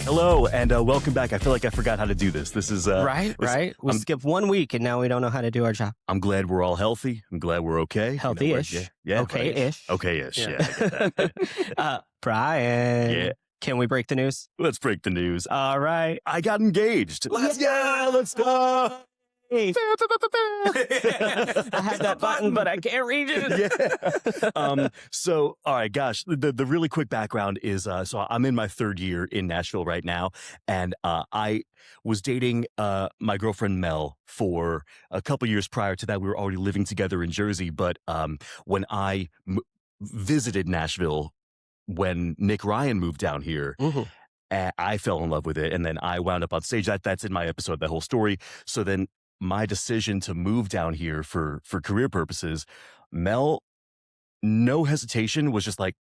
Hello, and welcome back. I feel like I forgot how to do this. This is... right. We skipped 1 week, and now we don't know how to do our job. I'm glad we're all healthy. I'm glad we're okay. Healthy-ish. Yeah. Okay-ish. Okay-ish, yeah. I get that. Brian. Yeah. Can we break the news? Let's break the news. All right. I got engaged. Let's go! Hey. I had that button, but I can't reach it. Yeah. So, all right, gosh, the really quick background is, so I'm in my 3rd year in Nashville right now, and I was dating my girlfriend Mel for a couple years prior to that. We were already living together in Jersey, but when I visited Nashville, when Nick Ryan moved down here, I fell in love with it, and then I wound up on stage. That's in my episode, that whole story. So then my decision to move down here for career purposes, Mel, no hesitation, was just like,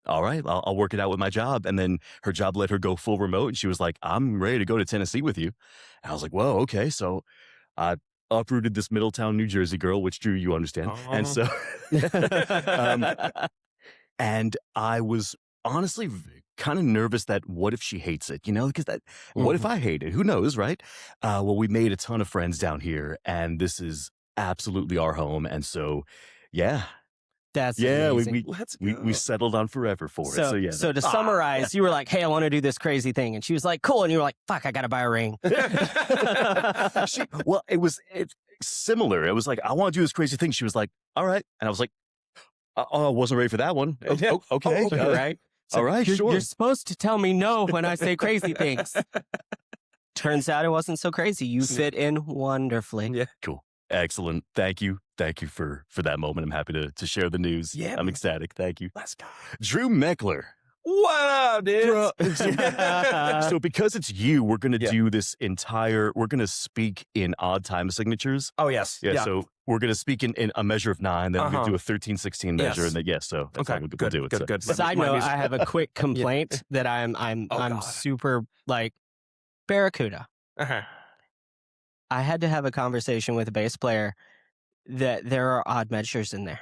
all right, I'll work it out with my job. And then her job let her go full remote, and she was like, I'm ready to go to Tennessee with you. And I was like, whoa, okay. So I uprooted this Middletown, New Jersey girl, which, Drew, you understand. And so, and I was honestly kind of nervous that what if she hates it, because what if I hate it? Who knows, right? Well, we made a ton of friends down here, and this is absolutely our home. And so, yeah. That's amazing. We settled on forever for it. So, yeah. So to summarize, you were like, hey, I want to do this crazy thing. And she was like, cool. And you were like, fuck, I got to buy a ring. Well, it's similar. It was like, I want to do this crazy thing. She was like, all right. And I was like, I wasn't ready for that one. Okay. All right. So all right, sure. You're supposed to tell me no when I say crazy things. Turns out it wasn't so crazy. You fit in wonderfully. Yeah. Cool. Excellent. Thank you. Thank you for that moment. I'm happy to share the news. Yeah. I'm ecstatic. Thank you. Let's go. Drew Mechler. What up, dude? So because it's you, we're going to do this we're going to speak in odd time signatures. Oh, yes. Yeah. So we're going to speak in a measure of 9, then we're going to do a 13, 16 measure. Yes. And then, so that's how we'll do it. Good. Side note, I have a quick complaint that I'm super like Barracuda. I had to have a conversation with a bass player that there are odd measures in there.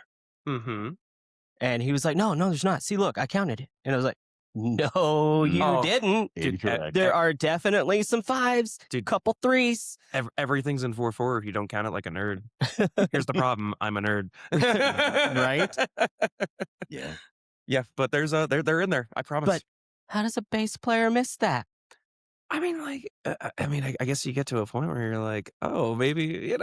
And he was like, no, there's not. See, look, I counted it. And I was like, no, you didn't. Dude, there are definitely some 5s, dude, couple 3s. Everything's in 4/4 if you don't count it like a nerd. Here's the problem. I'm a nerd. Right? Yeah. Yeah, but they're in there. I promise. But how does a bass player miss that? I mean, like, I guess you get to a point where you're like, oh, maybe,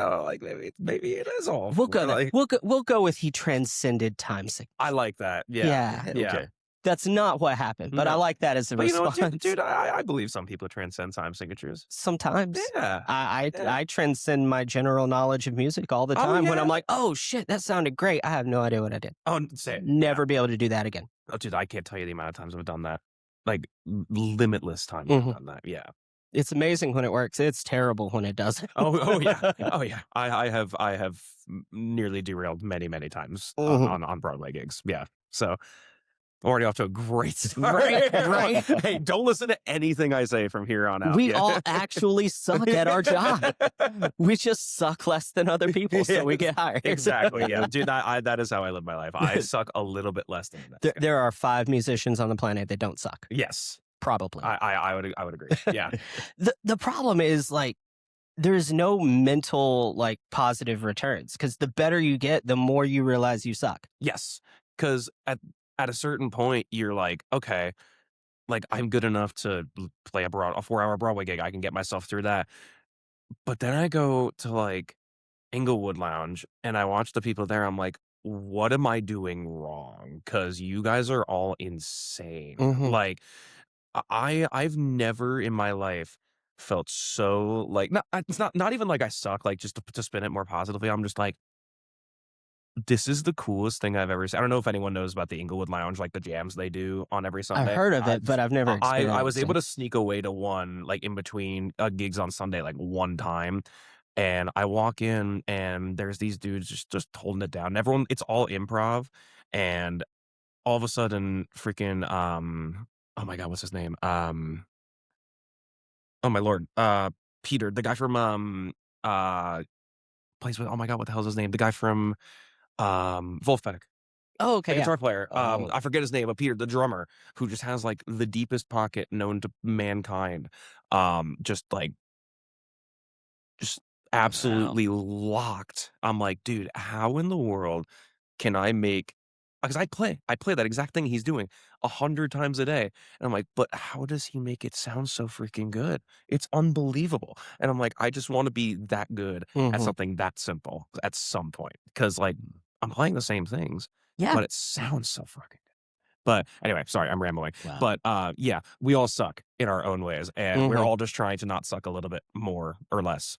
maybe it is all. We'll go with he transcended time signature. I like that. Yeah. Okay. That's not what happened, but I like that as a response. You know what, dude, I believe some people transcend time signatures. Sometimes. Yeah. I transcend my general knowledge of music all the time when I'm like, oh, shit, that sounded great. I have no idea what I did. Oh, say it. Never be able to do that again. Oh, dude, I can't tell you the amount of times I've done that. Like, limitless times I've done that. Yeah. It's amazing when it works. It's terrible when it doesn't. Oh yeah. Oh yeah. I have nearly derailed many times on Broadway gigs. Yeah. So I'm already off to a great start. Right. Hey, don't listen to anything I say from here on out. We all actually suck at our job. We just suck less than other people, so we get hired. Exactly. Yeah, dude. That is how I live my life. I suck a little bit less than that. There are 5 musicians on the planet that don't suck. Yes. Probably. I would agree. Yeah. The problem is, like, there's no mental, like, positive returns, because the better you get, the more you realize you suck. Yes. Because at a certain point, you're like, okay, like, I'm good enough to play a 4-hour Broadway gig. I can get myself through that. But then I go to, like, Inglewood Lounge, and I watch the people there. I'm like, what am I doing wrong? Because you guys are all insane. Like, I've never in my life felt so like, it's not even like I suck, like, just to spin it more positively. I'm just like, this is the coolest thing I've ever seen. I don't know if anyone knows about the Inglewood Lounge, like the jams they do on every Sunday. I've heard of it, but I've never experienced I was able to sneak away to one, like, in between gigs on Sunday, like, one time. And I walk in, and there's these dudes just holding it down. Everyone, it's all improv. And all of a sudden, freaking, oh my God, what's his name? Oh my Lord. Peter, the guy from, plays with, oh my God, what the hell is his name? The guy from, Wolfpack. Oh, the okay, yeah. guitar player. Oh. I forget his name, but Peter, the drummer, who just has like the deepest pocket known to mankind. Just like just Wow. absolutely locked. I'm like, dude, how in the world can I make? Because I play that exact thing he's doing 100 times a day, and I'm like, but how does he make it sound so freaking good? It's unbelievable. And I'm like, I just want to be that good at Mhm. something that simple at some point, because like I'm playing the same things, Yeah. but it sounds so fucking. But anyway, sorry, I'm rambling. Wow. But yeah, we all suck in our own ways, and we're Mhm. all just trying to not suck a little bit more or less.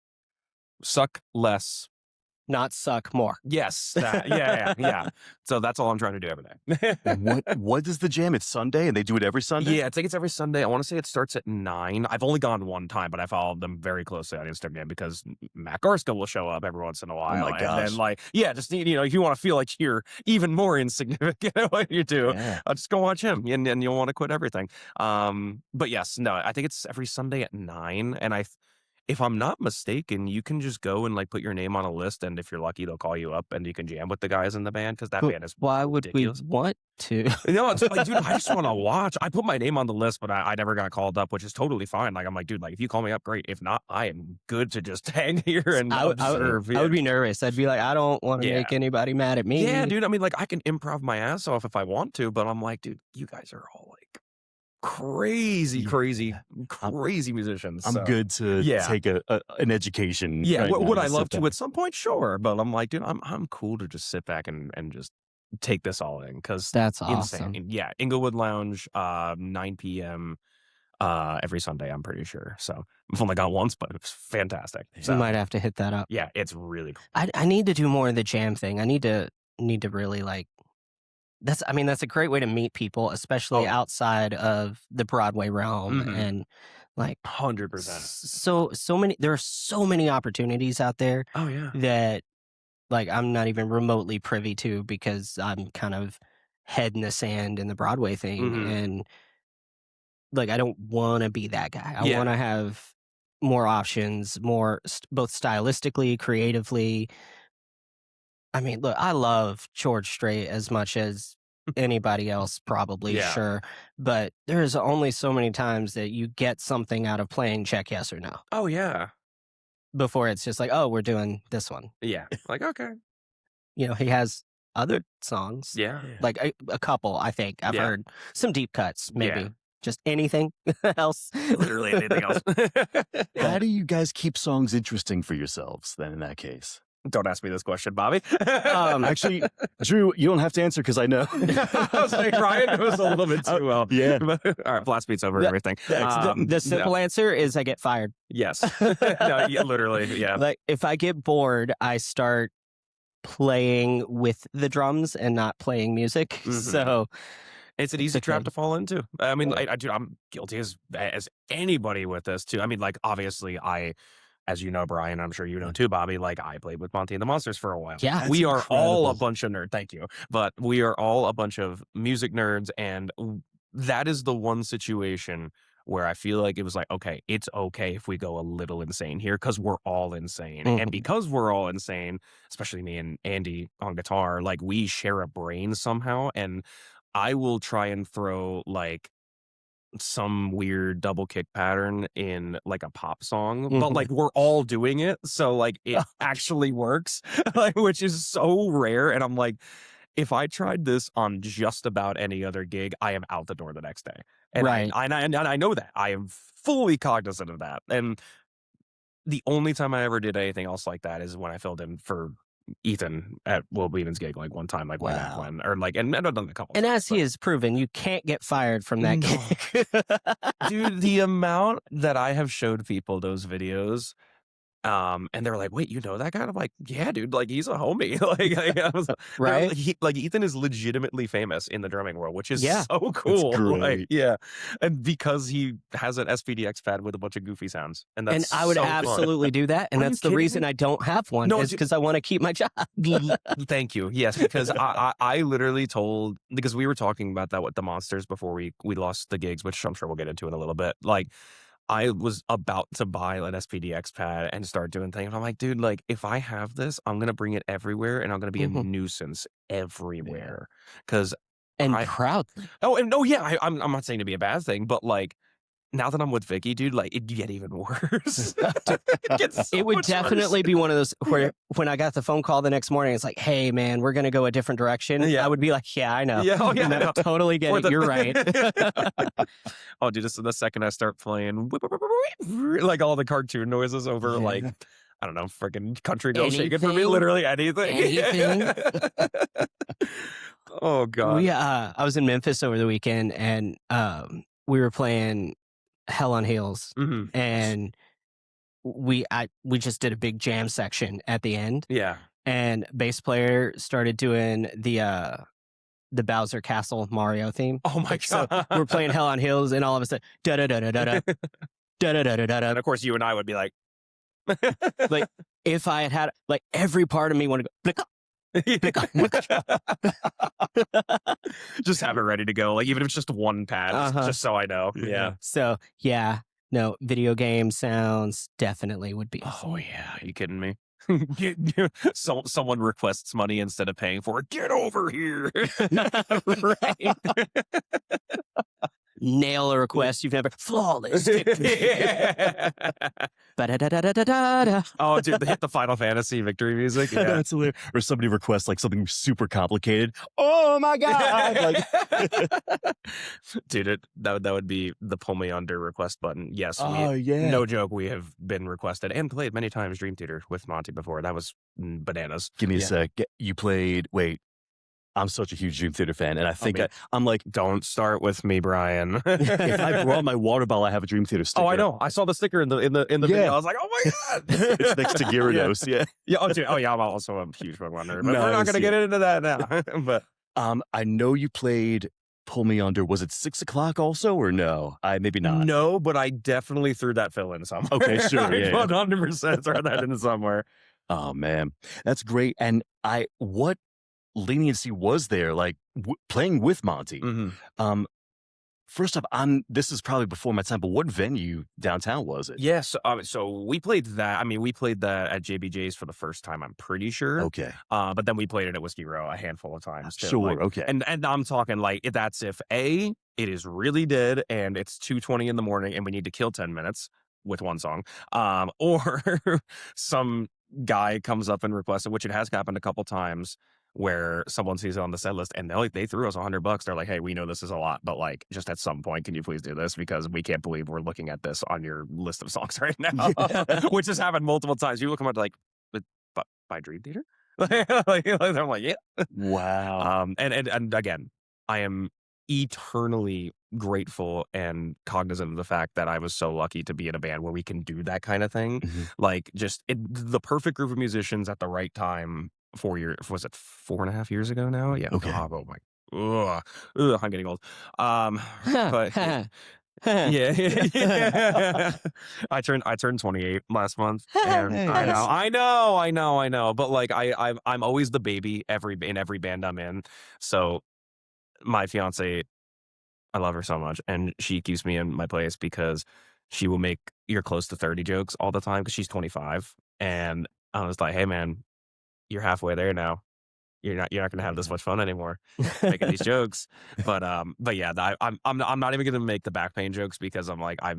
Suck less. Not suck more. Yes, that. Yeah. So that's all I'm trying to do every day. What is the jam? It's Sunday, and they do it every Sunday. Yeah, I think it's every Sunday. I want to say it starts at 9. I've only gone one time, but I follow them very closely on Instagram because Matt Garska will show up every once in a while. my And gosh. then like, yeah, just you know, if you want to feel like you're even more insignificant than what you do, Yeah. just go watch him, and you'll want to quit everything. But yes, no, I think it's every Sunday at 9, and if I'm not mistaken, you can just go and like put your name on a list, and if you're lucky, they'll call you up and you can jam with the guys in the band because that But band is why would we ridiculous. want to? No, it's like, dude, I just want to watch. I put my name on the list, but I never got called up, which is totally fine. Like, I'm like, dude, like, if you call me up, great. If not, I am good to just hang here and observe. I would be nervous. I'd be like, I don't want to Yeah. make anybody mad at me. Yeah, dude. I mean, like, I can improv my ass off if I want to, but I'm like, dude, you guys are all like crazy musicians. I'm so. good to take an education. Yeah, right now, would I just love sit to down. at some point? Sure, but I'm like, dude, I'm cool to just sit back and just take this all in because That's insane. awesome. And yeah, Inglewood Lounge, 9 p.m. Every Sunday, I'm pretty sure. So I've only gone once, but it's fantastic. So You might have to hit that up. yeah, it's really cool. I need to do more of the jam thing. I need to really like. That's a great way to meet people, especially outside of the Broadway realm, Mhm. and like 100%. so many. There are so many opportunities out there Oh yeah. that like I'm not even remotely privy to because I'm kind of head in the sand in the Broadway thing, Mhm. and like I don't want to be that guy. I Yeah. want to have more options, more both stylistically, creatively. I mean, look, I love George Strait as much as anybody else, probably, Yeah. sure. But there's only so many times that you get something out of playing Check Yes or No Oh yeah. before it's just like, oh, we're doing this one. Yeah. Like okay. You know, he has other songs, Yeah. like a couple, I think. I've Yeah. heard some deep cuts, maybe. Yeah. Just anything else. Literally anything else. How do you guys keep songs interesting for yourselves then in that case? Don't ask me this question, Bobby. Actually, Drew, you don't have to answer because I know. I was like, Ryan, it was a little bit too well. Yeah. All right, blast beats over everything. The simple answer is I get fired. Yes. No, yeah, literally, yeah. Like if I get bored, I start playing with the drums and not playing music. Mhm. So It's an easy okay. trap to fall into. I mean, dude, I'm guilty as anybody with this too. I mean, like obviously, as you know, Brian, I'm sure you know too, Bobby. Like I played with Monty and the Monsters for a while. Yeah. We are all a incredible. bunch of nerds. Thank you, but we are all a bunch of music nerds, and that is the one situation where I feel like it was like, okay, it's okay if we go a little insane here because we're all insane. Mhm. And because we're all insane, especially me and Andy on guitar, like we share a brain somehow. And I will try and throw like some weird double kick pattern in like a pop song, but Mhm. like we're all doing it. So like it actually works, like, which is so rare. And I'm like, if I tried this on just about any other gig, I am out the door the next day. And Right. I know that. I am fully cognizant of that. And the only time I ever did anything else like that is when I filled in for Ethan at Will Beeman's gig, like one time, like way back Wow. when, or like, and I've done a couple. And times, as he has proven, you can't get fired from that No. gig. dude, the amount that I have showed people those videos, and they're like, "Wait, you know that guy?" I'm like, "Yeah, dude. Like, he's a homie." I was, Right? like Ethan is legitimately famous in the drumming world, which is Yeah. so cool. Like, great. yeah, and because he has an SPDX pad with a bunch of goofy sounds, and that's And I would so fun. absolutely do that. And Are you that's the kidding reason me? I don't have one, No, is dude. because I want to keep my job. Thank you. Yes, because I literally told, because we were talking about that with the Monsters before we lost the gigs, which I'm sure we'll get into in a little bit. Like I was about to buy an SPDX pad and start doing things. I'm like, dude, like if I have this, I'm gonna bring it everywhere, and I'm gonna be a nuisance everywhere. Because and proudly. Yeah, I'm not saying to be a bad thing, but like now that I'm with Vicky, dude, like it'd get even worse. It would definitely be one of those where when I got the phone call the next morning, it's like, hey man, we're gonna go a different direction. I would be like, yeah, I know. Yeah, oh, yeah, no, I know. Totally get it. You're right. Oh, dude, the second I start playing like all the cartoon noises over like I don't know, freaking country girl shaking for me, literally anything. Oh god. I was in Memphis over the weekend, and we were playing Hell on Heels, and we just did a big jam section at the end. Yeah. And bass player started doing the Bowser Castle Mario theme. Oh my god. So we're playing Hell on Heels, and all of a sudden, da da da da da da da da da da. And of course, you and I would be like, like if I had like every part of me wanted to go. Just have it ready to go, like even if it's just one pad, just so I know. Yeah. So no, video game sounds definitely would be. Oh yeah, are you kidding me? Someone requests money instead of paying for it. Get over here. Right. Nail a request you've never. Flawless victory. Oh, dude, hit the Final Fantasy victory music. Yeah. That's hilarious. Or somebody requests like something super complicated. Oh my god! Like, dude, that would be the pull me under request button. Yes. Yeah. No joke. We have been requested and played many times Dream Theater with Monty before. That was bananas. Give me a sec. You played. Wait. I'm such a huge Dream Theater fan, and I think I'm like, don't start with me, Brian. if I brought my water bottle, I have a Dream Theater sticker. Oh, I know. I saw the sticker in the video. I was like, oh my god, it's next to Gyarados. Yeah. Oh, dude. Oh, yeah. I'm also a huge Pokemon nerd, but we're not gonna get into that now. But I know you played Pull Me Under. Was it 6 o'clock also, or no? Maybe not. No, but I definitely threw that fill in somewhere. Okay, sure. 100% throw that in somewhere. Oh man, that's great. And what leniency was there, like playing with Monty? First off, this is probably before my time, but what venue downtown was it? Yes, so we played that. I mean, we played that at JBJ's for the first time, I'm pretty sure. Okay. But then we played it at Whiskey Row a handful of times too. Sure, okay. And I'm talking like that's if it is really dead and it's 2:20 in the morning and we need to kill 10 minutes with one song, or some guy comes up and requests it, which it has happened a couple times, where someone sees it on the set list and they threw us $100. They're like, hey, we know this is a lot, but like just at some point, can you please do this? Because we can't believe we're looking at this on your list of songs right now, which has happened multiple times. People come up to like, by Dream Theater? I'm like, yeah. Wow. And again, I am eternally grateful and cognizant of the fact that I was so lucky to be in a band where we can do that kind of thing. Like just the perfect group of musicians at the right time. 4 years, was it 4.5 years ago now? Yeah. Okay. Oh my, I'm getting old. But yeah. I turned 28 last month. And I know. But like I'm always the baby in every band I'm in. So my fiance, I love her so much, and she keeps me in my place because she will make "you're close to 30" jokes all the time because she's 25, and I was like, hey man, you're halfway there now. You're not gonna have this much fun anymore making these jokes. But yeah, I'm not even gonna make the back pain jokes because I'm like I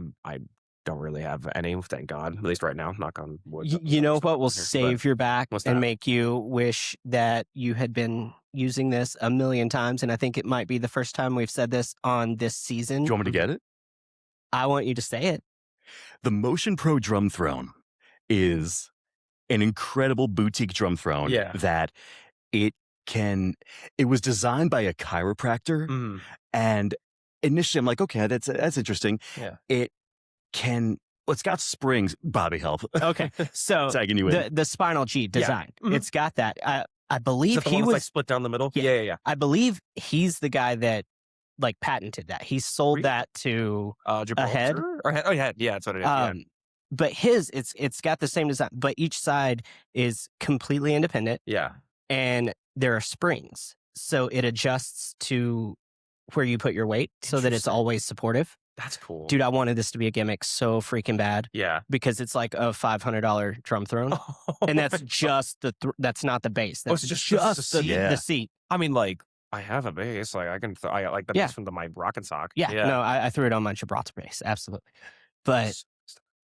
don't really have any, thank God, at least right now. Knock on wood. You know what will save your back and make you wish that you had been using this a million times, and I think it might be the first time we've said this on this season. Do you want me to get it? I want you to say it. The Motion Pro Drum Throne is an incredible boutique drum throne that it was designed by a chiropractor. And initially I'm like, okay, that's interesting. Yeah. It's got springs. Bobby, help. Okay. So tagging you in. The Spinal G design. It's got that. I believe he was like split down the middle. Yeah. I believe he's the guy that like patented that. He sold that to Ahead. Yeah, that's what it is. But it's got the same design, but each side is completely independent. Yeah. And there are springs. So it adjusts to where you put your weight so that it's always supportive. That's cool. Dude, I wanted this to be a gimmick so freaking bad. Yeah. Because it's like a $500 drum throne. And that's just that's not the bass. That's it's just the seat. I mean, like, I have a bass. Like, I can, I like the bass from my rock and sock. Yeah. No, I threw it on my Gibraltar bass. Absolutely. But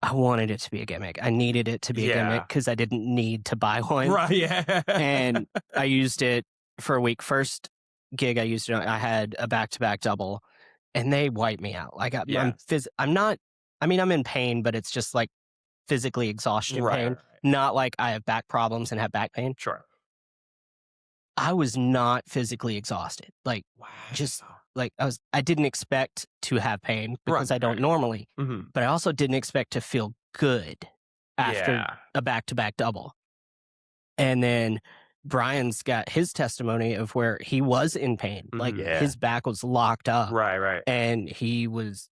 I wanted it to be a gimmick. I needed it to be a gimmick because I didn't need to buy one. Right. Yeah. And I used it for a week. First gig I used it on, I had a back-to-back double, and they wiped me out. Like, I'm not, I mean, I'm in pain, but it's just like physically exhaustion pain. Right. Not like I have back problems and have back pain. Sure. I was not physically exhausted. Like, just like I didn't expect to have pain because I don't normally, but I also didn't expect to feel good after a back-to-back double. And then Brian's got his testimony of where he was in pain. Like, his back was locked up. Right. And he was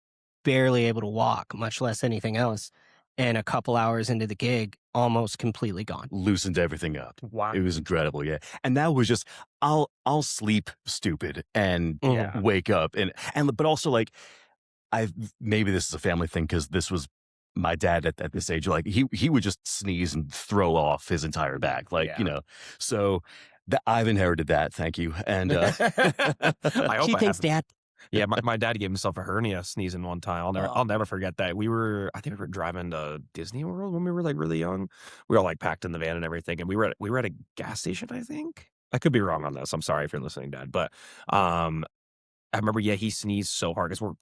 barely able to walk, much less anything else. And a couple hours into the gig, almost completely gone. Loosened everything up. Wow. It was incredible, yeah. And that was just, I'll sleep stupid and wake up. And but also, like, maybe this is a family thing because this was my dad at this age. Like, he would just sneeze and throw off his entire back. Like, you know, so I've inherited that. Thank you. And I hope she thinks dad. Yeah, my dad gave himself a hernia sneezing one time. I'll never forget that. I think we were driving to Disney World when we were like really young. We were all like packed in the van and everything, and we were at a gas station. I think I could be wrong on this. I'm sorry if you're listening, Dad. But I remember, he sneezed so hard because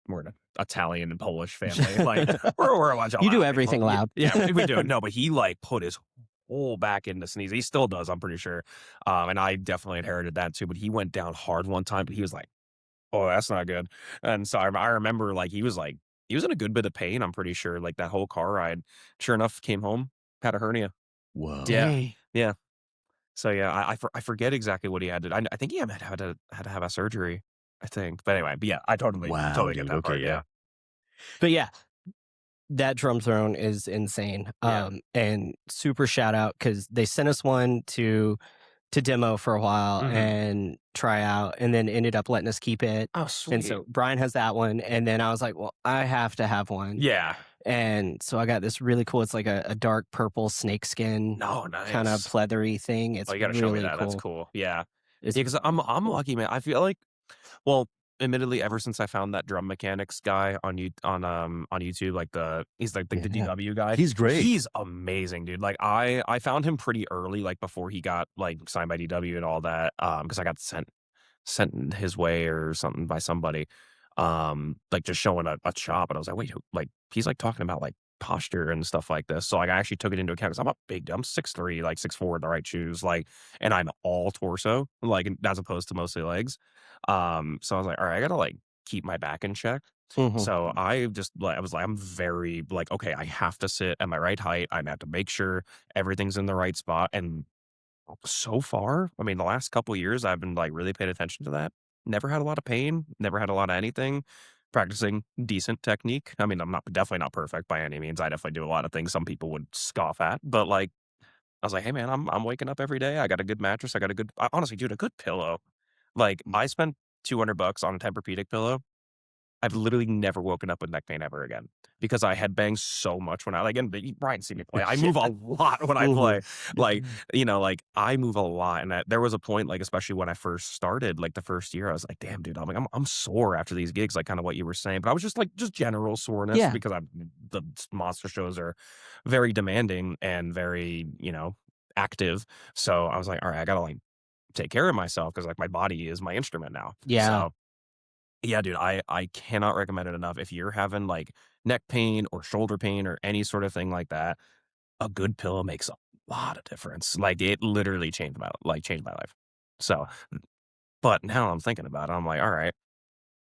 we're an Italian and Polish family. Like, we're a bunch of you do everything loud. Yeah, we do. No, but he like put his whole back into sneeze. He still does, I'm pretty sure. And I definitely inherited that too. But he went down hard one time. But he was like, "Oh, that's not good." And so I remember, like, he was in a good bit of pain, I'm pretty sure, like, that whole car ride. Sure enough, came home, had a hernia. Whoa. Yeah. So, I forget exactly what he had to, I think he had to have a surgery, I think. But anyway, I totally get that part, yeah. But yeah, that drum throne is insane. And super shout out because they sent us one to demo for a while and try out, and then ended up letting us keep it. Oh, sweet. And so Brian has that one, and then I was like, well, I have to have one. Yeah. And so I got this really cool, it's like a dark purple snakeskin nice. kind of pleathery thing. It's you gotta really show me that. cool. That's cool. Yeah. Because I'm lucky, man. I feel like, well, admittedly, ever since I found that drum mechanics guy on YouTube, like he's like the DW guy. He's great. He's amazing, dude. Like, I found him pretty early, like before he got like signed by DW and all that. Because I got sent his way or something by somebody. Like, just showing a chop, and I was like, wait, like, he's like talking about like posture and stuff like this. So like, I actually took it into account because I'm 6'3", like 6'4" in the right shoes, like, and I'm all torso, like, as opposed to mostly legs. So I was like, all right, I gotta like keep my back in check. So I was like, I'm very like, okay, I have to sit at my right height. I have to make sure everything's in the right spot. And so far, I mean, the last couple years, I've been like really paying attention to that. Never had a lot of pain, never had a lot of anything. Practicing decent technique. I mean, I'm definitely not perfect by any means. I definitely do a lot of things some people would scoff at, but like, I was like, hey man, I'm waking up every day. I got a good mattress. I got honestly, dude, a good pillow. Like, I spent $200 on a Tempur-Pedic pillow. I've literally never woken up with neck pain ever again because I headbang so much when I like, and Brian see me play. I move a lot when I play. Like, like, I move a lot. And there was a point, like, especially when I first started, like the first year, I was like, damn, dude, I'm sore after these gigs, like kind of what you were saying. But I was just like, general soreness because the monster shows are very demanding and very, active. So I was like, all right, I gotta like take care of myself because like my body is my instrument now. Yeah. So, yeah, dude, I cannot recommend it enough. If you're having like neck pain or shoulder pain or any sort of thing like that, a good pillow makes a lot of difference. Like, it literally changed my life. So, but now I'm thinking about it, I'm like, all right,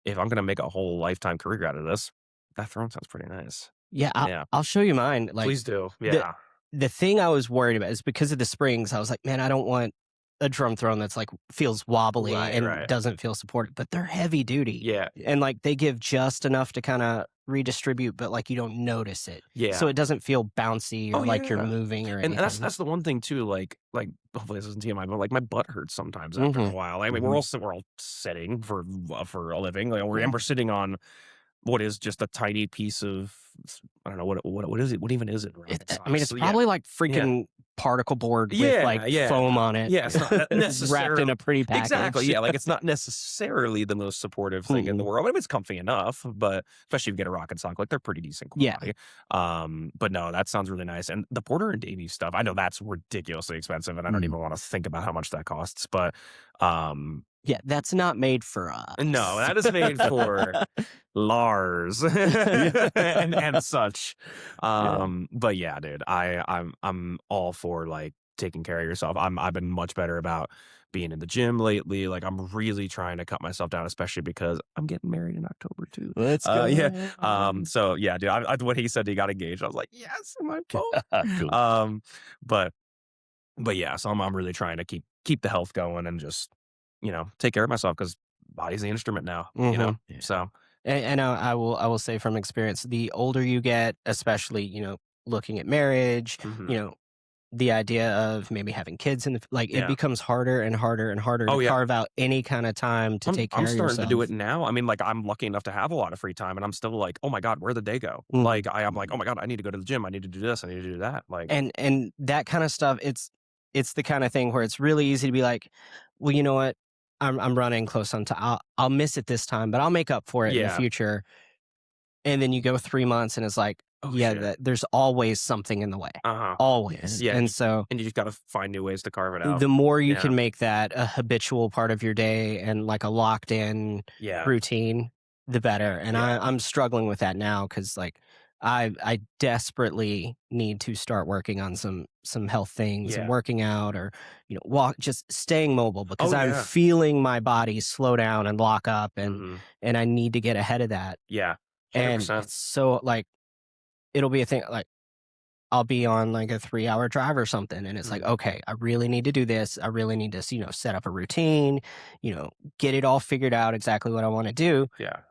if I'm gonna make a whole lifetime career out of this, that throne sounds pretty nice. Yeah, I'll show you mine. Like, please do. Yeah. The thing I was worried about is because of the springs. I was like, man, I don't want a drum throne that's like feels wobbly and doesn't feel supported, but they're heavy duty. Yeah. And like they give just enough to kind of redistribute, but like you don't notice it. Yeah. So it doesn't feel bouncy or like you're moving or anything. And that's the one thing too, like hopefully this isn't TMI, but like my butt hurts sometimes after a while. I mean, we're all sitting for a living. Like, we're sitting on what is just a tiny piece of I don't know what is it? What even is it? It, Rocket I mean, socks. it's So yeah, probably like yeah. freaking particle board with like Yeah, yeah. foam on it, Yeah, it's not wrapped in necessarily a pretty exactly, package. yeah, like, it's not necessarily the most supportive thing in the Mm-mm. world. I mean, it's comfy enough, but especially if you get a rocket sock, like, they're pretty decent Yeah, quality. But no, that sounds really nice, and the Porter& and Davy stuff, I know that's ridiculously expensive, and I don't mm. even wanna think about how much that costs, but, um, Yeah, that's not made for no, us. that is made for Lars and such. Yeah. But yeah, dude, I'm all for like taking care of yourself. I've been much better about being in the gym lately. Like I'm really trying to cut myself down, especially because I'm getting married in October too. Let's Yeah. go. So yeah, dude, when he said he got engaged, I was like, yes, am I both? Cool. But yeah, so I'm really trying to keep the health going and just take care of myself because body's the instrument now. Mhm. Yeah. So, and I will say from experience, the older you get, especially looking at marriage, Hmm. you know, the idea of maybe having kids in the like it Yeah. becomes harder and harder and harder to Oh yeah. carve out any kind of time to take I'm care of starting to do it yourself. now. I mean, like, I'm lucky enough to have a lot of free time, and I'm still like, "Oh my god, where'd the day go?" Mhm. Like, I'm like, "Oh my god, I need to go to the gym. I need to do this. I need to do that." Like, And that kind of stuff, it's the kind of thing where it's really easy to be like, well, you know what? I'm running close on time. I'll miss it this time, but I'll make up for it in the yeah. future. And then you go 3 months and it's like, Oh yeah, shit. there's always something in the way. Uh-huh. Always. Yeah, And so and you just gotta find new ways to carve it out. the more you Yeah. can make that a habitual part of your day and like a locked in Yeah. routine, the better. And Yeah. I'm struggling with that now because like I desperately need to start working on some health things and Yeah. working out or walk, just staying mobile because Oh, I'm yeah. feeling my body slow down and lock up, and Mhm. and I need to get ahead of that. Yeah. And 100%. it's so like it'll be a thing like I'll be on like a 3-hour drive or something. And it's like, Mhm. okay, I really need to do this. I really need to, set up a routine, get it all figured out exactly what I want to do. Yeah.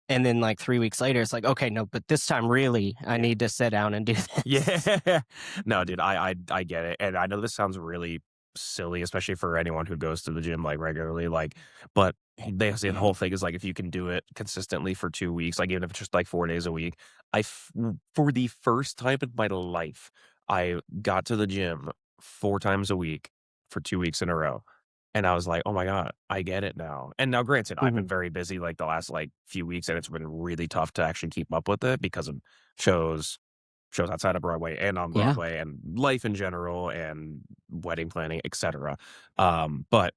And then like 3 weeks later, it's like, okay, no, but this time really, I Yeah. need to sit down and do this. Yeah. No, dude, I get it, and I know this sounds really silly, especially for anyone who goes to the gym, like, regularly, like, but they say the whole thing is, like, if you can do it consistently for 2 weeks, like, even if it's just, like, 4 days a week, for the first time in my life, I got to the gym 4 times a week for 2 weeks in a row, and I was like, "Oh my god, I get it now." And now granted, I've been Mhm. very busy, like, the last, like, few weeks, and it's been really tough to actually keep up with it because of shows outside of Broadway and on Yeah. Broadway and life in general and wedding planning, etc. But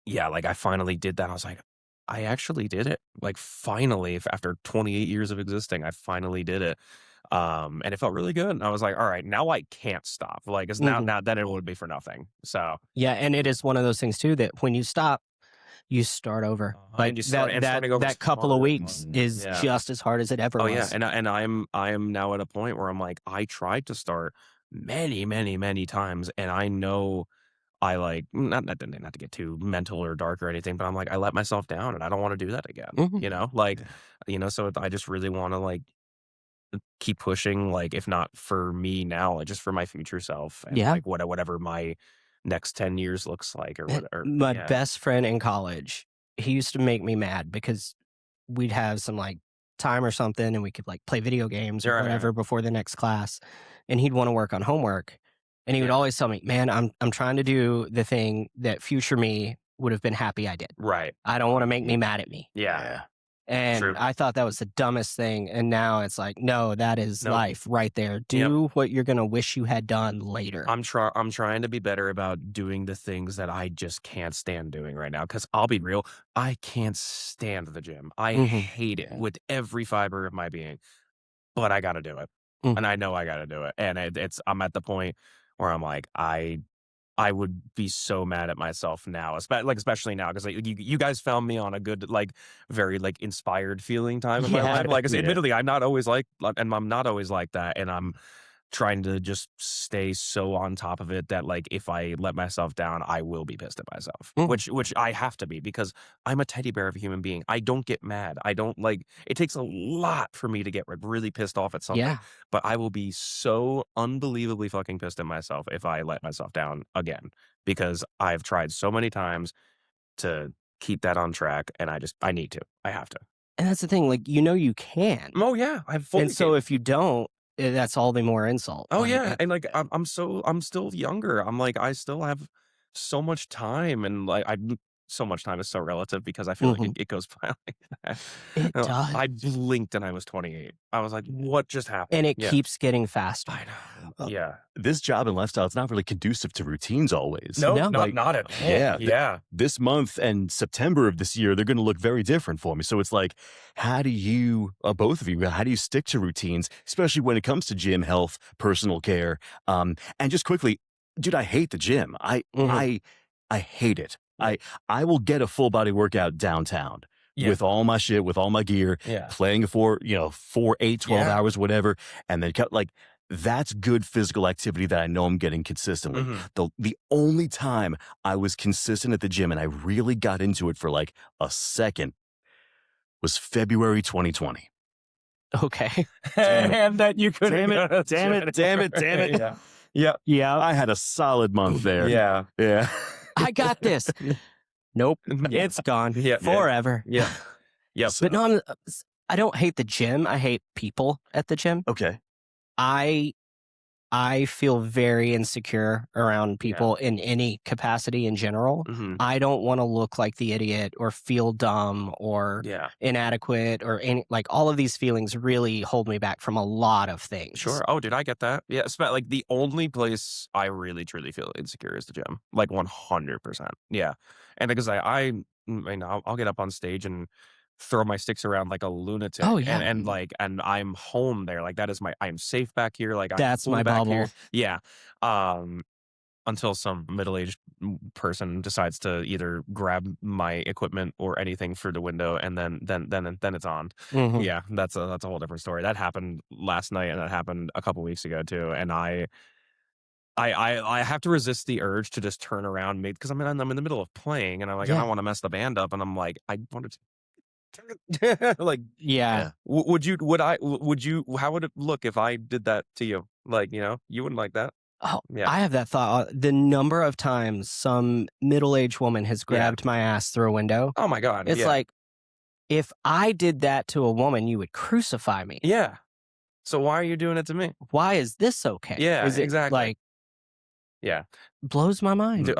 yeah, like I finally did that. I was like, I actually did it. Like finally, after 28 years of existing, I finally did it. And it felt really good. And I was like, all right, now I can't stop. Like it's now Mhm. now then it would be for nothing. So Yeah. And it is one of those things too that when you stop, you start over. and Like you start that, and that, starting over is that couple of fun. weeks is Yeah. just as hard as it ever Oh yeah. was. And I am now at a point where I'm like, I tried to start many, many, many times, and I know I like not to get too mental or dark or anything, but I'm like, I let myself down and I don't want to do that again. Mhm. Like, so I just really want to like keep pushing, like, if not for me now, like just for my future self and Yeah. like whatever my next 10 years looks like or whatever. My Yeah. best friend in college, he used to make me mad because we'd have some like time or something and we could like play video games or Yeah. whatever before the next class, and he'd want to work on homework, and he would Yeah. always tell me, "Man, I'm trying to do the thing that future me would have been happy I did. Right. I don't want to make me mad at me." Yeah. Yeah. And True. I thought that was the dumbest thing, and now it's like, no, that is Nope. life right there. Yep. Do what you're going to wish you had done later. I'm trying to be better about doing the things that I just can't stand doing right now. Because I'll be real, I can't stand the gym. I Mhm. hate it with every fiber of my being, but I got to do it, and Mhm. I know I got to do it. And it's I'm at the point where I'm like I would be so mad at myself now, especially now because like, you guys found me on a good like very like inspired feeling time in my Yeah. life. Like, 'cause Yeah. admittedly, I'm not always and I'm not always like that, and I'm trying to just stay so on top of it that like if I let myself down, I will be pissed at myself. Mhm. Which I have to be because I'm a teddy bear of a human being. I don't get mad. I don't like it takes a lot for me to get really pissed off at something. Yeah. But I will be so unbelievably fucking pissed at myself if I let myself down again. Because I've tried so many times to keep that on track and I need to. I have to. And that's the thing, like, you can. Oh, yeah, I fully And so can. if you don't, that's all the more insult. Oh, Like, yeah, and, like, I'm still younger. I'm like, I still have so much time, and, like, so much time is so relative because I feel like mhm. it goes by like that. It does. I blinked and I was 28. I was like, "What just happened?" And it Yeah. keeps getting faster. I know. Uh, Yeah. this job and lifestyle, it's not really conducive to routines always. No, No. not at all. Yeah, Yeah. this month and September of this year, they're going to look very different for me. So it's like, how do you, both of you, how do you stick to routines, especially when it comes to gym, health, personal care? And just quickly, dude, I hate the gym. Mhm. I hate it. Yeah. I will get a full body workout downtown Yeah. with all my shit, with all my gear, Yeah. playing for 4, 8, 12 Yeah. hours, whatever, and then like that's good physical activity that I know I'm getting consistently. Mhm. The only time I was consistent at the gym and I really got into it for like a second was February 2020. Okay. Damn it. And that you couldn't Damn go it, to the damn gym it, damn it, damn it. anymore. Yeah. Yeah. I had a solid month there. Yeah. Yeah. I got this. Nope. Yeah. It's gone. Yeah. Forever. Yeah. Yep. So, But no, I don't hate the gym. I hate people at the gym. okay. I feel very insecure around people in any capacity in general. Mhm. I don't want to look like the idiot or feel dumb or Yeah. inadequate or like all of these feelings really hold me back from a lot of things. Sure. Oh, dude, I get that. Yeah, like the only place I really truly feel insecure is the gym. Like 100%. Yeah. And because I mean, I'll get up on stage and throw my sticks around like a lunatic. Oh, yeah. And like and I'm home there. Like that is I am safe back here. Like I'm That's cool my back bubble. here. Yeah. Until some middle-aged person decides to either grab my equipment or anything through the window, and then it's on. Mhm. Yeah, that's a whole different story. That happened last night, and that happened a couple weeks ago too. And I have to resist the urge to just turn around, because I'm in the middle of playing, and I'm like, I Yeah. don't want to mess the band up, and I'm like, I wanted to like, Yeah. would you? How would it look if I did that to you? Like, you wouldn't like that. Oh, Yeah. I have that thought. The number of times some middle-aged woman has grabbed my ass through a window. Oh my God. It's yeah. like, if I did that to a woman, you would crucify me. Yeah. So why are you doing it to me? Why is this okay? Yeah, Is it exactly. like Yeah. blows my mind? Dude,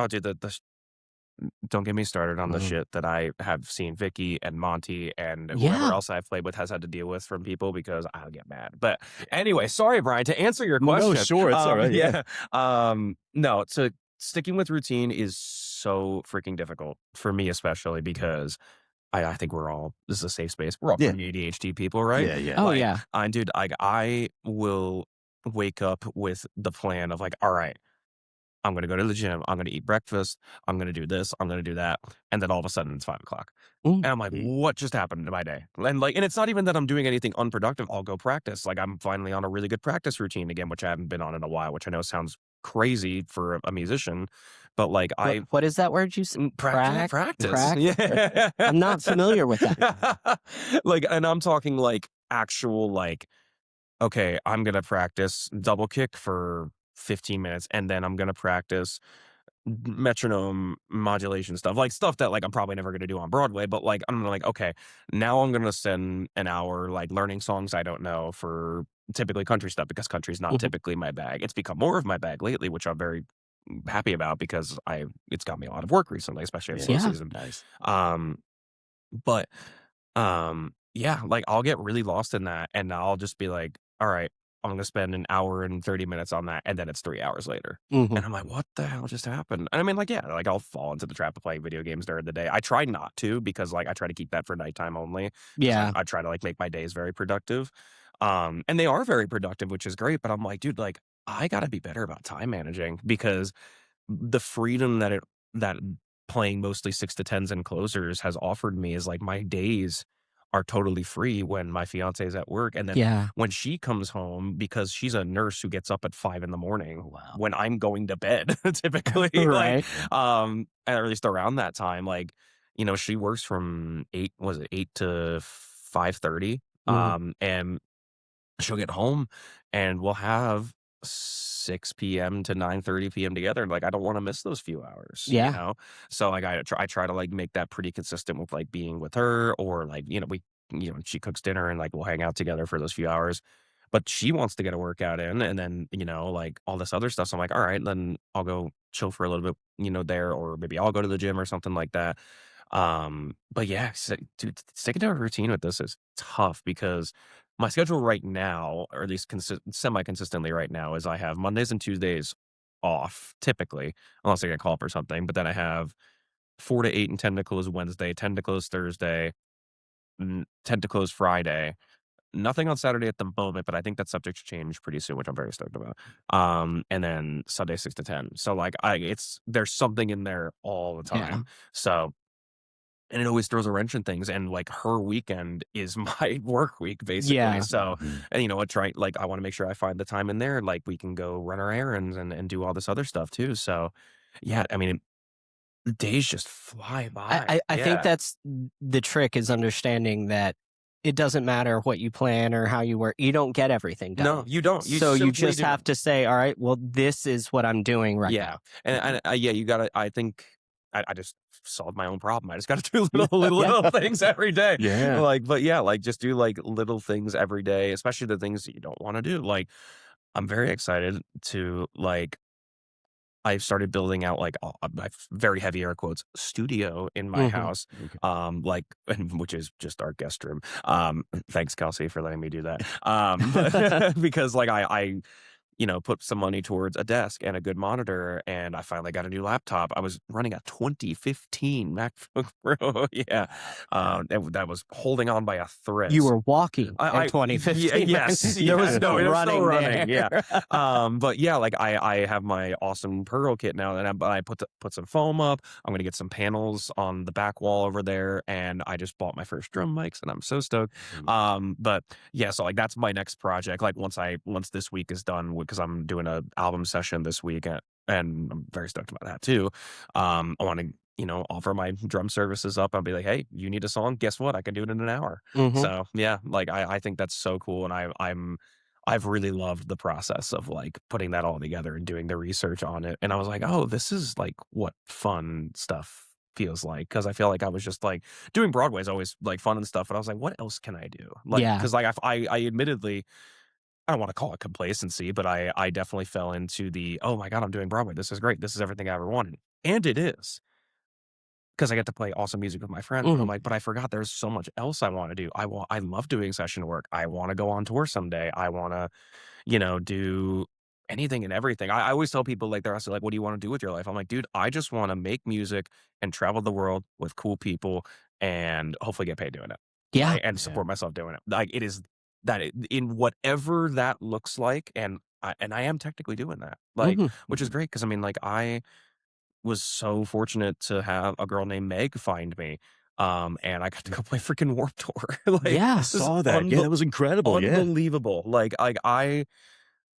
don't get me started on the Mhm. shit that I have seen Vicky and Monty and whoever Yeah. else I've played with has had to deal with from people, because I'll get mad. But anyway, sorry, Brian, to answer your No, question. sure, it's all right, yeah. No, so sticking with routine is so freaking difficult for me, especially because I think this is a safe space. We're all Yeah. pretty ADHD people, right? Yeah, yeah. Oh, Like, yeah. dude, I will wake up with the plan of like, all right, I'm going to go to the gym. I'm going to eat breakfast. I'm going to do this. I'm going to do that. And then all of a sudden it's 5 o'clock. Mm. And I'm like, what just happened to my day? And it's not even that I'm doing anything unproductive. I'll go practice. Like, I'm finally on a really good practice routine again, which I haven't been on in a while, which I know sounds crazy for a musician, but like What is that word you said? practice. Prac? Yeah. I'm not familiar with that. Like, and I'm talking like actual, like, okay, I'm going to practice double kick for 15 minutes, and then I'm going to practice metronome modulation stuff, like stuff that like I'm probably never going to do on Broadway, but like I'm like, okay, now I'm going to spend an hour like learning songs I don't know for typically country stuff, because country's not Mhm. typically my bag. It's become more of my bag lately, which I'm very happy about, because it's got me a lot of work recently, especially in slow Yeah. season. Nice. But yeah, like I'll get really lost in that, and I'll just be like, all right, I'm gonna spend an hour and 30 minutes on that, and then it's 3 hours later. Mhm. And I'm like, what the hell just happened? And I mean, like, yeah, like I'll fall into the trap of playing video games during the day. I try not to, because like I try to keep that for nighttime only. 'Cause Yeah. I try to like make my days very productive. And they are very productive, which is great. But I'm like, dude, like I gotta be better about time managing, because the freedom that playing mostly 6 to 10s and closers has offered me is like my days are totally free when my fiance is at work, and then Yeah. when she comes home, because she's a nurse who gets up at 5 in the morning Oh, wow. when I'm going to bed typically, Right. at least around that time, like, she works from 8 to 5:30, Mhm. and she'll get home and we'll have 6 p.m. to 9:30 p.m. together. And like, I don't want to miss those few hours, Yeah. So like, I try to like make that pretty consistent with like being with her, or like, we she cooks dinner and like we'll hang out together for those few hours. But she wants to get a workout in, and then like all this other stuff. So I'm like, all right, then I'll go chill for a little bit, there, or maybe I'll go to the gym or something like that. But yeah, dude, sticking to a routine with this is tough because my schedule right now, or at least semi consistently right now, is I have Mondays and Tuesdays off typically, unless I get called for something. But then I have 4 to 8 and 10 to close Wednesday, 10 to close Thursday, 10 to close Friday. Nothing on Saturday at the moment, but I think that's subject to change pretty soon, which I'm very stoked about. And then Sunday 6 to 10. So like there's something in there all the time. Yeah. So and it always throws a wrench in things. And like her weekend is my work week, basically. Yeah. So and I want to make sure I find the time in there. Like we can go run our errands and do all this other stuff too. So yeah, I mean the days just fly by. I think that's the trick, is understanding that it doesn't matter what you plan or how you work. You don't get everything done. No, you don't. So you just have to say, all right, well, this is what I'm doing right now. And you gotta, I think I just solved my own problem. I just gotta do little things every day. Yeah. Just do like little things every day, especially the things that you don't want to do. Like I'm very excited to I've started building out like a very heavy air quotes studio in my house, which is just our guest room. Thanks, Kelsey, for letting me do that. Because like I put some money towards a desk and a good monitor, and I finally got a new laptop. I was running a 2015 MacBook Pro. That was holding on by a thread. You were walking in 2015. Yes. There was no running there. Yeah. But yeah, like I have my awesome Pearl kit now, and I put some foam up. I'm going to get some panels on the back wall over there, and I just bought my first drum mics, and I'm so stoked. But yeah, so like that's my next project. Like once this week is done, because I'm doing an album session this week, and I'm very stoked about that too. I want to, offer my drum services up. I'll be like, hey, you need a song? Guess what? I can do it in an hour. So yeah, like I think that's so cool, and I've really loved the process of like putting that all together and doing the research on it. And I was like, oh, this is like what fun stuff feels like, because I feel like I was just like doing Broadway is always like fun and stuff, but I was like, what else can I do? Like, because like I admittedly, I don't want to call it complacency, but I definitely fell into the, oh my God, I'm doing Broadway. This is great. This is everything I ever wanted. And it is, because I get to play awesome music with my friends. But I'm like, but I forgot there's so much else I want to do. I love doing session work. I want to go on tour someday. I want to, do anything and everything. I always tell people, like, they're also like, what do you want to do with your life? I'm like, dude, I just want to make music and travel the world with cool people and hopefully get paid doing it. Yeah. Right? And support myself doing it. Like it is that in whatever that looks like. And I am technically doing that, like, which is great. Cause I mean, like I was so fortunate to have a girl named Meg find me. And I got to go play freaking Warped Tour. Like, I saw that. Yeah, that was incredible. Unbelievable. Like I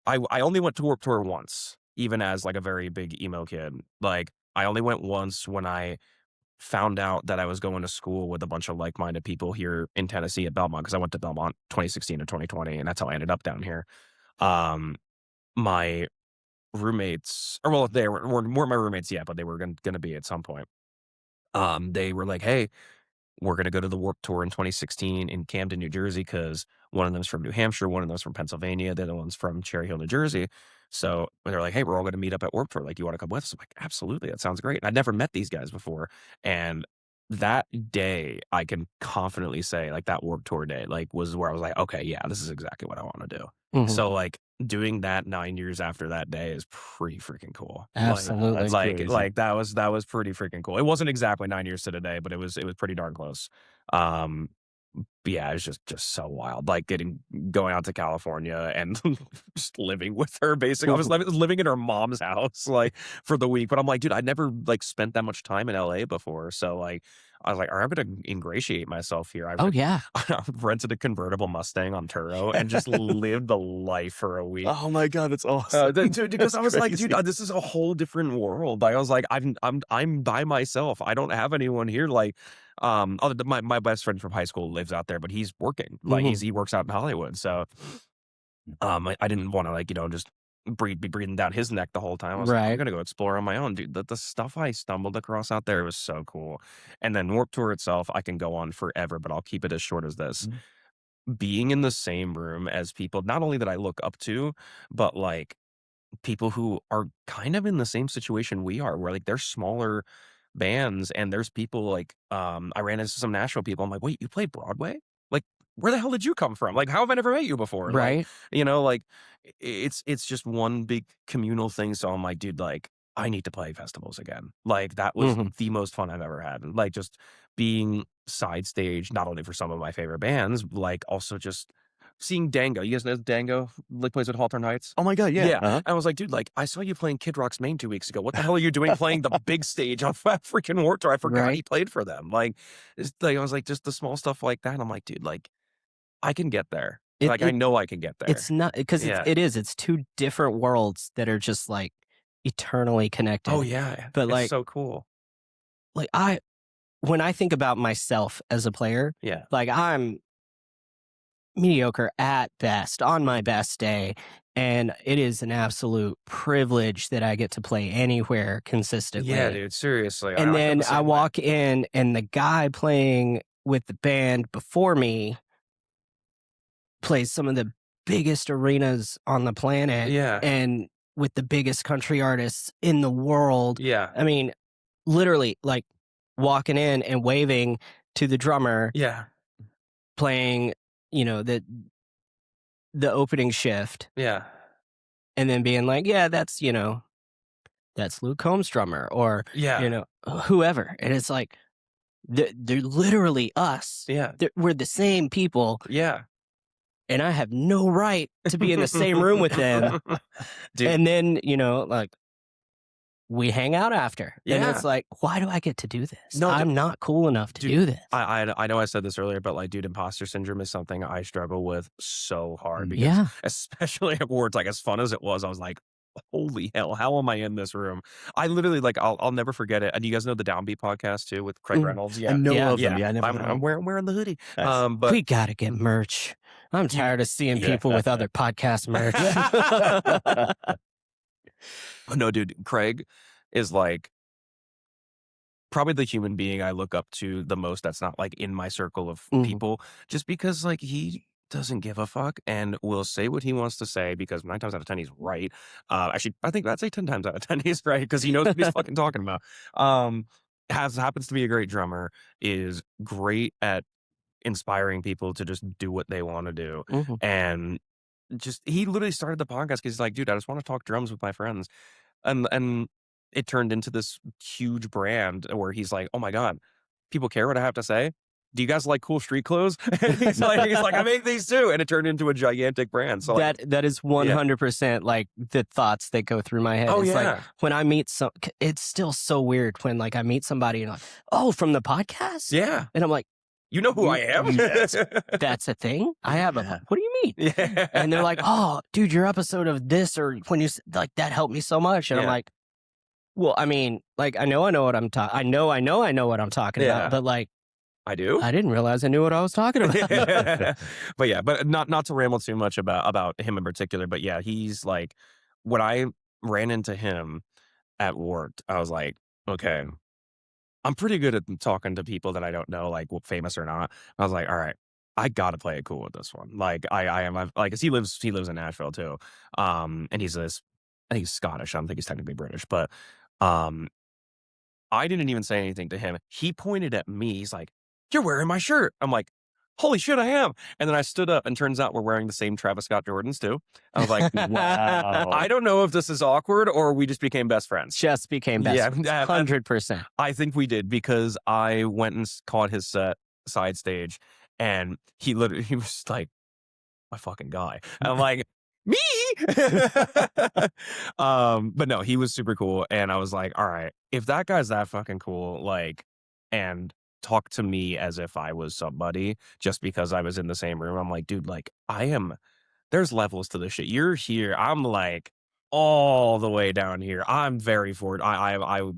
only went to Warped Tour once, even as like a very big emo kid. Like I only went once when I found out that I was going to school with a bunch of like-minded people here in Tennessee at Belmont, because I went to Belmont 2016 to 2020, and that's how I ended up down here. My roommates, or well, they weren't my roommates yet, but they were going to be at some point. They were like, hey, we're going to go to the Warped Tour in 2016 in Camden, New Jersey, because one of them's from New Hampshire, one of them's from Pennsylvania, the other one's from Cherry Hill, New Jersey. So they're like, hey, we're all going to meet up at Warped Tour. Like, you want to come with us? I'm like, absolutely. That sounds great. And I'd never met these guys before. And that day, I can confidently say, like, that Warped Tour day, like, was where I was like, okay, yeah, this is exactly what I want to do. So, like, doing that 9 years after that day is pretty freaking cool. Absolutely. Like that was pretty freaking cool. It wasn't exactly 9 years to the day, but it was pretty darn close. But yeah, it was just so wild. Like going out to California and just living with her. Basically, I was living in her mom's house like for the week. But I'm like, dude, I'd never like spent that much time in LA before. So like, I was like, I'm gonna ingratiate myself here. I rented a convertible Mustang on Turo and just lived the life for a week. Oh my God, that's awesome, dude! Because I was like, dude, this is a whole different world. I was like, I'm by myself. I don't have anyone here. Like, my best friend from high school lives out there, but he's working. Like he works out in Hollywood. So, I didn't want to like just be breathing down his neck the whole time. I was like, I'm Right. gonna go explore on my own, dude. The stuff I stumbled across out there was so cool. And then Warp Tour itself, I can go on forever, but I'll keep it as short as this. Being in the same room as people, not only that I look up to, but like people who are kind of in the same situation we are, where like they're smaller bands and there's people like I ran into some Nashville people. I'm like, wait, you play Broadway? Like, where the hell did you come from? Like, how have I never met you before? Like, Right. like it's just one big communal thing. So I'm like, dude, like I need to play festivals again. Like that was the most fun I've ever had. Like just being side stage, not only for some of my favorite bands, like also just seeing Dango. You guys know Dango? Like plays at Hawthorne Heights. Oh my god, yeah. Yeah. And I was like, dude, like I saw you playing Kid Rock's Maine 2 weeks ago. What the hell are you doing playing the big stage on freaking Warped Tour? I forgot Right. he played for them. Like, it's like I was like, just the small stuff like that. I'm like, dude, like I can get there. Like I know I can get there. It's not because it's two different worlds that are just like eternally connected. Oh yeah. But it's like so cool. Like when I think about myself as a player, Yeah. like I'm mediocre at best on my best day. And it is an absolute privilege that I get to play anywhere consistently. Yeah, dude, seriously. And then I walk in and the guy playing with the band before me plays some of the biggest arenas on the planet. Yeah. And with the biggest country artists in the world. Yeah. I mean, literally like walking in and waving to the drummer. Yeah. Playing, the opening shift. Yeah. And then being like, yeah, that's Luke Combs' drummer or, whoever. And it's like, they're literally us. Yeah. We're the same people. Yeah. And I have no right to be in the same room with them. Dude. And then, like, we hang out after. Yeah. And it's like, why do I get to do this? No, I'm not cool enough to do this. I know I said this earlier, but like, dude, imposter syndrome is something I struggle with so hard because especially at awards, like as fun as it was, I was like, holy hell, how am I in this room? I literally like, I'll never forget it. And you guys know the Downbeat podcast too with Craig Reynolds? Yeah. I know of them. Yeah, I'm wearing the hoodie. Nice. But we got to get merch. I'm tired of seeing people with other podcast merch. No, dude, Craig is like probably the human being I look up to the most that's not like in my circle of people, just because like he doesn't give a fuck and will say what he wants to say because 9 times out of 10 he's right. Actually, I think I'd say 10 times out of 10 he's right because he knows what he's fucking talking about. Happens to be a great drummer, is great at inspiring people to just do what they want to do. And just he literally started the podcast because he's like, dude, I just want to talk drums with my friends. And it turned into this huge brand where he's like, oh my God, people care what I have to say. Do you guys like cool street clothes? he's like, I make these too. And it turned into a gigantic brand. So that is 100% like the thoughts that go through my head. Oh, it's like when I meet it's still so weird when like I meet somebody and like, oh, from the podcast? Yeah. And I'm like, you know who I am? That's a thing? I have a, what do you mean? Yeah. And they're like, oh, dude, your episode of this or when you, like, that helped me so much. And I'm like, well, I mean, like, I know what I'm talking, I know what I'm talking about, but like, I do? I didn't realize I knew what I was talking about. but not to ramble too much about him in particular, but yeah, he's like, when I ran into him at Warped, I was like, okay, I'm pretty good at talking to people that I don't know, like famous or not. I was like, all right, I gotta play it cool with this one. Like I am like, cause he lives in Nashville too. And I think he's Scottish. I don't think he's technically British, but I didn't even say anything to him. He pointed at me. He's like, you're wearing my shirt. I'm like, holy shit, I am. And then I stood up and turns out we're wearing the same Travis Scott Jordans too. I was like, wow. I don't know if this is awkward or we just became best friends. Just became best friends. 100%. I think we did because I went and caught his set side stage and he was like, my fucking guy. And I'm like, me? But no, he was super cool. And I was like, all right, if that guy's that fucking cool, like, and talk to me as if I was somebody just because I was in the same room. I'm like, dude, like there's levels to this shit. You're here. I'm like all the way down here. I'm very forward. I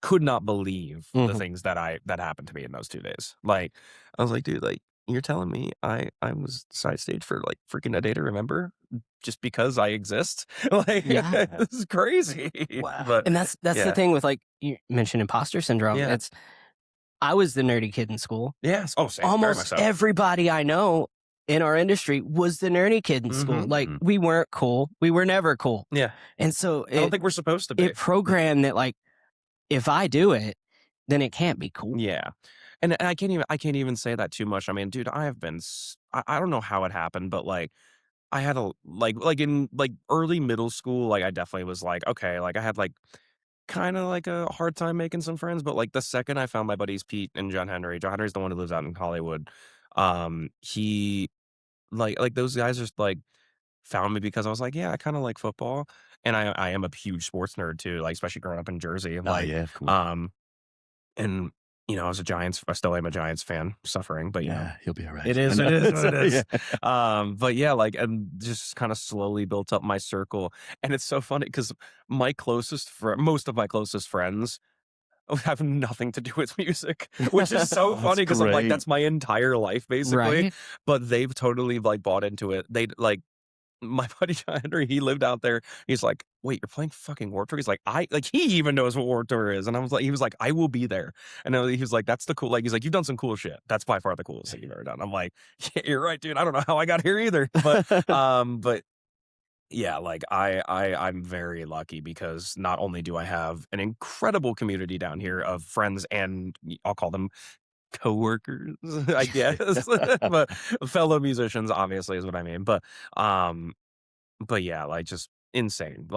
could not believe the things that happened to me in those 2 days. Like, I was like, dude, like, you're telling me I was side stage for like freaking A Day to Remember? just because I exist. Like, Yeah. this is crazy. Wow. But And that's the yeah. thing with, like, you mentioned imposter syndrome. Yeah. I was the nerdy kid in school. Yes. Oh, same. Very much Almost so. everybody I know in our industry was the nerdy kid in school. Like, Mhm. we weren't cool. We were never cool. Yeah. And so I don't think we're supposed to be. it programmed that, like, if I do it, then it can't be cool. Yeah. And I can't even say that too much. I mean, dude, I have been I don't know how it happened, but like I had a like in like early middle school, like I definitely was like, okay, like I had like kind of like a hard time making some friends, but like the second I found my buddies Pete and John Henry's the one who lives out in Hollywood. He like those guys just like found me because I was like, yeah, I kind of like football. And I am a huge sports nerd too, like especially growing up in Jersey. Oh, Like, yeah, of course. and I still am a Giants fan, suffering, but Yeah, he'll be all right. it I is, know. it is what it So, is. yeah. But yeah, like, and just kind of slowly built up my circle. And it's so funny because most of my closest friends have nothing to do with music, which is so Oh, that's funny because I'm like, great. that's my entire life basically. Right? But they've totally like bought into it. They like my buddy John Henry, he lived out there. He's like, "Wait, you're playing fucking Warped Tour?" He's like, "I like." He even knows what Warped Tour is, and he was like, "I will be there." And he was like, "That's the cool." Like, he's like, "You've done some cool shit. That's by far the coolest thing you've ever done." I'm like, "Yeah, you're right, dude. I don't know how I got here either." But yeah, like I'm very lucky because not only do I have an incredible community down here of friends and I'll call them coworkers, I guess, but fellow musicians, obviously, is what I mean. Um, but yeah, like, just insane.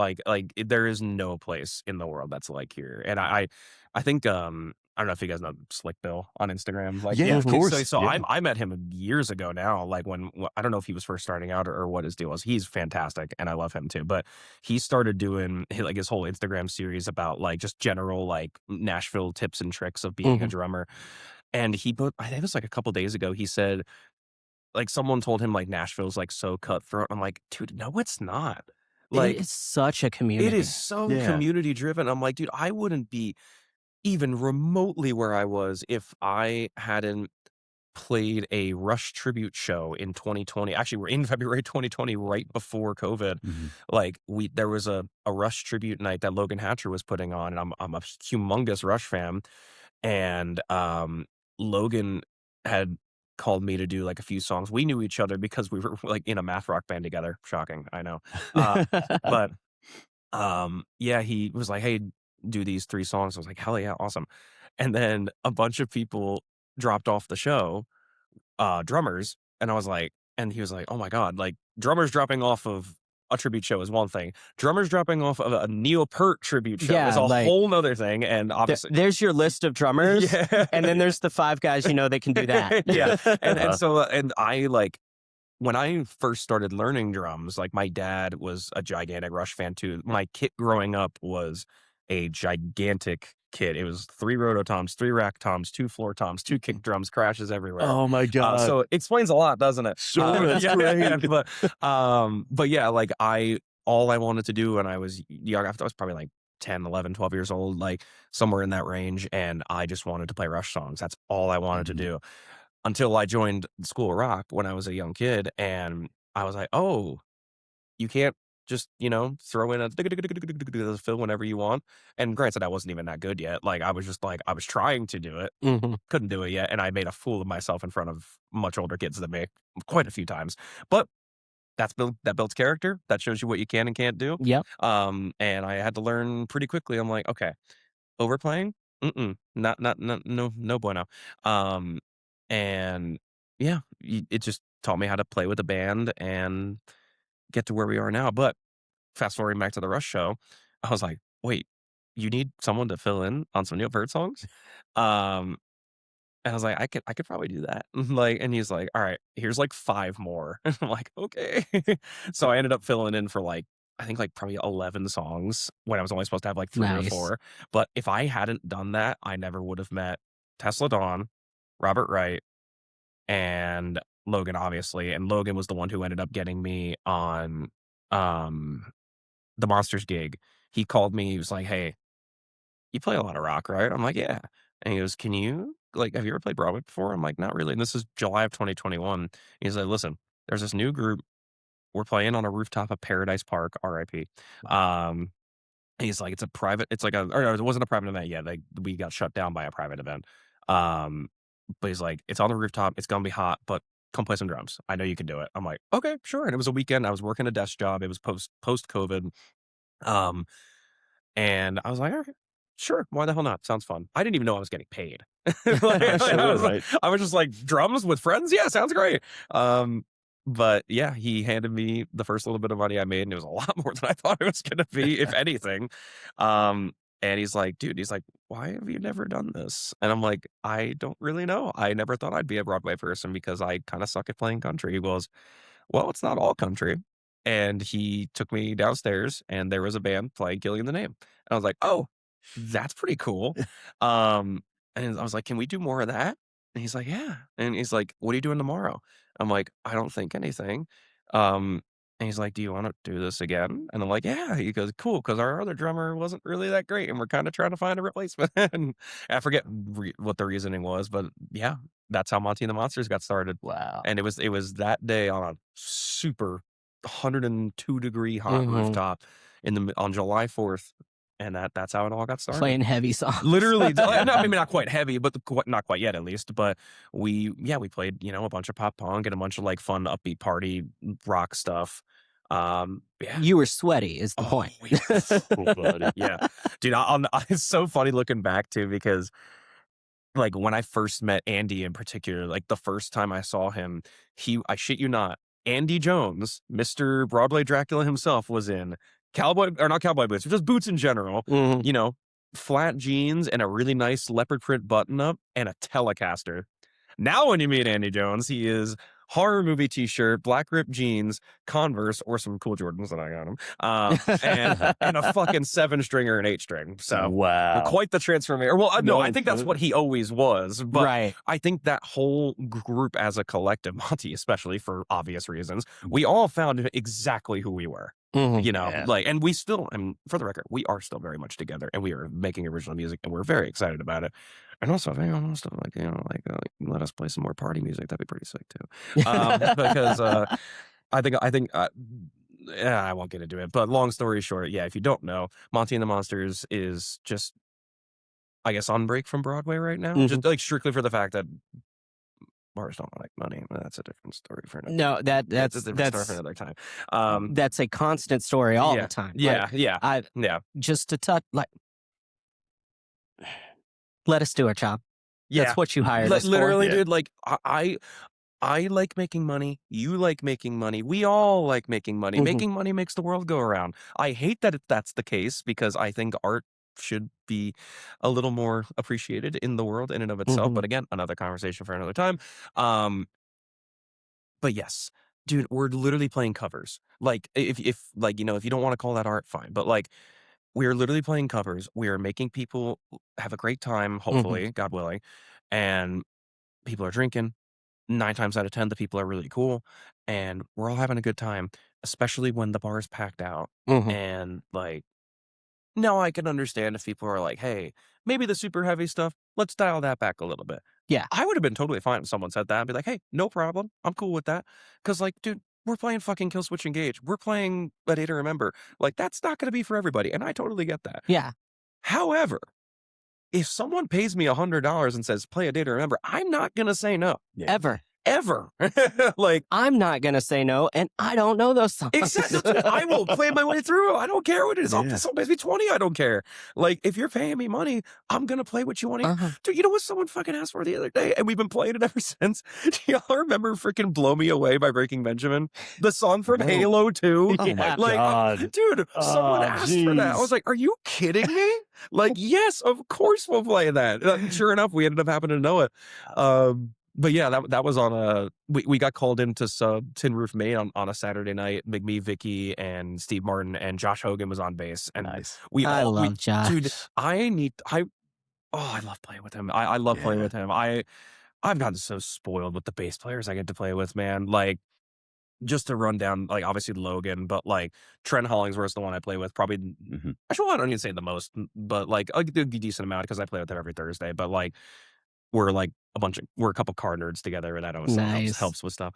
There is no place in the world that's like here, and I think, I don't know if you guys know Slick Bill on Instagram, like, Yeah, yeah, of okay, so course. Yeah. I met him years ago now, like, I don't know if he was first starting out or what his deal was. He's fantastic, and I love him too, but he started doing, like, his whole Instagram series about, like, just general, like, Nashville tips and tricks of being a Mhm. drummer, and he put I think it was, like, a couple days ago, he said, like, someone told him, like, Nashville's, like, so cutthroat. I'm like, "Dude, no, it's not." It Like, is such a it is community. so Yeah. community driven. I'm like, "Dude, I wouldn't be even remotely where I was if I hadn't played a Rush tribute show in 2020." Actually, we're in February 2020, right before COVID. Mhm. Like, there was a Rush tribute night that Logan Hatcher was putting on, and I'm a humongous Rush fan. And, Logan had called me to do, like, a few songs. We knew each other because we were, like, in a math rock band together. Shocking, I know. But, yeah, he was like, "Hey, do these 3 songs." I was like, "Hell yeah, awesome." And then a bunch of people dropped off the show, drummers, and I was like and he was like, "Oh my god, like, drummers dropping off of a tribute show is one thing. Drummers dropping off of a Neil Peart tribute show is Yeah, a like, whole 'nother thing," and obviously there's your list of drummers, yeah. and then there's the 5 guys you know that can do that. Yeah, and Uh-huh. so, and I, like when I first started learning drums, like, my dad was a gigantic Rush fan too. My kit growing up was a gigantic kit. It was 3 rototoms, 3 rack toms, 2 floor toms, 2 kick drums, crashes everywhere. Oh my god. So it explains a lot, doesn't it? Sure, that's Yeah, great. but yeah, like, all I wanted to do when I was young, I was probably, like, 10, 11, 12 years old, like, somewhere in that range, and I just wanted to play Rush songs. That's all I wanted to Mhm. do until I joined School of Rock when I was a young kid, and I was like, "Oh, you can't just, throw in a fill whenever you want." And granted, I wasn't even that good yet. Like, I was just like, I was trying to do it, Mhm. couldn't do it yet, and I made a fool of myself in front of much older kids than me quite a few times. But that builds character. That shows you what you can and can't do. Yep. And I had to learn pretty quickly. I'm like, okay, overplaying? Mm-mm. Not no bueno. Um, and yeah, it just taught me how to play with a band and get to where we are now. But fast forwarding back to the Rush show, I was like, wait, you need someone to fill in on some Neil Peart songs? Um, and I was like, I could probably do that. Like, and he's like, all right, here's like 5 more. And I'm like, okay. So I ended up filling in for like, I think like probably 11 songs when I was only supposed to have like 3 or Nice. 4. But if I hadn't done that, I never would have met Tesla Dawn, Robert Wright, and Logan, obviously. And Logan was the one who ended up getting me on um the Monsters gig. He called me, he was like, hey, you play a lot of rock, right? I'm like, yeah. And he goes, can you, like, have you ever played Broadway before? I'm like, not really. And this is July of 2021. He's like, listen, there's this new group. we're playing on a rooftop of Paradise Park, RIP. He's like, it's a private, it's like or no, it wasn't a private event yet. Like we got shut down by a private event. Um, but he's like, it's on the rooftop. It's gonna be hot, but come play some drums. I know you can do it. I'm like, okay, sure. And it was a weekend. I was working a desk job. It was post COVID. Um, and I was like, okay, sure. Why the hell not? Sounds fun. I didn't even know I was getting paid. Sure, I was just like, drums with friends? Yeah, sounds great. But yeah, he handed me the first little bit of money I made, and it was a lot more than I thought it was gonna be, if anything. And he's like, dude, he's like, why have you never done this? And I'm like, I don't really know. I never thought I'd be a Broadway person because I kind of suck at playing country. He goes, well, it's not all country. And he took me downstairs, and there was a band playing Killing in the Name. And I was like, oh, that's pretty cool. And I was like, can we do more of that? And he's like, yeah. And he's like, what are you doing tomorrow? I'm like, I don't think anything. And he's like, do you want to do this again? And I'm like, yeah. He goes, cool, because our other drummer wasn't really that great, and we're kind of trying to find a replacement. And I forget what the reasoning was, but yeah, that's how Monty and the Monsters got started. Wow. And it was that day on a super 102-degree hot rooftop on July 4th, and that's how it all got started. Playing heavy songs. Literally, maybe not quite heavy, but not quite yet, at least. But we played, a bunch of pop punk and a bunch of like fun, upbeat party rock stuff. Yeah. You were sweaty, is the point. Buddy. Yeah, dude. It's so funny looking back too, because like when I first met Andy in particular, like the first time I saw him, I shit you not, Andy Jones, Mr. Broadway Dracula himself, was in not cowboy boots, just boots in general, flat jeans and a really nice leopard print button up and a Telecaster. Now when you meet Andy Jones, he is horror movie t-shirt, black ripped jeans, Converse, or some cool Jordans that I got him, and a fucking 7-stringer and 8-string. So wow, quite the transformation. Well, no, I think that's what he always was. But right. I think that whole group as a collective, Monty especially for obvious reasons, we all found exactly who we were. And we still, and for the record, we are still very much together, and we are making original music, and we're very excited about it. And also, if anyone wants to let us play some more party music, that'd be pretty sick too. Because I think I won't get into it. But long story short, yeah, if you don't know, Monty and the Monsters is just, I guess, on break from Broadway right now, just like strictly for the fact that bars don't like money. That's a different story for another. No, that's a different story for another time. That's a constant story all the time. Yeah, Just to touch, like, let us do our job. Yeah. That's what you hired us literally, for. dude. Like I like making money. You like making money. We all like making money. Making money makes the world go around. I hate that that's the case, because I think art should be a little more appreciated in the world in and of itself. But again, another conversation for another time. But yes, dude, we're literally playing covers. Like if you don't want to call that art, fine. But like, we're literally playing covers. We are making people have a great time, hopefully, God willing. And people are drinking. 9 times out of 10, the people are really cool. And we're all having a good time, especially when the bar is packed out. And like, now I can understand if people are like, hey, maybe the super heavy stuff, let's dial that back a little bit. Yeah. I would have been totally fine if someone said that and be like, hey, no problem. I'm cool with that. Because like, dude, we're playing fucking Kill Switch Engage. We're playing A Day to Remember. Like, that's not going to be for everybody. And I totally get that. Yeah. However, if someone pays me $100 and says, play A Day to Remember, I'm not going to say no. Yeah. Ever. Like, I'm not going to say no, and I don't know those songs. Exactly. I will play my way through. I don't care what it is. If someone pays me 20, I don't care. Like, if you're paying me money, I'm going to play what you want to hear. Dude, you know what someone fucking asked for the other day? And we've been playing it ever since. Do y'all remember freaking Blow Me Away by Breaking Benjamin? The song from Halo 2? Oh my God. Dude, someone asked for that. I was like, are you kidding me? Like, yes, of course we'll play that. Sure enough, we ended up happening to know it. But yeah, that was on we got called into sub Tin Roof Maine on a Saturday night. Me, Vicky, and Steve Martin, and Josh Hogan was on bass. And nice. I love Josh. Dude, I love playing with him. I love playing with him. I've gotten so spoiled with the bass players I get to play with, man. Like, just to run down, like, obviously Logan, but like Trent Hollingsworth's the one I play with probably. Actually, I don't even say the most, but like a decent amount, because I play with him every Thursday. But like, we're a couple car nerds together, and that always helps with stuff.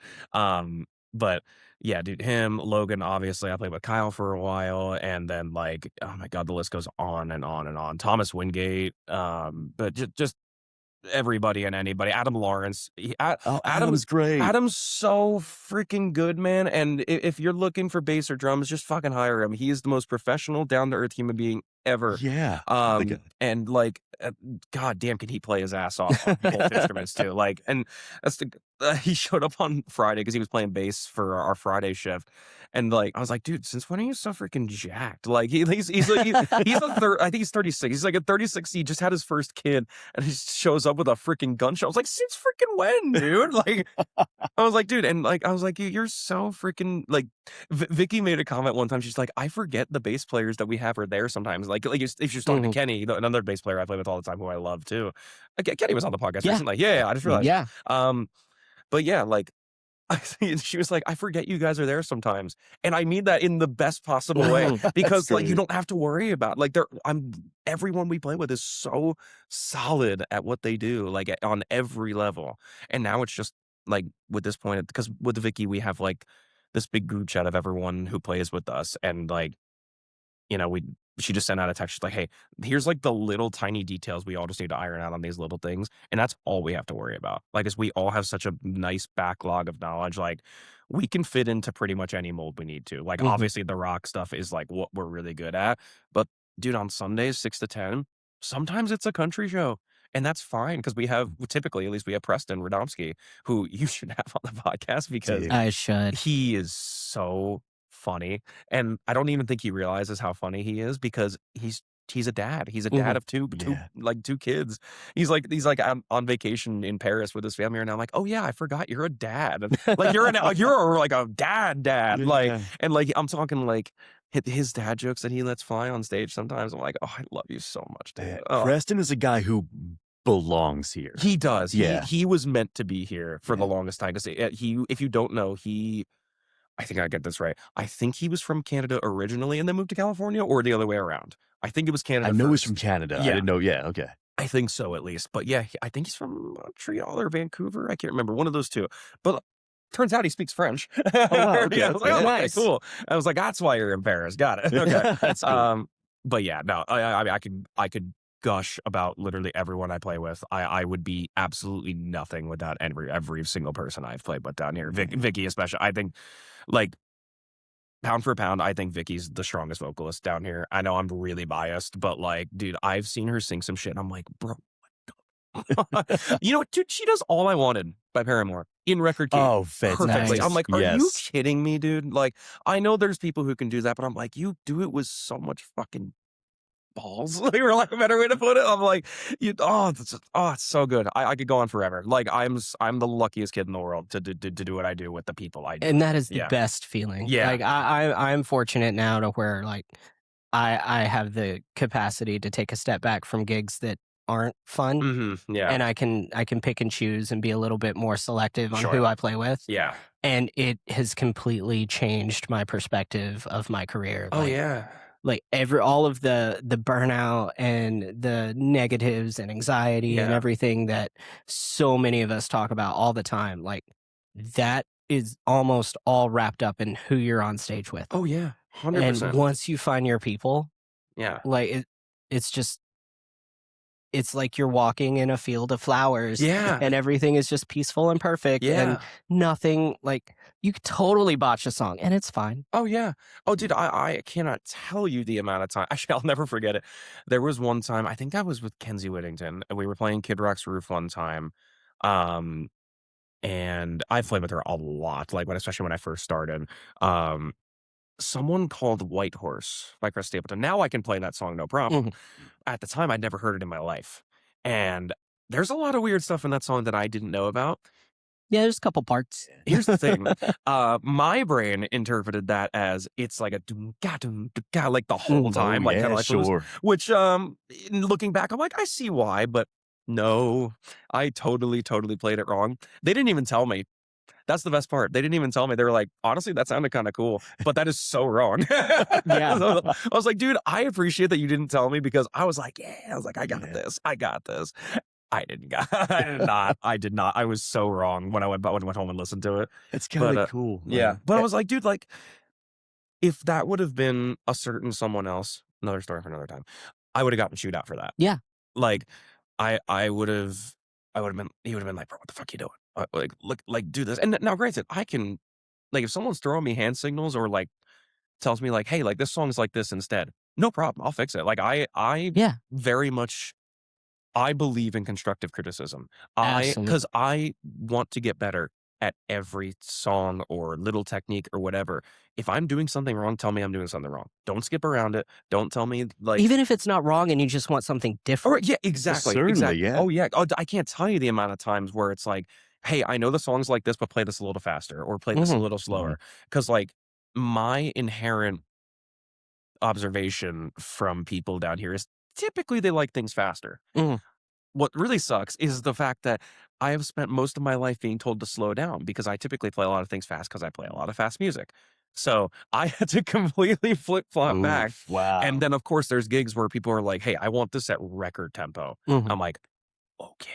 But yeah, dude, him, Logan, obviously, I played with Kyle for a while, and then like, oh my god, the list goes on and on and on. Thomas Wingate, but just everybody and anybody. Adam Lawrence. Oh, Adam's great. Adam's so freaking good, man. And if you're looking for bass or drums, just fucking hire him. He is the most professional, down to earth human being ever. Yeah. And like, god damn, can he play his ass off on both instruments too? Like, and that's he showed up on Friday because he was playing bass for our Friday shift. And like, I was like, dude, since when are you so freaking jacked? Like, he's like, he's a third. I think he's 36. He's like at 36. He just had his first kid, and he shows up with a freaking gunshot. I was like, since freaking when, dude? Like, I was like, dude, and like, I was like, you're so freaking like. Vicky made a comment one time. She's like, I forget the bass players that we have are there sometimes. Like if you're talking to Kenny, another bass player I play with all the time, who I love too. Kenny was on the podcast recently. Yeah, I just realized. Yeah. But yeah, like. She was like, I forget you guys are there sometimes, and I mean that in the best possible way, because like you don't have to worry about like everyone we play with is so solid at what they do, like on every level. And now it's just like with this point, because with Vicky we have like this big group chat of everyone who plays with us, and like, you know, she just sent out a text. She's like, hey, here's like the little tiny details we all just need to iron out on these little things. And that's all we have to worry about. Like, as we all have such a nice backlog of knowledge, like we can fit into pretty much any mold we need to. Like, obviously the rock stuff is like what we're really good at. But dude, on Sundays, 6 to 10, sometimes it's a country show. And that's fine, because we have, typically, at least we have Preston Radomski, who you should have on the podcast, because I should. He is so funny, and I don't even think he realizes how funny he is, because he's a dad. He's a dad of two kids. He's like on vacation in Paris with his family, and I'm like, oh yeah, I forgot you're a dad. And, like you're like a dad, like, and like I'm talking like his dad jokes that he lets fly on stage sometimes. I'm like, oh, I love you so much, dude. Preston is a guy who belongs here. He does. Yeah, he was meant to be here for the longest time. Because if you don't know, I think I get this right. I think he was from Canada originally and then moved to California, or the other way around. I think it was Canada. I know he's from Canada. Yeah. I didn't know. Yeah, okay. I think so, at least. But yeah, I think he's from Montreal or Vancouver. I can't remember. One of those two. But turns out he speaks French. Oh, wow. Okay. Yeah, I was like, nice. Okay, cool. I was like, that's why you're in Paris. Got it. Okay. That's cool. But yeah, no, I could gush about literally everyone I play with. I would be absolutely nothing without every single person I've played with down here. Vicky especially. I think, like, pound for pound, I think Vicky's the strongest vocalist down here. I know I'm really biased, but like, dude, I've seen her sing some shit, and I'm like, bro, what the you know what, dude? She does All I Wanted by Paramore in record key. Oh, fantastic. Nice. I'm like, are you kidding me, dude? Like, I know there's people who can do that, but I'm like, you do it with so much fucking balls, like, for lack of a better way to put it. I'm like, it's so good. I could go on forever. Like, I'm the luckiest kid in the world to do what I do with the people I do. And that is the best feeling. Yeah. Like, I'm fortunate now to where like I have the capacity to take a step back from gigs that aren't fun. Mm-hmm. Yeah. And I can pick and choose and be a little bit more selective on who I play with. Yeah. And it has completely changed my perspective of my career. Oh, yeah. Like all of the burnout and the negatives and anxiety and everything that so many of us talk about all the time, like that is almost all wrapped up in who you're on stage with. Oh yeah, 100%. And once you find your people, like it's like you're walking in a field of flowers. Yeah. And everything is just peaceful and perfect. Yeah. And nothing, like, you could totally botch a song and it's fine. Oh, yeah. Oh, dude, I cannot tell you the amount of time. Actually, I'll never forget it. There was one time, I think that was with Kenzie Whittington, and we were playing Kid Rock's Roof one time. And I played with her a lot, like especially when I first started. Someone called White Horse by Chris Stapleton. Now I can play that song, no problem. Mm-hmm. At the time, I'd never heard it in my life. And there's a lot of weird stuff in that song that I didn't know about. Yeah, there's a couple parts. Here's the thing. My brain interpreted that as it's like a doom-ga, like the whole time. Like, kind of like sure. Which, looking back, I'm like, I see why, but no, I totally played it wrong. They didn't even tell me. That's the best part. They didn't even tell me. They were like, honestly, that sounded kind of cool, but that is so wrong. Yeah. I was like, dude, I appreciate that you didn't tell me, because I was like, I got this. I didn't. I did not. I did not. I was so wrong when I went home and listened to it. It's kind of cool. Yeah, Man. but I was like, dude, like if that would have been a certain someone else, another story for another time, I would have gotten chewed out for that. Yeah. Like, I would have been, he would have been like, bro, what the fuck you doing? Like, look, like, do this. And now, granted, I can, like, if someone's throwing me hand signals or like tells me like, hey, like this song's like this instead, no problem, I'll fix it. Like, I Yeah. very much, I believe in constructive criticism. Absolutely. Because I want to get better at every song or little technique or whatever. If I'm doing something wrong, tell me I'm doing something wrong. Don't skip around it. Don't tell me like, Even if it's not wrong and you just want something or different. yeah, exactly. Certainly, Exactly. yeah. Oh yeah. Oh, I can't tell you the amount of times where it's like, hey, I know the song's like this, but play this a little faster or play this a little slower. Because like my inherent observation from people down here is typically they like things faster. Mhm. What really sucks is the fact that I have spent most of my life being told to slow down because I typically play a lot of things fast because I play a lot of fast music. So I had to completely flip-flop back. Wow. And then, of course, there's gigs where people are like, hey, I want this at record tempo. I'm like, okay,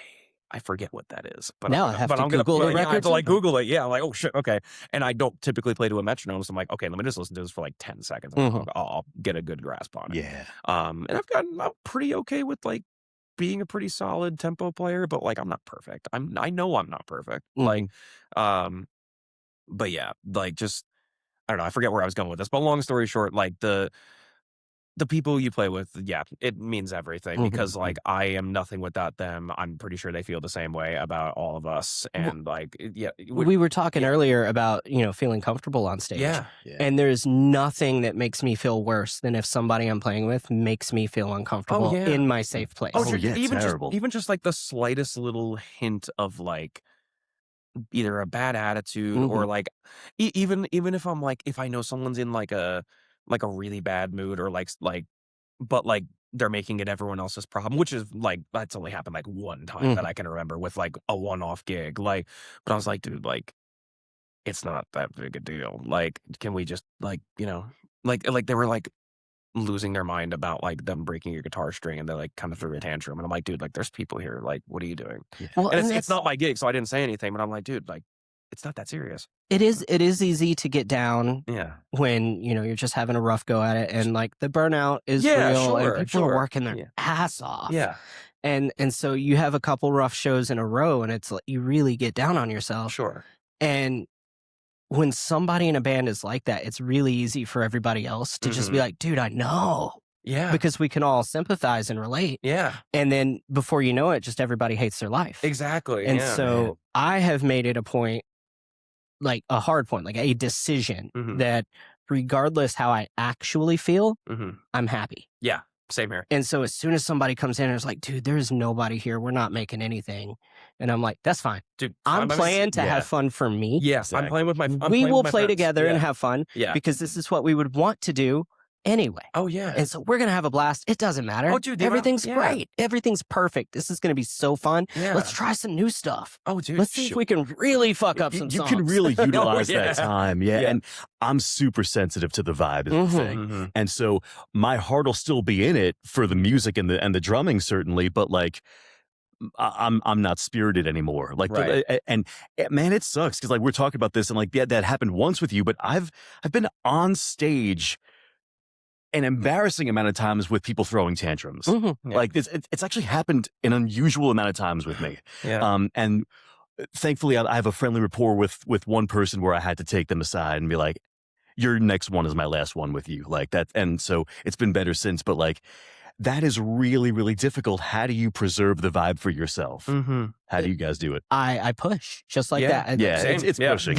I forget what that is. But Now I have to I'm gonna, Google the I have record to like tempo. Google it. Yeah, I'm like, oh shit, okay. And I don't typically play to a metronome, so I'm like, okay, let me just listen to this for like 10 seconds. I'll get a good grasp on it. Yeah. And I'm pretty okay with like being a pretty solid tempo player, but like I'm not perfect. I know I'm not perfect. Like, but yeah, like just I don't know. I forget where I was going with this, but long story short, like the people you play with, yeah, it means everything because like I am nothing without them. I'm pretty sure they feel the same way about all of us. And like, yeah, we were talking earlier about, feeling comfortable on stage. Yeah. And there's nothing that makes me feel worse than if somebody I'm playing with makes me feel uncomfortable in my safe place. Oh, yeah, terrible. Even just like the slightest little hint of like either a bad attitude or like even if I'm like if I know someone's in like a really bad mood or but like they're making it everyone else's problem, which is like that's only happened like one time that I can remember with like a one-off gig. Like, but I was like, dude, like it's not that big a deal. Like, can we just like like they were like losing their mind about like them breaking your guitar string and they like kind of threw a tantrum and I'm like, dude, like there's people here, like what are you doing? Well, And it's not my gig, so I didn't say anything, but I'm like, dude, like it's not that serious. It is easy to get down when you're just having a rough go at it and like the burnout is real and people are working their ass off. And so you have a couple rough shows in a row and it's like you really get down on yourself. And when somebody in a band is like that, it's really easy for everybody else to just be like, dude, I know. Because we can all sympathize and relate. And then before you know it, just everybody hates their life. Exactly. And so I have made it a point, like a hard point, like a decision that regardless how I actually feel, I'm happy. Yeah. Same here. And so as soon as somebody comes in and is like, dude, there's nobody here. We're not making anything. And I'm like, that's fine. Dude, I'm playing to have fun for me. Yes. I'm playing with my We will play together and have fun because this is what we would want to do anyway. Oh, yeah. And so we're going to have a blast. It doesn't matter. Oh, dude. Everything's great. Everything's perfect. This is going to be so fun. Let's try some new stuff. Oh, dude. Let's see if we can really fuck up some songs. You can really utilize that time. Yeah. And I'm super sensitive to the vibe is the thing. And so my heart will still be in it for the music and the drumming, certainly. But like, I'm not spirited anymore. Like, and man, it sucks because like we're talking about this and like that happened once with you, but I've been on stage an embarrassing amount of times with people throwing tantrums. Like it's actually happened an unusual amount of times with me. And thankfully I have a friendly rapport with one person where I had to take them aside and be like, your next one is my last one with you, like that. And so it's been better since, but like that is really, really difficult. How do you preserve the vibe for yourself? How do you guys do it? I push just like that. Yeah, it's pushing.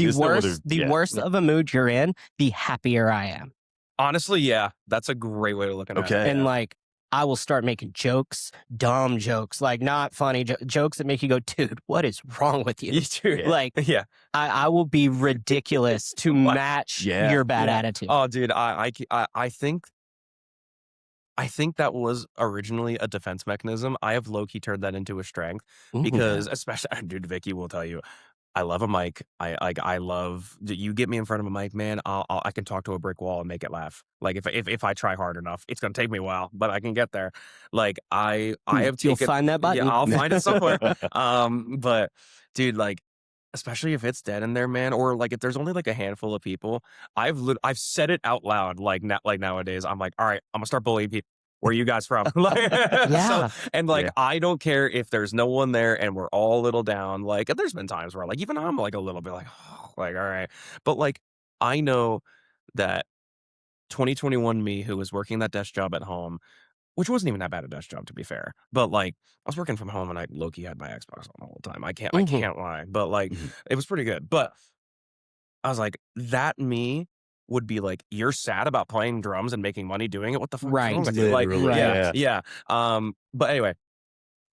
The worse of a mood you're in, the happier I am. Honestly, yeah, that's a great way to look at it. And like, I will start making jokes, dumb jokes, like not funny jokes that make you go, dude, what is wrong with you? Like, I will be ridiculous to match your bad attitude. Oh, dude, I think that was originally a defense mechanism. I have low-key turned that into a strength because, especially, dude, Vicky will tell you, I love a mic. I love you get me in front of a mic, man. I can talk to a brick wall and make it laugh. Like if I try hard enough, it's gonna take me a while, but I can get there. Like I have You'll taken find that yeah, button. I'll find it somewhere. But dude, like especially if it's dead in there, man, or like if there's only like a handful of people, I've said it out loud like nowadays. I'm like, all right, I'm gonna start bullying people. Where are you guys from? Like so Yeah. and like Yeah. I don't care if there's no one there and we're all a little down. Like there's been times where like even I'm like a little bit like, oh, like all right. But like I know that 2021 me who was working that desk job at home, which wasn't even that bad a desk job to be fair. But like I was working from home and I low-key had my Xbox on the whole time. I Mhm. can't lie. But like Mhm. it was pretty good. But I was like, that me would be like, you're sad about playing drums and making money doing it. What the fuck is wrong Right. with you? Like, Literally, yeah, Right. yeah. yeah. But anyway,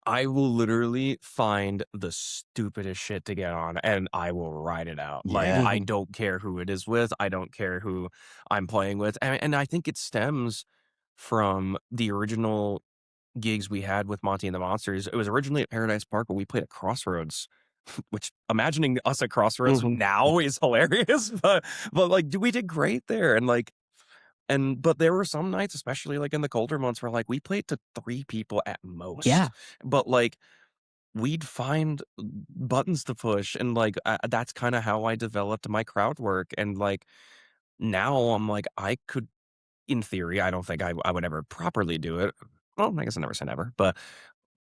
I will literally find the stupidest shit to get on and I will ride it out. Like, Yeah. I Mhm. don't care who it is with. I don't care who I'm playing with. And I think it stems from the original gigs we had with Monty and the Monsters. It was originally at Paradise Park, but we played at Crossroads, which imagining us at Crossroads Mhm. now is hilarious. But like, we did great there. And like, but there were some nights, especially like in the colder months, where like we played to 3 people at Yeah. most. But like we'd find buttons to push, and like that's kind of how I developed my crowd work. And like now I'm like I could, in theory, I don't think I would ever properly do it. Well, I guess I never say never, but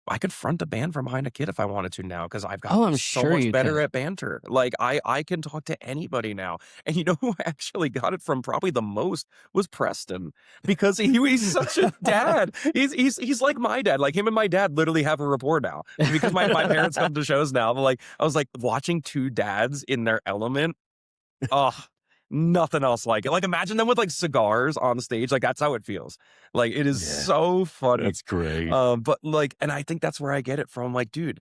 I could front a band from behind a kid if I wanted to now because I've gotten Oh, I'm so sure much you better could. at banter. Like I can talk to anybody now. And you know who I actually got it from probably the most was Preston because he's such a dad. He's like my dad. Like him and my dad literally have a rapport now because my parents come to shows now. But like I was like watching 2 dads in their element. Oh, nothing else like it. Like imagine them with like cigars on stage. Like that's how it feels. Like it is Yeah. so funny. That's great. But like, and I think that's where I get it from. Like, dude,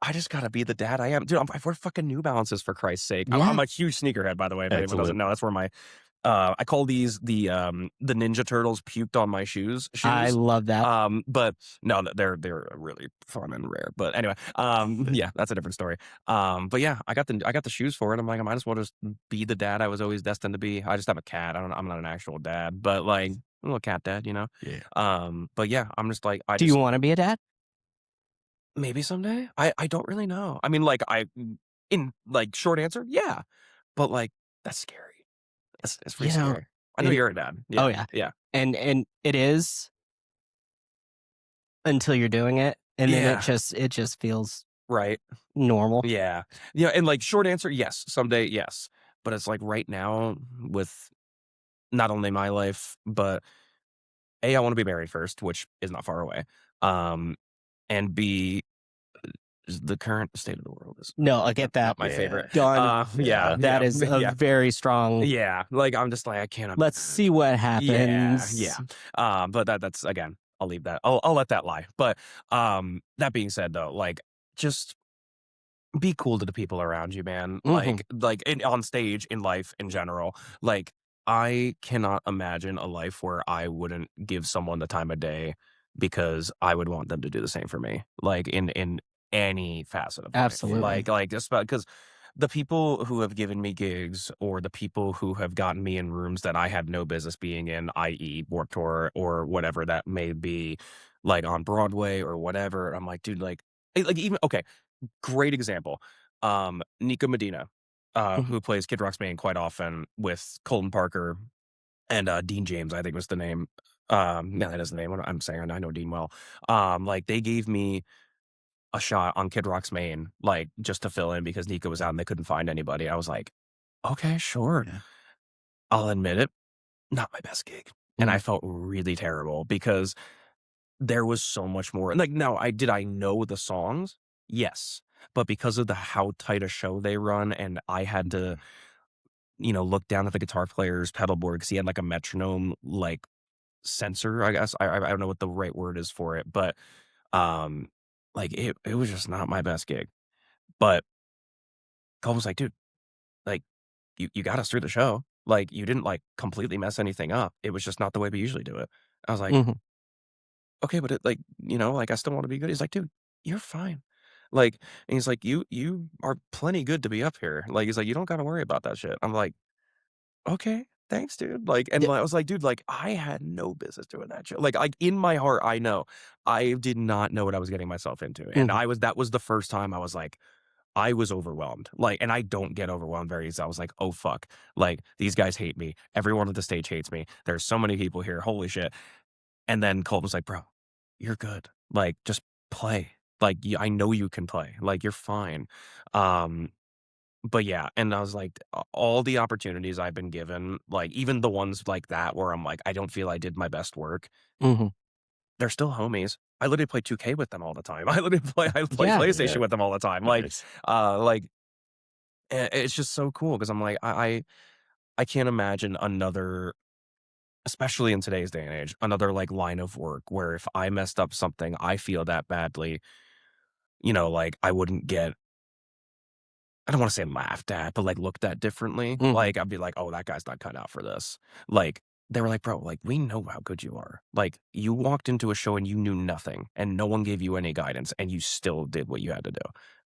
I just gotta be the dad I am. Dude, I wear fucking New Balances for Christ's sake. I'm Yeah. a huge sneakerhead, by the way. If anyone doesn't Excellent. know, that's where my I call these the Ninja Turtles puked on my shoes. I love that. But no, they're really fun and rare. But anyway, yeah, that's a different story. But yeah, I got the shoes for it. I'm like, I might as well just be the dad I was always destined to be. I just have a cat. I'm not an actual dad, but like a little cat dad, you know. Yeah. But yeah, I'm just like I Do you just wanna be a dad? maybe someday. I don't really know. I mean, like in like short answer, yeah, but like that's scary. It's pretty You know, scary. I know it you're a dad. oh, Yeah, yeah. yeah, And it is until you're doing it, and then yeah. it just feels Right. normal. Yeah. Yeah, and, like, short answer, yes. Someday, yes. But it's like right now with not only my life, but A, I wanna be married first, which is not far away. Um, and B, the current state of the world is No, I get that. not my favorite. Yeah. Done. Yeah, Yeah. That yeah, is a yeah. very strong Yeah, like, I'm just like, I can't let's see what yeah, yeah. happens. But that's again, I'll leave that. I'll let that lie. But, that being said, though, like, just be cool to the people around you, man. Mhm. Like on stage, in life, in general. Like I cannot imagine a life where I wouldn't give someone the time of day because I would want them to do the same for me. Like in any facet of life. Absolutely. Like just because the people who have given me gigs or the people who have gotten me in rooms that I had no business being in, i.e. Warped Tour or whatever that may be, like on Broadway or whatever. I'm like, dude, like even okay, great example. Nico Medina, Mhm. who plays Kid Rock's main quite often with Colton Parker and Dean James, I think was the name. No, that is the name. I'm saying I know Dean well. Like they gave me a shot on Kid Rock's main, like just to fill in because Nico was out and they couldn't find anybody. I was like, okay, sure. Yeah. I'll admit it, not my best gig. And I Mm. felt really terrible because there was so much more. And like, no, I know the songs? Yes. But because of the how tight a show they run, and I had to, look down at the guitar player's pedal board because he had like a metronome like sensor, I guess. I don't know what the right word is for it, but um like it was just not my best gig. But Cole was like, dude, like you got us through the show. Like you didn't like completely mess anything up. It was just not the way we usually do it. I was like, Mhm. okay, but it like, like I still want to be good. He's like, dude, you're fine. Like, and he's like, you are plenty good to be up here. Like, he's like, you don't got to worry about that shit. I'm like, okay, thanks, dude. Like, and Yeah. I was like, dude, like, I had no business doing that shit. Like, in my heart, I know I did not know what I was getting myself into, and Mhm. that was the first time I was like, I was overwhelmed. Like, and I don't get overwhelmed very easily. I was like, oh fuck, like these guys hate me. Everyone at the stage hates me. There's so many people here. Holy shit. And then Colt was like, bro, you're good. Like, just play. Like, I know you can play. Like, you're fine. Um, but yeah, and I was like, all the opportunities I've been given, like even the ones like that where I'm like, I don't feel I did my best work, Mhm. they're still homies. I literally play 2K with them all the time. I play Yeah. PlayStation Yeah. with them all the time. Nice. Like it's just so cool because I'm like, I can't imagine another, especially in today's day and age, another like line of work where if I messed up something, I feel that badly, like I wouldn't get, I don't want to say laughed at, but like looked at differently. Mhm. Like I'd be like, oh, that guy's not cut out for this. Like they were like, bro, like we know how good you are. Like you walked into a show and you knew nothing and no one gave you any guidance and you still did what you had to do.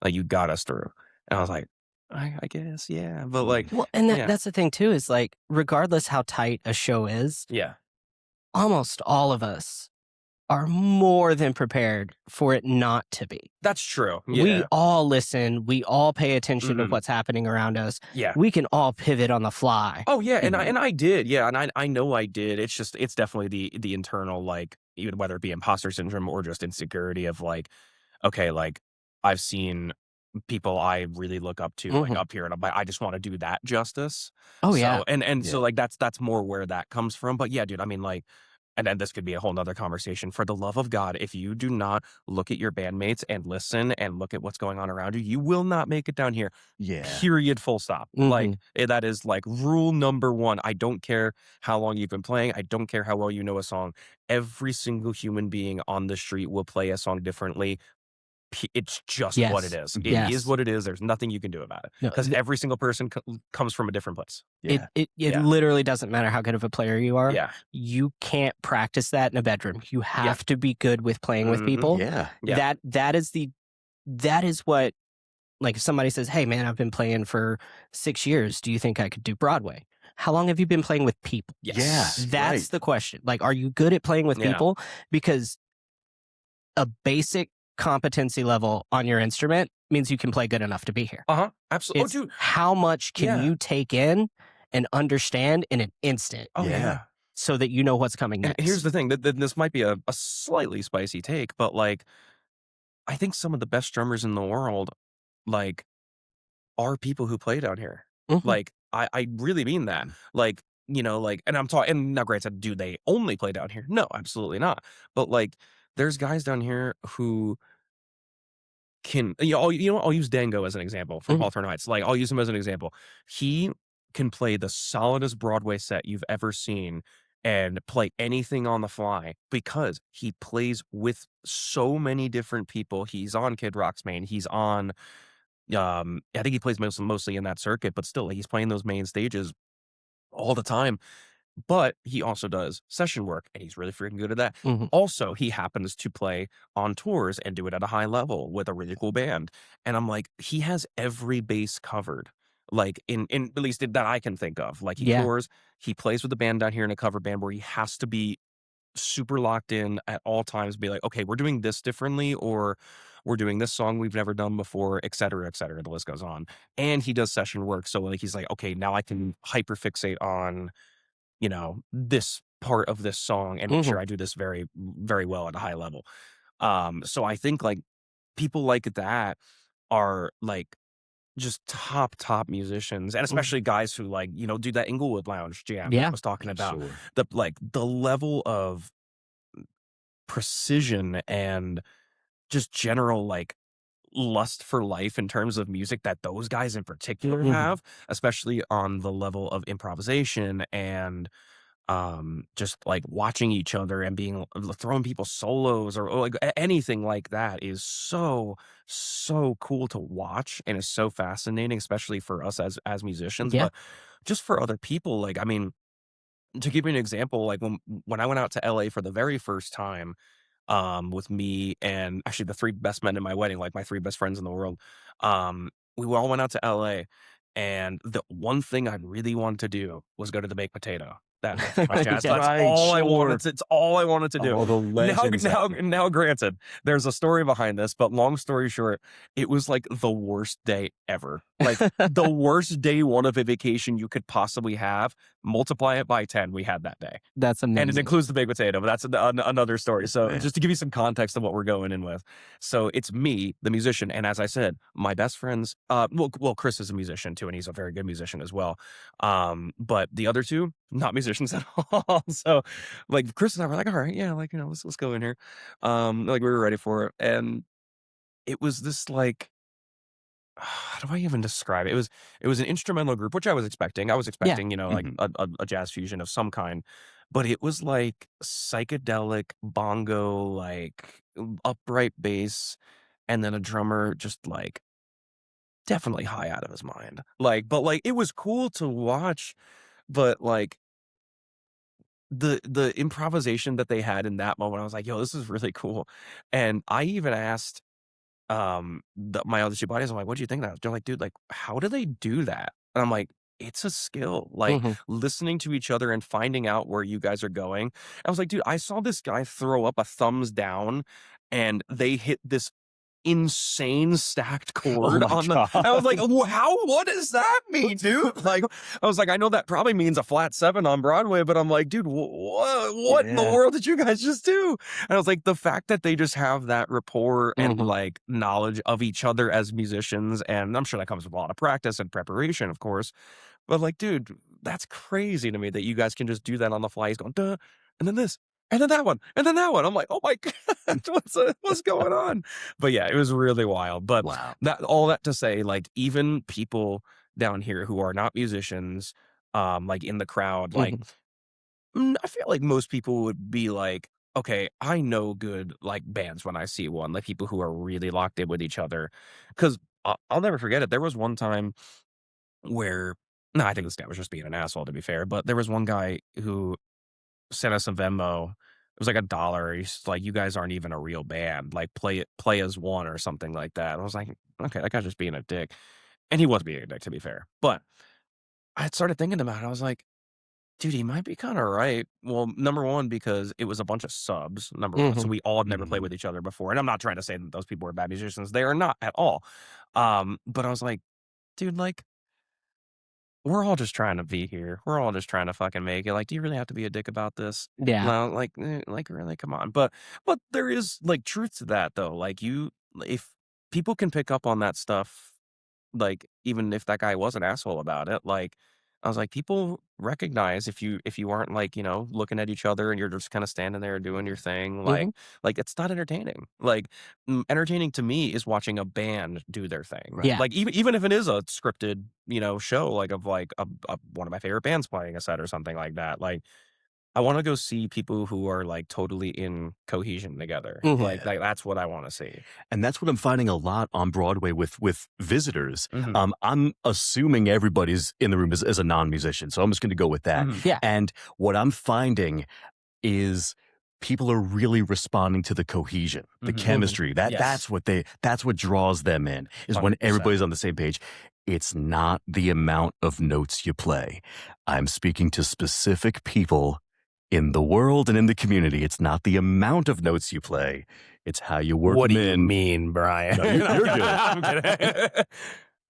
Like you got us through. And I was like, I guess, yeah. But like, Well, and yeah, that's the thing too is like regardless how tight a show is, yeah, almost all of us are more than prepared for it not to be. that's true. We Yeah. all listen, we all pay attention to Hmm. what's happening around us. Yeah. We can all pivot on the fly. Oh yeah, and I Mhm. and I did, yeah, and I know I did. It's just it's definitely the internal like even whether it be imposter syndrome or just insecurity of like, okay, like I've seen people I really look up to like Mhm. up here, and I just want to do that justice. Oh yeah. So and so Yeah. like that's more where that comes from. But yeah, dude, I mean like. And then this could be a whole nother conversation. For the love of God, if you do not look at your bandmates and listen and look at what's going on around you, you will not make it down here. Yeah. Period, full stop. Like, Mhm. that is, like, rule number 1. I don't care how long you've been playing, I don't care how well you know a song. Every single human being on the street will play a song differently. It's just what it Yes. is. It Mhm. is Yes. what it is, there's nothing you can do about it No, because every single person comes from a different place. it Yeah. it Yeah. literally doesn't matter how good of a player you are. Yeah. You can't practice that in a bedroom. You Yeah. have to be good with playing with Mhm. people. Yeah. Yeah. That is what like if somebody says, "Hey man, I've been playing for 6 years. Do you think I could do Broadway?" How long have you been playing with people? Yeah. Yes. That's Right. the question. Like, are you good at playing with Yeah. people? Because a basic competency level on your instrument means you can play good enough to be here. Uh-huh. Absolutely. Oh, It's dude. how much can Yeah. you take in and understand in an instant Oh, Yeah. yeah. so that you know what's coming And here's next. the thing, that this might be a slightly spicy take, but, like, I think some of the best drummers in the world, like, are people who play down here. Mhm. Like, I really mean that. Like, like and I'm talking and now granted, do they only play down here? No, absolutely not. But, like, there's guys down here who can I'll use Dango as an example from Mhm. Hawthorne Heights. Like, I'll use him as an example. He can play the solidest Broadway set you've ever seen and play anything on the fly because he plays with so many different people. He's on Kid Rock's main. He's on I think he plays mostly in that circuit, but still, he's playing those main stages all the time. But he also does session work, and he's really freaking good at that. Mhm. Also, he happens to play on tours and do it at a high level with a really cool band. And I'm like, he has every base covered. Like in at least that I can think of. Like he Yeah. tours, he plays with a band down here in a cover band where he has to be super locked in at all times, be like, okay, we're doing this differently, or we're doing this song we've never done before, et cetera, et cetera. The list goes on. And he does session work. So like he's like, okay, now I can hyper fixate on, this part of this song and make Mhm. sure I do this very, very well at a high level. So I think like people like that are like just top musicians, and Mhm. especially guys who like, do that Inglewood Lounge jam that I Yeah. was talking about. Sure. The level of precision and just general like lust for life in terms of music that those guys in particular Mhm. have, especially on the level of improvisation and just like watching each other and being throwing people solos or like anything like that is so cool to watch and is so fascinating, especially for us as musicians, Yeah. but just for other people. Like, I mean, to give you an example, like when I went out to LA for the very first time, with me and actually the 3 best men in my wedding, like my 3 best friends in the world. We all went out to LA, and the one thing I really wanted to do was go to the baked potato that day for my jazz. Yeah. That's Right, all I wanted sure. to it's all I wanted to do. Oh, the legends. Now granted, there's a story behind this, but long story short, it was like the worst day ever. Like the worst day one of a vacation you could possibly have. Multiply it by 10, we had that day. That's And it amazing. includes the baked potato, but that's another story. So Man. just to give you some context of what we're going in with. So it's me, the musician, and as I said, my best friends, well, Chris is a musician too, and he's a very good musician as well. But the other 2, not musicians at all. So like Chris and I were like, all right, yeah, like, let's go in here. Like we were ready for it. And it was this like how do I even describe it? It was an instrumental group, which I was expecting. I was expecting, like a jazz fusion of some kind, but it was like psychedelic bongo, like upright bass, and then a drummer just like definitely high out of his mind. But like it was cool to watch, but like the improvisation that they had in that moment, I was like, yo, this is really cool. And I even asked my other 2 buddies, I'm like, what do you think of that? They're like, dude, like, how do they do that? And I'm like, it's a skill, like Hmm. listening to each other and finding out where you guys are going. I was like, dude, I saw this guy throw up a thumbs down and they hit this insane stacked Oh chord my on the God. I was like, what does that mean, dude? Like, I was like, I know that probably means a flat 7 on Broadway, but I'm like, dude, what in the Yeah. world did you guys just do? And I was like, the fact that they just have that rapport and Mhm. like knowledge of each other as musicians, and I'm sure that comes with a lot of practice and preparation, of course. But like, dude, that's crazy to me that you guys can just do that on the fly. He's going, duh, and then this, and then that one, and then that one. I'm like, oh my God, what's going on? But yeah, it was really wild. But Wow. all that to say, like, even people down here who are not musicians, like in the crowd, like, Mhm. I feel like most people would be like, okay, I know good like bands when I see one, like people who are really locked in with each other. Because I'll never forget it. There was one time where, no, I think this guy was just being an asshole, to be fair. But there was one guy who sent us a Venmo. It was like $1. He's like, "You guys aren't even a real band. Like, play as one or something like that." I was like, "Okay, that guy's just being a dick," and he was being a dick, to be fair. But I started thinking about it. I was like, "Dude, he might be kind of right." Well, number one, because it was a bunch of subs. Number one, so Mhm. we all had never played Mhm. with each other before. And I'm not trying to say that those people are bad musicians. They are not at all. But I was like, dude, like we're all just trying to be here. We're all just trying to fucking make it. Like, do you really have to be a dick about this? Yeah. No, like really, come on. But there is like truth to that though. Like if people can pick up on that stuff, like even if that guy was an asshole about it, like I was like, people recognize if you aren't like looking at each other and you're just kind of standing there doing your thing, Mhm. like it's not entertaining. Like entertaining to me is watching a band do their thing. Right. Yeah. Like even if it is a scripted show like of like one of my favorite bands playing a set or something like that. Like I want to go see people who are like totally in cohesion together. Mhm. Like, Yeah. that's what I want to see. And that's what I'm finding a lot on Broadway with visitors. Mhm. I'm assuming everybody's in the room as a non-musician, so I'm just going to go with that. Mhm. Yeah. And what I'm finding is people are really responding to the cohesion, the Mhm. chemistry. Yes. That's what draws them in, is when 100%. everybody's on the same page. It's not the amount of notes you play. I'm speaking to specific people in the world and in the community. It's not the amount of notes you play. It's how you work What them do you in. mean, Brian? No, you're good. I'm kidding.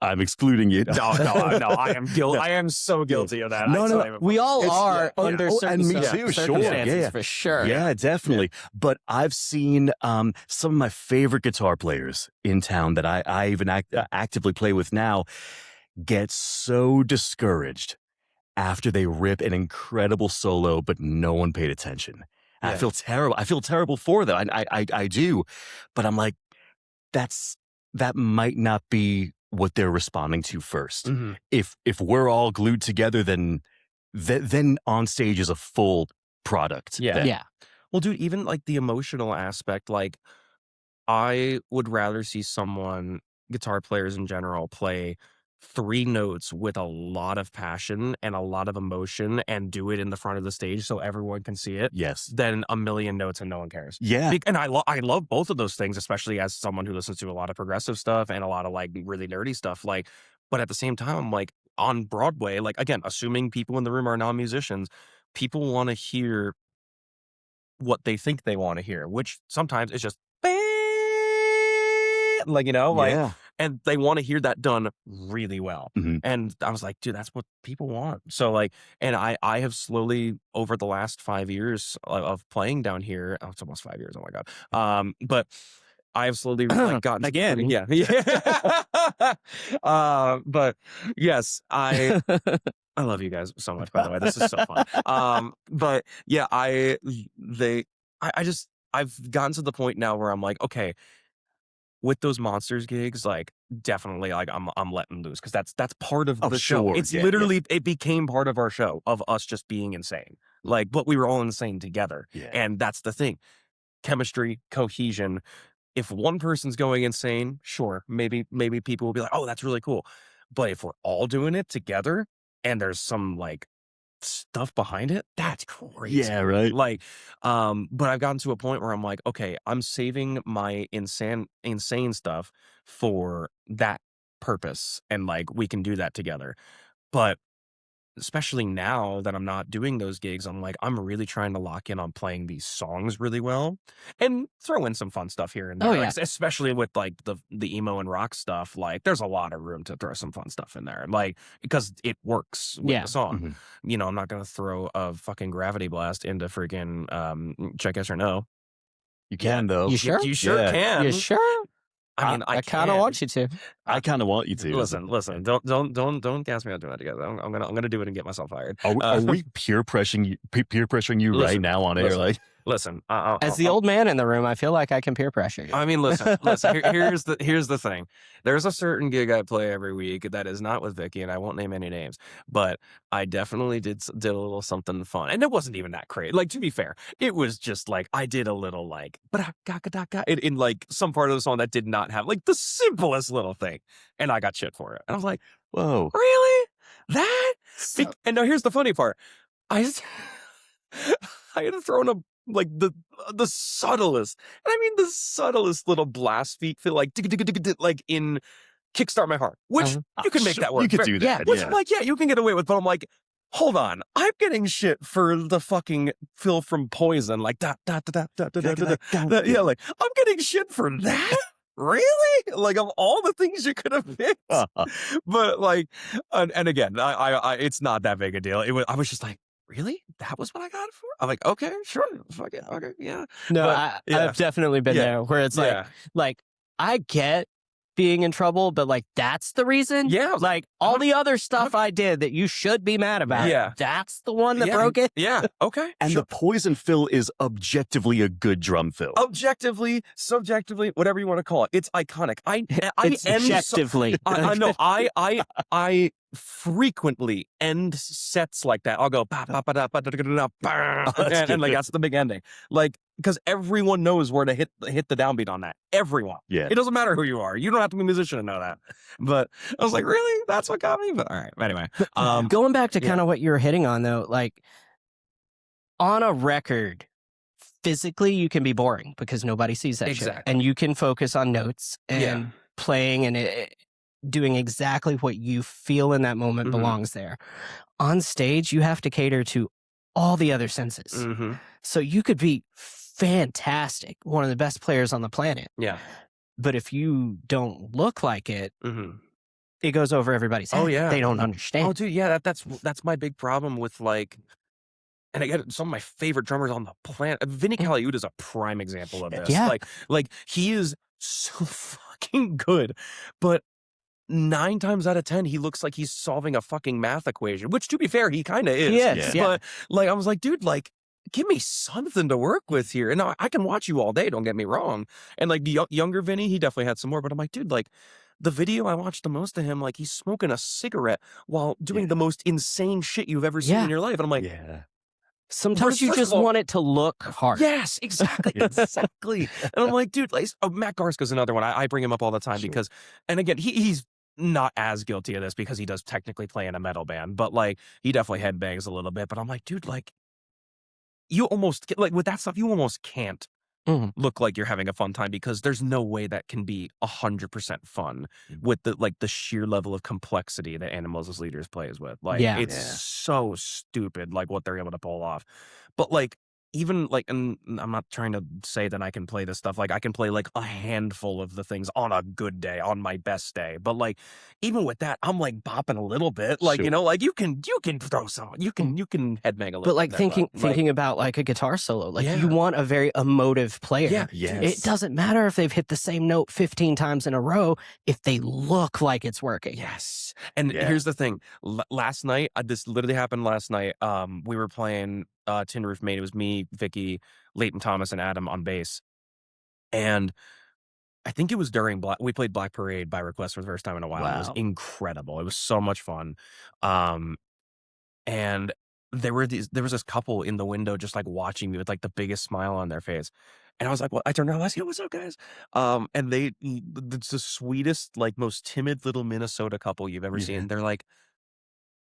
I'm excluding you. No, I am guilty. No. I am so guilty of that. No, I no, tell you We all It's- are yeah, under oh, certain and me too, sure, circumstances yeah. for sure. Yeah, definitely. But I've seen some of my favorite guitar players in town that I even actively play with now get so discouraged after they rip an incredible solo, but no one paid attention. And I Yeah. feel terrible. I feel terrible for them. I do, but I'm like, that might not be what they're responding to first. Mhm. If we're all glued together, then on stage is a full product. Yeah. then. Yeah. Well, dude, even like the emotional aspect, like I would rather see someone, guitar players in general, play 3 notes with a lot of passion and a lot of emotion and do it in the front of the stage so everyone can see it, Yes. than a million notes and no one cares. Yeah. And I love both of those things, especially as someone who listens to a lot of progressive stuff and a lot of like really nerdy stuff. Like, but at the same time, I'm like on Broadway, like again, assuming people in the room are non-musicians, people want to hear what they think they want to hear, which sometimes is just like, you know, like, Yeah. and they want to hear that done really well. Mhm. And I was like, dude, that's what people want. So like, and I have slowly over the last 5 years of playing down here, oh, it's almost 5 years. Oh my God. But I have slowly like gotten Again. yeah. But yes, I love you guys so much, by the way. This is so fun. But yeah, I've gotten to the point now where I'm like, okay, with those Monsters gigs, like definitely like I'm letting loose because that's part of the show. sure. It's Yeah, literally it became part of our show of us just being insane. Like, but we were all insane together. Yeah. And that's the thing. Chemistry, cohesion. If one person's going insane, sure, maybe people will be like, oh, that's really cool. But if we're all doing it together and there's some like stuff behind it, that's crazy. Yeah, right. Like, but I've gotten to a point where I'm like, okay, I'm saving my insane stuff for that purpose, and like we can do that together. But especially now that I'm not doing those gigs, I'm like, I'm really trying to lock in on playing these songs really well and throw in some fun stuff here and there. Oh, Like, yeah. especially with like the emo and rock stuff, like there's a lot of room to throw some fun stuff in there. Like, because it works with Yeah. the song. Mhm. You know, I'm not gonna throw a fucking Gravity Blast into freaking Check Yes or No. You can though. You sure? You sure Yeah. can. You sure? I mean, I kind of can. want you to. I kind of want you to. Listen. Don't gas me out doing that together. I'm gonna do it and get myself fired. Are we peer pressuring you right Listen, now on air? Like, Listen, As the old man in the room, I feel like I can peer pressure you. I mean, listen. Here's the thing. There's a certain gig I play every week that is not with Vicky, and I won't name any names, but I definitely did a little something fun, and it wasn't even that crazy. Like, to be fair, it was just like I did a little like in like some part of the song that did not have like the simplest little thing, and I got shit for it. And I was like, whoa, really? That? And now here's the funny part. I had thrown a like the subtlest, and I mean the subtlest little blast beat feel like like in Kickstart My Heart, which you can make that work. You could do that. Which I'm like, yeah, you can get away with, but I'm like, hold on, I'm getting shit for the fucking Phil from Poison, like yeah, like I'm getting shit for that. Really? Like, of all the things you could have picked, but like, and again, I it's not that big a deal. I was just like, really? That was what I got it for? I'm like, okay, sure, fuck it, okay, yeah. No, But, I've definitely been there where it's like I get being in trouble, but like that's the reason. Yeah, like all the other stuff I did that you should be mad about. Yeah, that's the one that broke it. Yeah, okay. And the Poison fill is objectively a good drum fill. Objectively, subjectively, whatever you want to call it, it's iconic. It's objectively. I know. I frequently end sets like that. I'll go and like that's the big ending. Like, because everyone knows where to hit the downbeat on that. Everyone. Yeah. It doesn't matter who you are. You don't have to be a musician to know that. But I was like, really? That's what got me? But all right. Anyway. Going back to kind of what you were hitting on though, like on a record, physically you can be boring because nobody sees that shit. And you can focus on notes and playing and doing exactly what you feel in that moment belongs there. On stage, you have to cater to all the other senses. So you could be fantastic, one of the best players on the planet. Yeah. But if you don't look like it, it goes over everybody's head. Oh, yeah. They don't understand. Oh, dude, yeah, that's my big problem with like, and again, some of my favorite drummers on the planet. Vinny Colaiuta is a prime example of this. Yeah. Like he is so fucking good, but 9 times out of 10, he looks like he's solving a fucking math equation, which to be fair, he kind of is. Yes, yeah. But like, I was like, dude, like, give me something to work with here. And I can watch you all day, don't get me wrong. And like the younger Vinny, he definitely had some more, but I'm like, dude, like the video I watched the most of him, like he's smoking a cigarette while doing the most insane shit you've ever seen in your life. And I'm like, sometimes you just want it to look hard. Yes, exactly. Exactly. And I'm like, dude, like, Matt Garska's another one. I bring him up all the time because, and again, he's not as guilty of this because he does technically play in a metal band, but, like, he definitely headbangs a little bit, but I'm like, "Dude, like, you almost like, with that stuff, you almost can't Mhm. look like you're having a fun time because there's no way that can be 100% fun with the sheer level of complexity that Animals as Leaders plays with. Like, Yeah. it's so stupid, like, what they're able to pull off. But, like, even, like, and I'm not trying to say that I can play this stuff, like, I can play, like, a handful of the things on a good day, on my best day, but, like, even with that, I'm, like, bopping a little bit, like, Sure. like, you can throw some you can headbang a little But, bit like, there, but, like thinking about, like, a guitar solo, like, you yeah. want a very emotive player. Yeah, It Yes. doesn't matter if they've hit the same note 15 times in a row if they look like it's working. yes. And Yeah. here's the thing. Last night, this literally happened last night. We were playing Tin Roof Maid. It was me, Vicky, Leighton Thomas, and Adam on bass. And I think it was during we played Black Parade by request for the first time in a while. And it was Wow. incredible. It was so much fun. Um, and there was this couple in the window just like watching me with like the biggest smile on their face. And I was like, well, I turned around, I was like, "Yo, what's up, guys?" And it's the sweetest, like most timid little Minnesota couple you've ever Yeah. seen. They're like,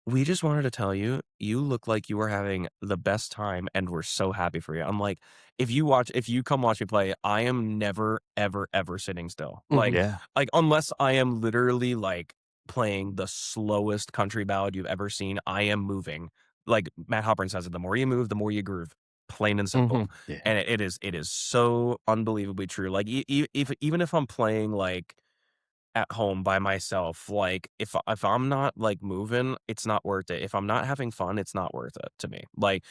"We just wanted to tell you, you look like you were having the best time, and we're so happy for you." I'm like, if you come watch me play, I am never, ever, ever sitting still. Mhm. Yeah. Like unless I am literally like playing the slowest country ballad you've ever seen, I am moving. Like Matt Halpern says it, the more you move, the more you groove. Plain and simple. Mhm. Yeah. And it is so unbelievably true. Like even if I'm playing like at home by myself, like if I'm not like moving, it's not worth it. If I'm not having fun, it's not worth it to me. Like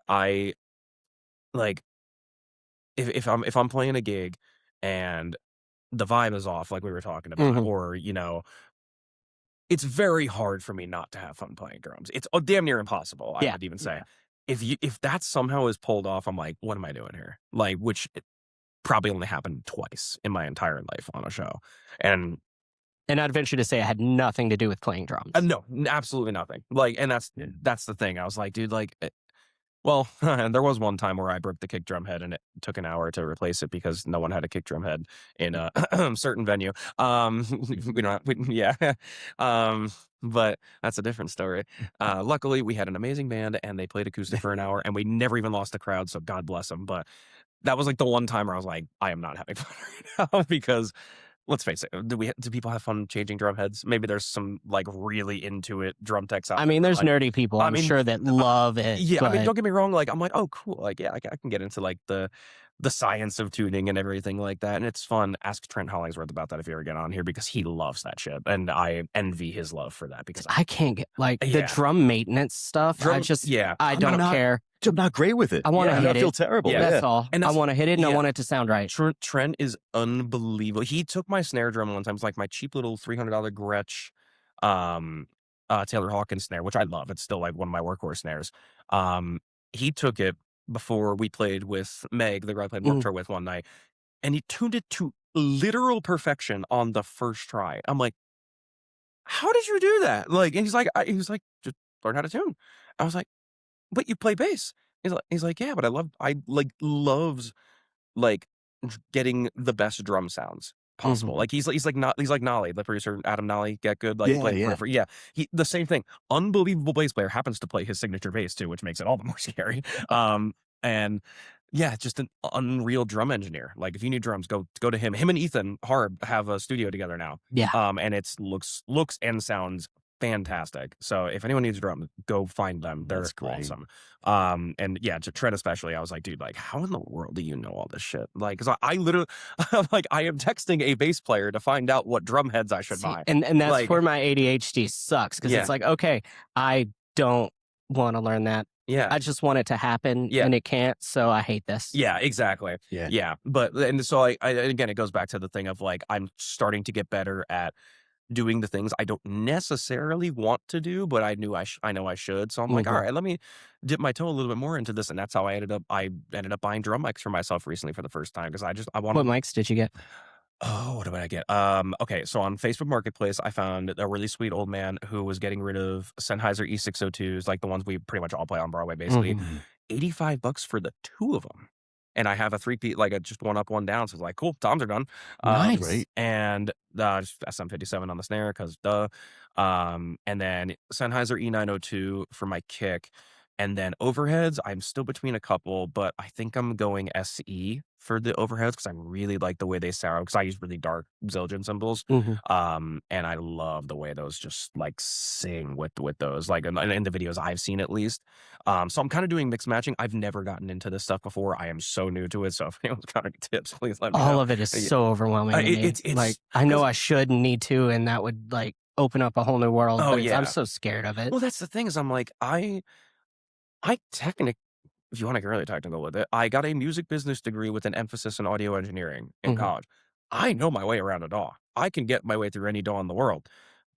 I like if I'm playing a gig and the vibe is off, like we were talking about, Mhm. or it's very hard for me not to have fun playing drums. It's damn near impossible, I Yeah. would even say. Yeah. If that somehow is pulled off, I'm like, what am I doing here? Like, which it probably only happened twice in my entire life on a show, and And I'd venture to say it had nothing to do with playing drums. no, absolutely nothing. Like, and Yeah. that's the thing. I was like, dude, like, well, there was one time where I broke the kick drum head, and it took an hour to replace it because no one had a kick drum head in a certain venue. We don't, yeah, but that's a different story. Luckily, we had an amazing band, and they played acoustic for an hour, and we never even lost the crowd. So God bless them. But that was like the one time where I was like, I am not having fun right now because let's face it, do people have fun changing drum heads? Maybe there's some, like, really into it drum techs out I mean, there, there's like nerdy people, I I'm mean, sure, that love it, yeah, I mean, but don't get me wrong, like, I'm like, "Oh, cool," like, yeah, I can get into, like, the science of tuning and everything like that, and it's fun. Ask Trent Hollingsworth about that if you ever get on here because he loves that shit, and I envy his love for that because I can't get like, the yeah. drum maintenance stuff, Yeah. I I'm don't not care. I'm not great with it. I wanna Yeah, hit I feel it. terrible. Yeah. That's Yeah. all. And I that's wanna hit it, and I yeah. want it to sound right. Trent is unbelievable. He took my snare drum one time. It's like my cheap little $300 Gretsch, Taylor Hawkins snare, which I love. It's still like one of my workhorse snares. He took it before we played with Meg, the girl I played Warped Mhm. Tour with one night, and he tuned it to literal perfection on the first try. I'm like, "How did you do that?" Like, and he's like, "Just learn how to tune." I was like, "But you play bass." He's like, "Yeah, but I like loves like getting the best drum sounds possible." Mhm. Like he's like Nolly, the producer Adam Nolly, Get Good, like Yeah, played yeah. yeah. He the same thing. Unbelievable bass player happens to play his signature bass too, which makes it all the more scary. And yeah, just an unreal drum engineer. Like if you need drums, go to him. Him and Ethan Harb have a studio together now. Yeah. And it's looks and sounds fantastic. So if anyone needs drums, go find them. They're That's great. awesome. And yeah, to Trent especially, I was like, dude, like, how in the world do you know all this shit? Like, because I literally, like, I am texting a bass player to find out what drum heads I should See, buy. and that's Like, where my ADHD sucks because Yeah. it's like, okay, I don't wanna learn that. yeah, I just want it to happen, Yeah. and it can't, so I hate this. yeah, exactly. Yeah. Yeah, but and so I again, it goes back to the thing of like I'm starting to get better at doing the things I don't necessarily want to do, but I know I should. So I'm like, all Mhm. right, let me dip my toe a little bit more into this, and that's how I ended up buying drum mics for myself recently for the first time because I want What to. mics did you get? Oh, what did I get? Okay, so on Facebook Marketplace, I found a really sweet old man who was getting rid of Sennheiser E602s, like the ones we pretty much all play on Broadway, basically. Mhm. Mhm. $85 for the two of them. and I have a three-peat, like, a just one up, one down, so it's like, "Cool, toms are done." Nice. Great. And, just SM57 on the snare 'cause duh. And then Sennheiser E902 for my kick, and then overheads, I'm still between a couple, but I think I'm going SE for the overheads because I really like the way they sound. Because I use really dark Zildjian cymbals, Mhm. and I love the way those just, like, sing with those, like, in the videos I've seen at least. So I'm kinda doing mix matching. I've never gotten into this stuff before. I am so new to it, so if anyone's got any tips, please let me All know. of it is Yeah, so overwhelming to me. Like, it's I know because I should and need to, and that would, like, open up a whole new world, oh, but I'm yeah. so scared of it. Well, that's the thing is I'm like, I technic if you wanna get really technical with it, I got a music business degree with an emphasis in audio engineering in Mhm. college. I know my way around a DAW. I can get my way through any DAW in the world,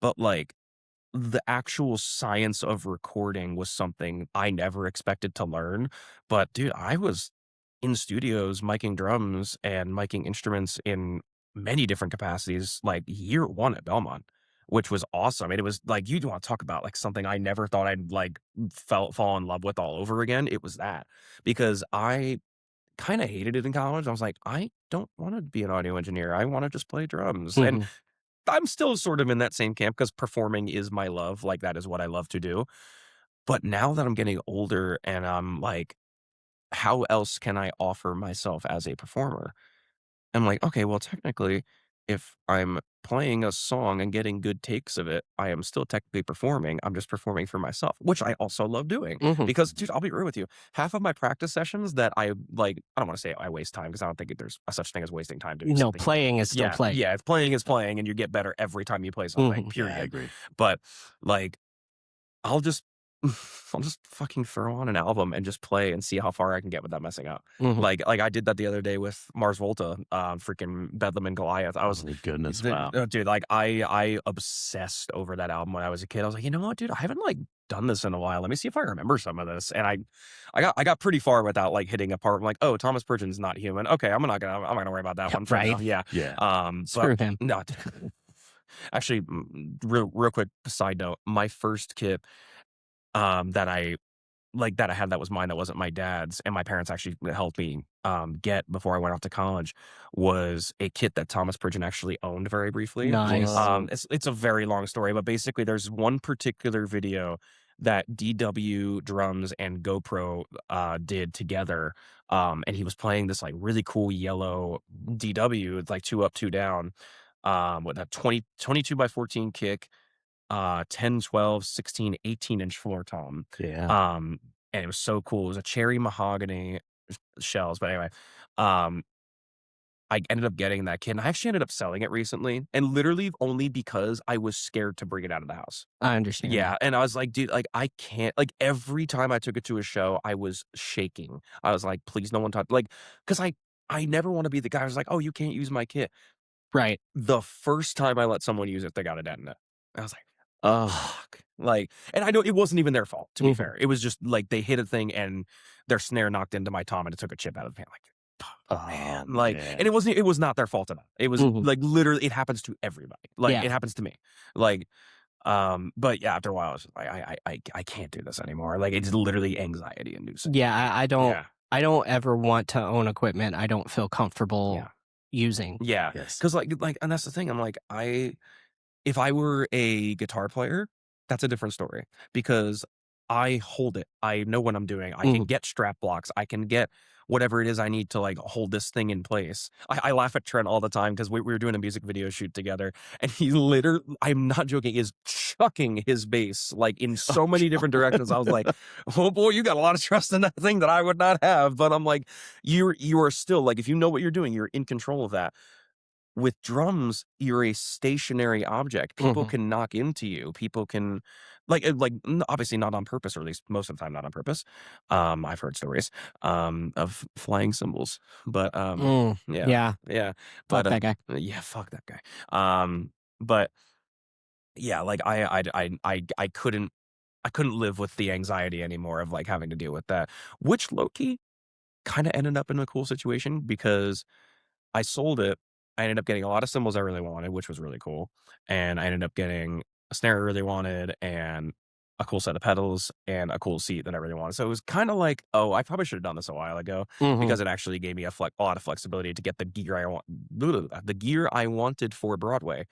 but, like, the actual science of recording was something I never expected to learn, but dude, I was in studios miking drums and miking instruments in many different capacities, like, year 1 at Belmont, which was awesome, and it was like, you wanna talk about, like, something I never thought I'd, like, fall in love with all over again, it was that, because I kinda hated it in college. I was like, "I don't wanna be an audio engineer, I wanna just play drums," and Mhm. I'm still sort of in that same camp because performing is my love, like, that is what I love to do, but now that I'm getting older and I'm like, "How else can I offer myself as a performer?" I'm like, "Okay, well, technically, if I'm playing a song and getting good takes of it, I am still technically performing, I'm just performing for myself," which I also love doing, Mhm. because, dude, I'll be real with you, half of my practice sessions that I, like I don't wanna say I waste time because I don't think there's a such thing as wasting time doing No, something. playing is still Yeah, playing. yeah, playing is playing, and you get better every time you play something, Mhm. Yeah, I period, agree. but, like, I'll just I'll just fucking throw on an album and just play and see how far I can get without messing up. Mhm. Like I did that the other day with Mars Volta, freaking Bedlam and Goliath. I was Oh, goodness. Wow. dude, like I obsessed over that album when I was a kid. I was like, you know what, dude, I haven't like done this in a while. Let me see if I remember some of this. And I got pretty far without like hitting a part. I'm like, oh, Thomas Pridgen's not human. Okay, I'm not gonna worry about that one for now. Right? Yeah. Yeah. But Screw him. no. Actually, real quick side note, my first kit that I had that was mine that wasn't my dad's, and my parents actually helped me, get before I went off to college, was a kit that Thomas Pridgen actually owned very briefly. Nice. Whoa. It's a very long story, but basically there's one particular video that DW Drums and GoPro, did together, and he was playing this, like, really cool yellow DW, it's like 2 up, 2 down, with a 22 by 14 kick, 10, 12, 16, 18-inch floor tom. Yeah. Um, and it was so cool. It was a cherry mahogany shells, but anyway, um, I ended up getting that kit, and I actually ended up selling it recently, and literally only because I was scared to bring it out of the house. I understand Yeah, that. and I was like, "Dude, like, I can't," like, every time I took it to a show, I was shaking. I was like, "Please, no one touch," like, 'cause I never wanna be the guy who's like, "Oh, you can't use my kit." Right. The first time I let someone use it, they got a dent in it. I was like, Oh, fuck. Like, and I know it wasn't even their fault, to be Mhm. fair. It was just like they hit a thing and their snare knocked into my tom and it took a chip out of the pan. Like, oh, man. Like, and man. it was not their fault at all. It was Mhm. like literally it happens to everybody. Like Yeah. it happens to me. Like, but yeah, after a while I was just like, I can't do this anymore. Like it's literally anxiety inducing. Yeah, Yeah. I don't ever want to own equipment I don't feel Yeah. comfortable using. Yeah. Yes. Cause like, and that's the thing. I'm like, if I were a guitar player, that's a different story because I hold it. I know what I'm doing. I can Mhm. get strap blocks. I can get whatever it is I need to like hold this thing in place. I laugh at Trent all the time because we were doing a music video shoot together and he literally, I'm not joking, is chucking his bass like in Oh, so many different directions. I was like, oh boy, you got a lot of trust in that thing that I would not have. But I'm like, you are still like, if you know what you're doing, you're in control of that. With drums, you're a stationary object. People Mhm. can knock into you. People can obviously not on purpose, or at least most of the time not on purpose. I've heard stories of flying cymbals, but Mm. yeah, Yeah. yeah, but Fuck that guy. yeah, fuck that guy. But yeah, like I couldn't live with the anxiety anymore of like having to deal with that, which low key kind of ended up in a cool situation because I sold it. I ended up getting a lot of cymbals I really wanted, which was really cool, and I ended up getting a snare I really wanted, and a cool set of pedals, and a cool seat that I really wanted. So it was kind of like, oh, I probably should have done this a while ago because it actually gave me a lot of flexibility to get the gear I wanted for Broadway,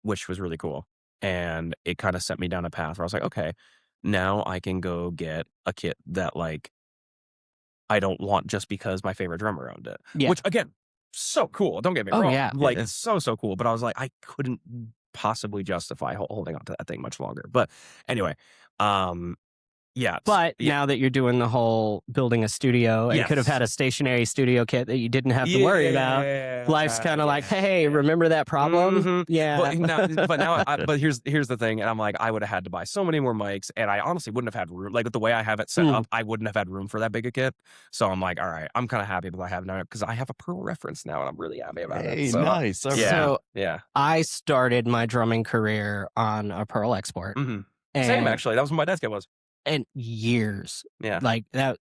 which was really cool. And it kind of set me down a path where I was like, okay, now I can go get a kit that like I don't want just because my favorite drummer owned it. Yeah. Which again, so cool. Don't get me Oh, wrong. yeah. Like it's so cool. But I was like, I couldn't possibly justify holding on to that thing much longer. But anyway, yeah. But now that you're doing the whole building a studio and could have had a stationary studio kit that you didn't have to worry about, life's kind of like, hey, remember that problem? Yeah. But here's the thing, and I'm like, I would have had to buy so many more mics, and I honestly wouldn't have had room. Like with the way I have it set up, I wouldn't have had room for that big a kit. So I'm like, all right, I'm kind of happy that I have now because I have a Pearl reference now, and I'm really happy about it. So, nice. So I started my drumming career on a Pearl Export. Same actually. That was what my desk kit was. And years, yeah, like that's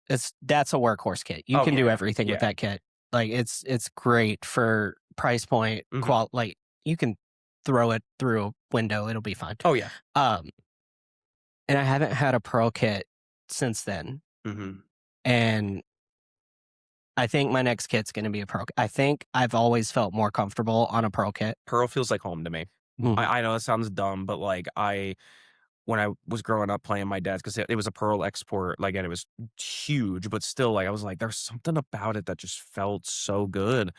a workhorse kit. You can do everything with that kit. Like it's great for price point, like you can throw it through a window, it'll be fine. Oh yeah. And I haven't had a Pearl kit since then. And I think my next kit's going to be a Pearl. I think I've always felt more comfortable on a Pearl kit. Pearl feels like home to me. I know it sounds dumb, but like when I was growing up playing my dad's, because it was a Pearl Export, like, and it was huge, but still, like, I was like, there's something about it that just felt so good.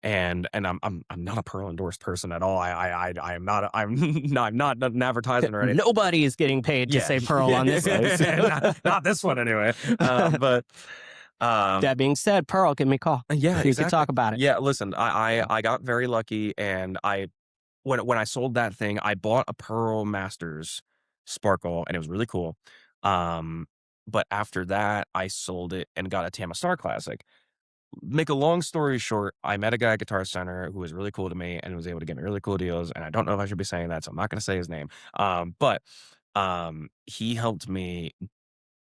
And I'm not a Pearl endorsed person at all. I'm not an advertisement or anything. Nobody is getting paid to say Pearl on this list. not this one anyway. But that being said, Pearl, give me a call. Yeah, you can talk about it. Yeah, listen, I got very lucky, and when I sold that thing, I bought a Pearl Masters Sparkle, and it was really cool. But after that, I sold it and got a Tama Star Classic. Make a long story short, I met a guy at Guitar Center who was really cool to me and was able to get me really cool deals. And I don't know if I should be saying that, so I'm not going to say his name. But he helped me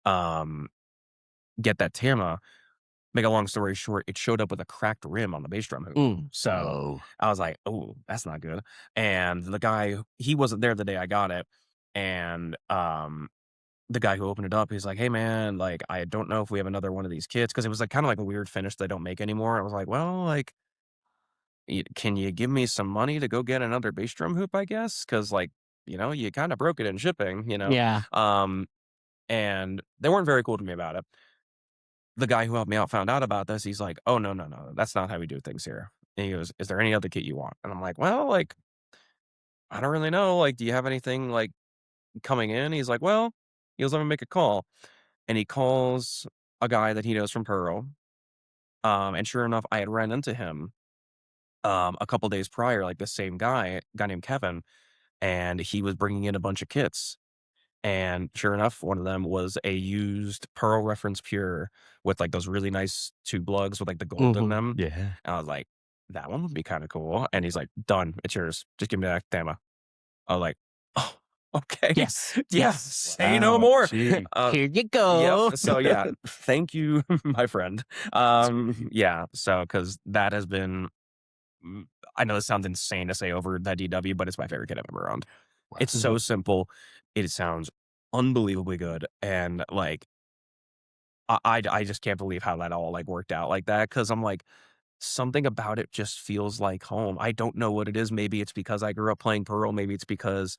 get that Tama. Make a long story short, it showed up with a cracked rim on the bass drum hoop. So I was like, oh, that's not good. And the guy, he wasn't there the day I got it. And the guy who opened it up, he's like, hey man, like, I don't know if we have another one of these kits, because it was like kind of like a weird finish they don't make anymore. I was like, well, like, can you give me some money to go get another bass drum hoop, I guess? Because like, you kind of broke it in shipping, Yeah. And they weren't very cool to me about it. The guy who helped me out found out about this. He's like, oh, no, that's not how we do things here. And he goes, is there any other kit you want? And I'm like, well, like, I don't really know. Like, do you have anything like coming in? He's like, well, he goes, let me make a call. And he calls a guy that he knows from Pearl. And sure enough, I had ran into him a couple days prior, like the same guy named Kevin, and he was bringing in a bunch of kits. And sure enough, one of them was a used Pearl Reference Pure with like those really nice tube lugs with like the gold in them. Yeah. And I was like, that one would be kind of cool. And he's like, done. It's yours. Just give me that Tama. I was like, oh, okay. Yes. Say no more. Here you go. Yep. So yeah, thank you, my friend. Yeah. So, because that has been, I know this sounds insane to say over that DW, but it's my favorite kit I've ever owned. Wow. It's so simple. It sounds unbelievably good. And like, I just can't believe how that all like worked out like that. Cause I'm like, something about it just feels like home. I don't know what it is. Maybe it's because I grew up playing Pearl. Maybe it's because,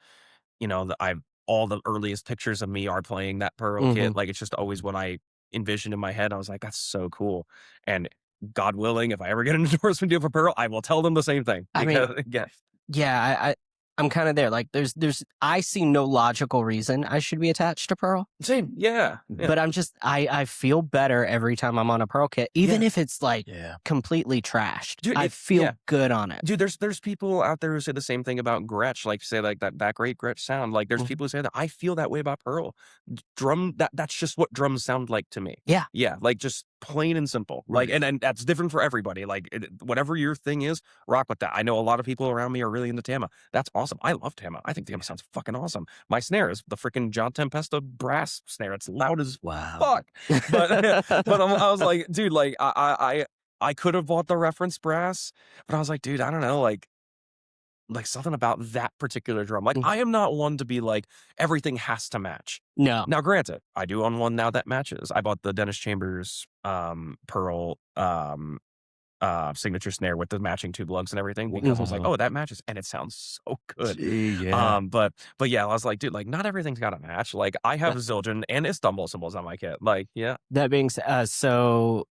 all the earliest pictures of me are playing that Pearl kit. Like, it's just always what I envisioned in my head. I was like, that's so cool. And God willing, if I ever get an endorsement deal for Pearl, I will tell them the same thing. I'm kind of there. Like, I see no logical reason I should be attached to Pearl. Same, yeah. But I'm just, I feel better every time I'm on a Pearl kit, even if it's like completely trashed. Dude, I feel good on it. Dude, there's people out there who say the same thing about Gretsch, like say like that great Gretsch sound. Like, there's people who say that. I feel that way about Pearl. That's just what drums sound like to me. Yeah. Yeah, like just plain and simple. Like, and that's different for everybody. Like, whatever your thing is, rock with that. I know a lot of people around me are really into Tama. That's awesome. I love Tama. I think Tama sounds fucking awesome. My snare is the freaking John Tempesta brass snare. It's loud as fuck. But I was like, dude, like I could have bought the reference brass, but I was like, dude, I don't know, like like something about that particular drum. Like I am not one to be like everything has to match. No. Now, granted, I do own one now that matches. I bought the Dennis Chambers pearl signature snare with the matching tube lugs and everything because I was like, oh, that matches, and it sounds so good. Gee, yeah. But yeah, I was like, dude, like not everything's got to match. Like I have Zildjian and Istanbul symbols on my kit. Like, yeah. That being said, so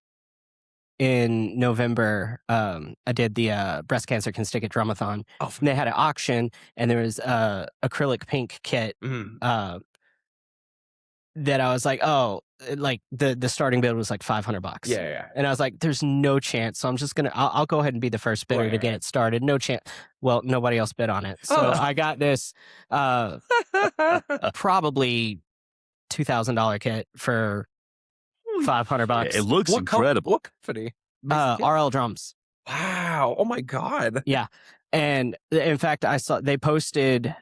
in November, I did the Breast Cancer Can Stick It Drumathon. Oh, and they had an auction, and there was a acrylic pink kit that I was like, oh, like the starting bid was like $500. Yeah. And I was like, there's no chance. So I'm just I'll go ahead and be the first bidder to get it started. No chance. Well, nobody else bid on it. So I got this probably $2,000 kit for $500. It looks incredible. What company? RL Drums. Wow. Oh my God. Yeah. And in fact, I saw they posted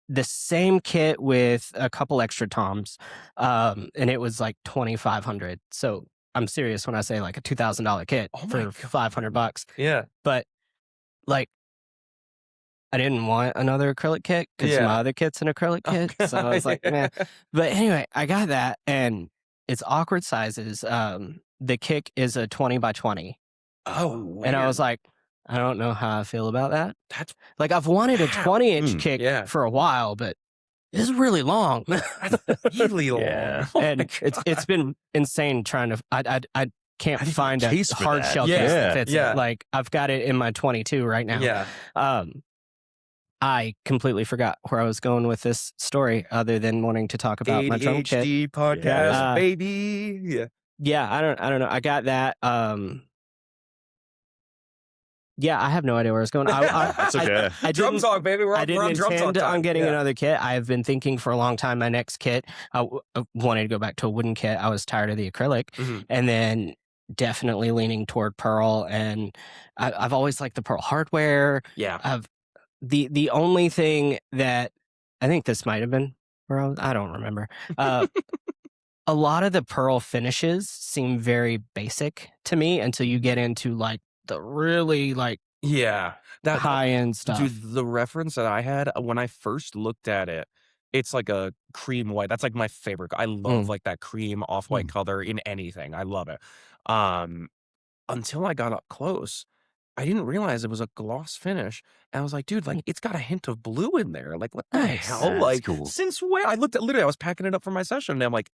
the same kit with a couple extra toms. And it was like $2,500. So I'm serious when I say like a $2,000 kit for $500. Yeah. But like, I didn't want another acrylic kit because my other kit's an acrylic kit. So I was like, man. But anyway, I got that, and it's awkward sizes. The kick is a 20 by 20. Oh, weird. And I was like, I don't know how I feel about that. That's like, I've wanted a 20-inch kick for a while, but it's really long. Really long. Yeah. And it's been insane trying to. I can't find a hard shell case that fits it. Like I've got it in my 22 right now. Yeah. I completely forgot where I was going with this story, other than wanting to talk about my drum kit. ADHD podcast, baby. Yeah. Yeah, I don't know. I got that. Yeah, I have no idea where I was going. That's okay. Drum talk, baby. I didn't intend on getting another kit. I've been thinking for a long time my next kit. I wanted to go back to a wooden kit. I was tired of the acrylic, and then definitely leaning toward pearl. And I've always liked the pearl hardware. Yeah. The only thing that I think this might have been where I don't remember. A lot of the pearl finishes seem very basic to me until you get into like the really like that high end stuff. Dude, the reference that I had when I first looked at it, it's like a cream white. That's like my favorite. I love like that cream off white color in anything. I love it. Until I got up close, I didn't realize it was a gloss finish. And I was like, dude, like it's got a hint of blue in there. Like, what the hell? That's like, cool. Since when? I looked at literally, I was packing it up for my session, and I'm like,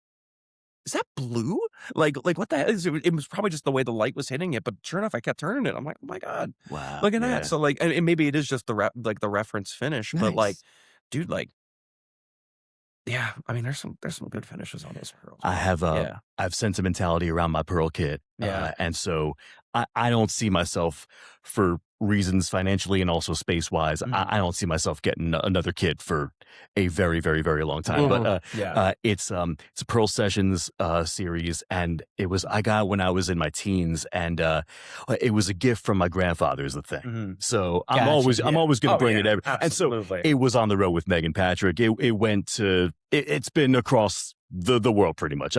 is that blue? Like what the hell is it? It was probably just the way the light was hitting it, but sure enough, I kept turning it. I'm like, oh my God, wow, look at that. So like, and maybe it is just the the reference finish, but like, dude, like, yeah, I mean, there's some good finishes on those pearls. I have I have sentimentality around my pearl kit, and so I don't see myself, for reasons financially and also space wise, I don't see myself getting another kit for a very, very, very long time. But it's a Pearl Sessions series, and I got when I was in my teens, and it was a gift from my grandfather, is the thing. So I'm always going to bring it every. And so it was on the road with Megan Patrick. It went to it's been across the world pretty much.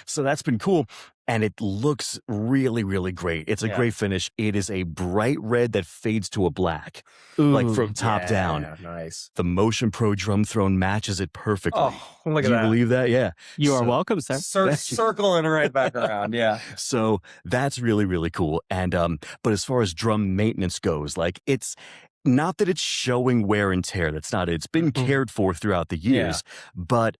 So that's been cool. And it looks really, really great. It's a great finish. It is a bright red that fades to a black, like from top down. Nice. The Motion Pro drum throne matches it perfectly. Oh, look at that. Do you believe that? Yeah. You are welcome, sir. Circling right back around. Yeah. So that's really, really cool. And but as far as drum maintenance goes, like it's not that it's showing wear and tear. That's not it. It's been cared for throughout the years, but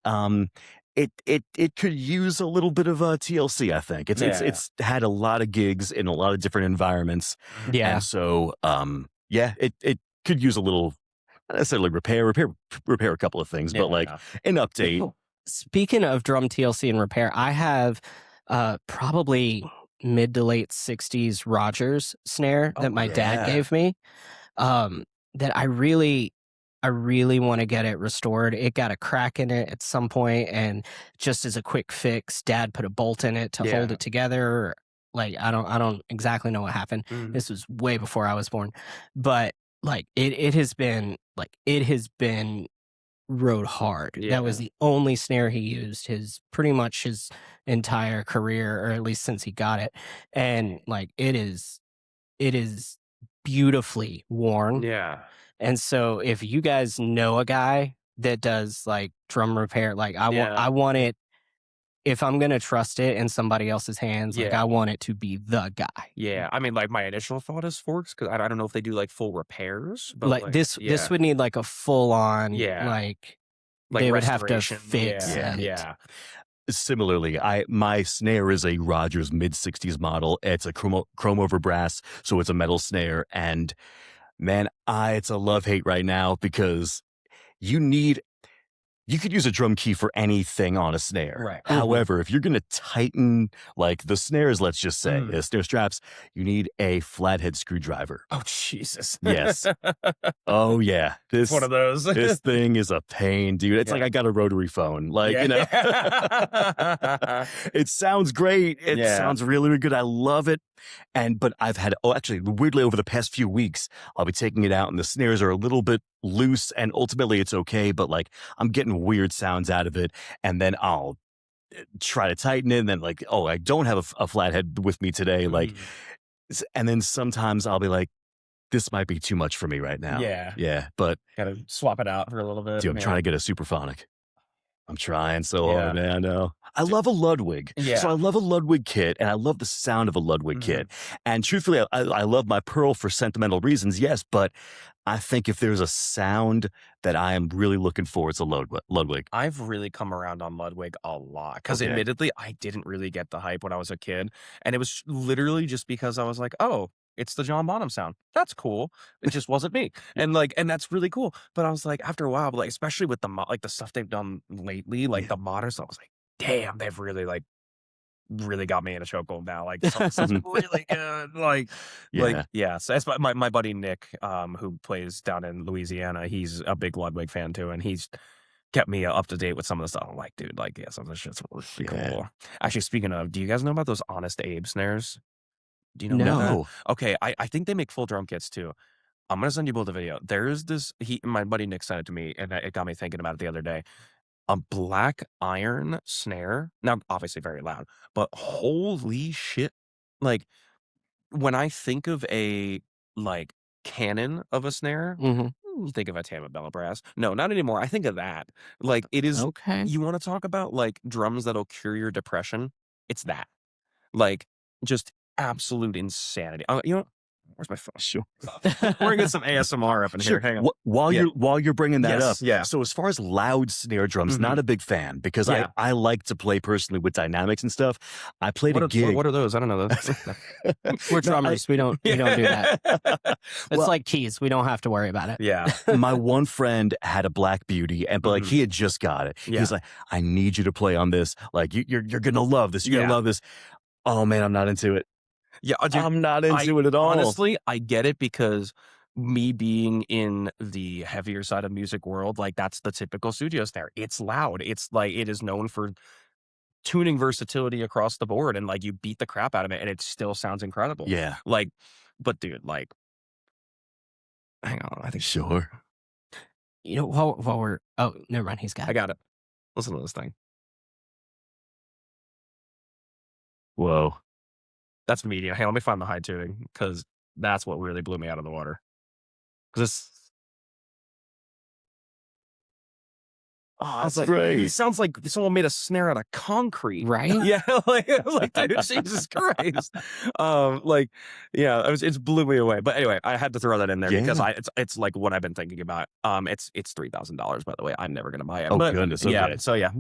it could use a little bit of TLC, I think. It's had a lot of gigs in a lot of different environments. Yeah. And so, it could use a little, not necessarily repair a couple of things, but like an update. Speaking of drum TLC and repair, I have probably mid to late 60s Rogers snare that my dad gave me that I really want to get it restored. It got a crack in it at some point, and just as a quick fix, Dad put a bolt in it to hold it together. Like I don't exactly know what happened. This was way before I was born, but like it has been rode hard. That was the only snare he used pretty much his entire career, or at least since he got it, and like it is beautifully worn. Yeah. And so if you guys know a guy that does like drum repair, like I want it, if I'm gonna trust it in somebody else's hands, like I want it to be the guy. Yeah, I mean, like, my initial thought is Forks, 'cause I don't know if they do, like, full repairs, but, Like this would need like a full on like they would have to restoration. fix it. Yeah. Similarly, my snare is a Rogers mid-60s model. It's a chrome over brass, so it's a metal snare. And man, it's a love-hate right now because you could use a drum key for anything on a snare. Right. However, if you're going to tighten like the snares, let's just say, snare straps, you need a flathead screwdriver. Oh, Jesus. Yes. Oh, yeah. It's one of those. This thing is a pain, dude. It's like I got a rotary phone. Like, you know, it sounds great. It sounds really, really good. I love it. But I've had, actually, weirdly, over the past few weeks, I'll be taking it out and the snares are a little bit loose and ultimately it's okay. But like, I'm getting weird sounds out of it. And then I'll try to tighten it. And then like, oh, I don't have a flathead with me today. Like, and then sometimes I'll be like, this might be too much for me right now. Yeah. But gotta swap it out for a little bit. Dude, I'm trying to get a superphonic. I'm trying so hard, man. I know. I love a Ludwig. So I love a Ludwig kit, and I love the sound of a Ludwig kit. And truthfully, I love my Pearl for sentimental reasons, yes, but I think if there's a sound that I am really looking for, it's a Ludwig. I've really come around on Ludwig a lot because admittedly, I didn't really get the hype when I was a kid. And it was literally just because I was like, oh, it's the John Bonham sound. That's cool. It just wasn't me. And that's really cool. But I was like, after a while, like, especially with the stuff they've done lately, like the modern stuff, I was like, damn, they've really got me in a chokehold now. Like something really good. So that's my buddy Nick, who plays down in Louisiana. He's a big Ludwig fan too, and he's kept me up to date with some of the stuff. I'm like, dude, some of this shit's really cool. Actually, speaking of, do you guys know about those Honest Abe snares? Do you know about that? Okay, I think they make full drum kits too. I'm gonna send you both a video. There's this. My buddy Nick sent it to me, and it got me thinking about it the other day. A black iron snare. Now, obviously, very loud, but holy shit! Like when I think of a cannon of a snare, you think of a Tama Bella Brass. No, not anymore. I think of that. Like it is. Okay. You want to talk about like drums that'll cure your depression? It's that. Like just absolute insanity. You know, where's my phone? Sure. We're gonna get some ASMR up in here. Hang on. While you're bringing that up, yeah. So as far as loud snare drums, not a big fan because I like to play personally with dynamics and stuff. I played a gig. What are those? I don't know those. We're drummers. We don't do that. It's like keys. We don't have to worry about it. Yeah. My one friend had a Black Beauty, but like he had just got it. He was like, "I need you to play on this. Like you're gonna love this. You're gonna love this." Oh man, I'm not into it. Yeah, dude, I'm not into it at all. Honestly, I get it because me being in the heavier side of music world, like that's the typical studio snare. It's loud. It's like it is known for tuning versatility across the board, and like you beat the crap out of it, and it still sounds incredible. Yeah. But dude, hang on. I think sure. You know, while we're never mind. He's got it. I got it. Listen to this thing. Whoa. That's medium. Hey, let me find the high tuning because that's what really blew me out of the water. Because that's great. It sounds like someone made a snare out of concrete, right? Yeah, dude, Jesus Christ. It blew me away. But anyway, I had to throw that in there because it's like what I've been thinking about. It's $3,000 by the way. I'm never gonna buy it. Oh goodness. Okay. Yeah. So yeah,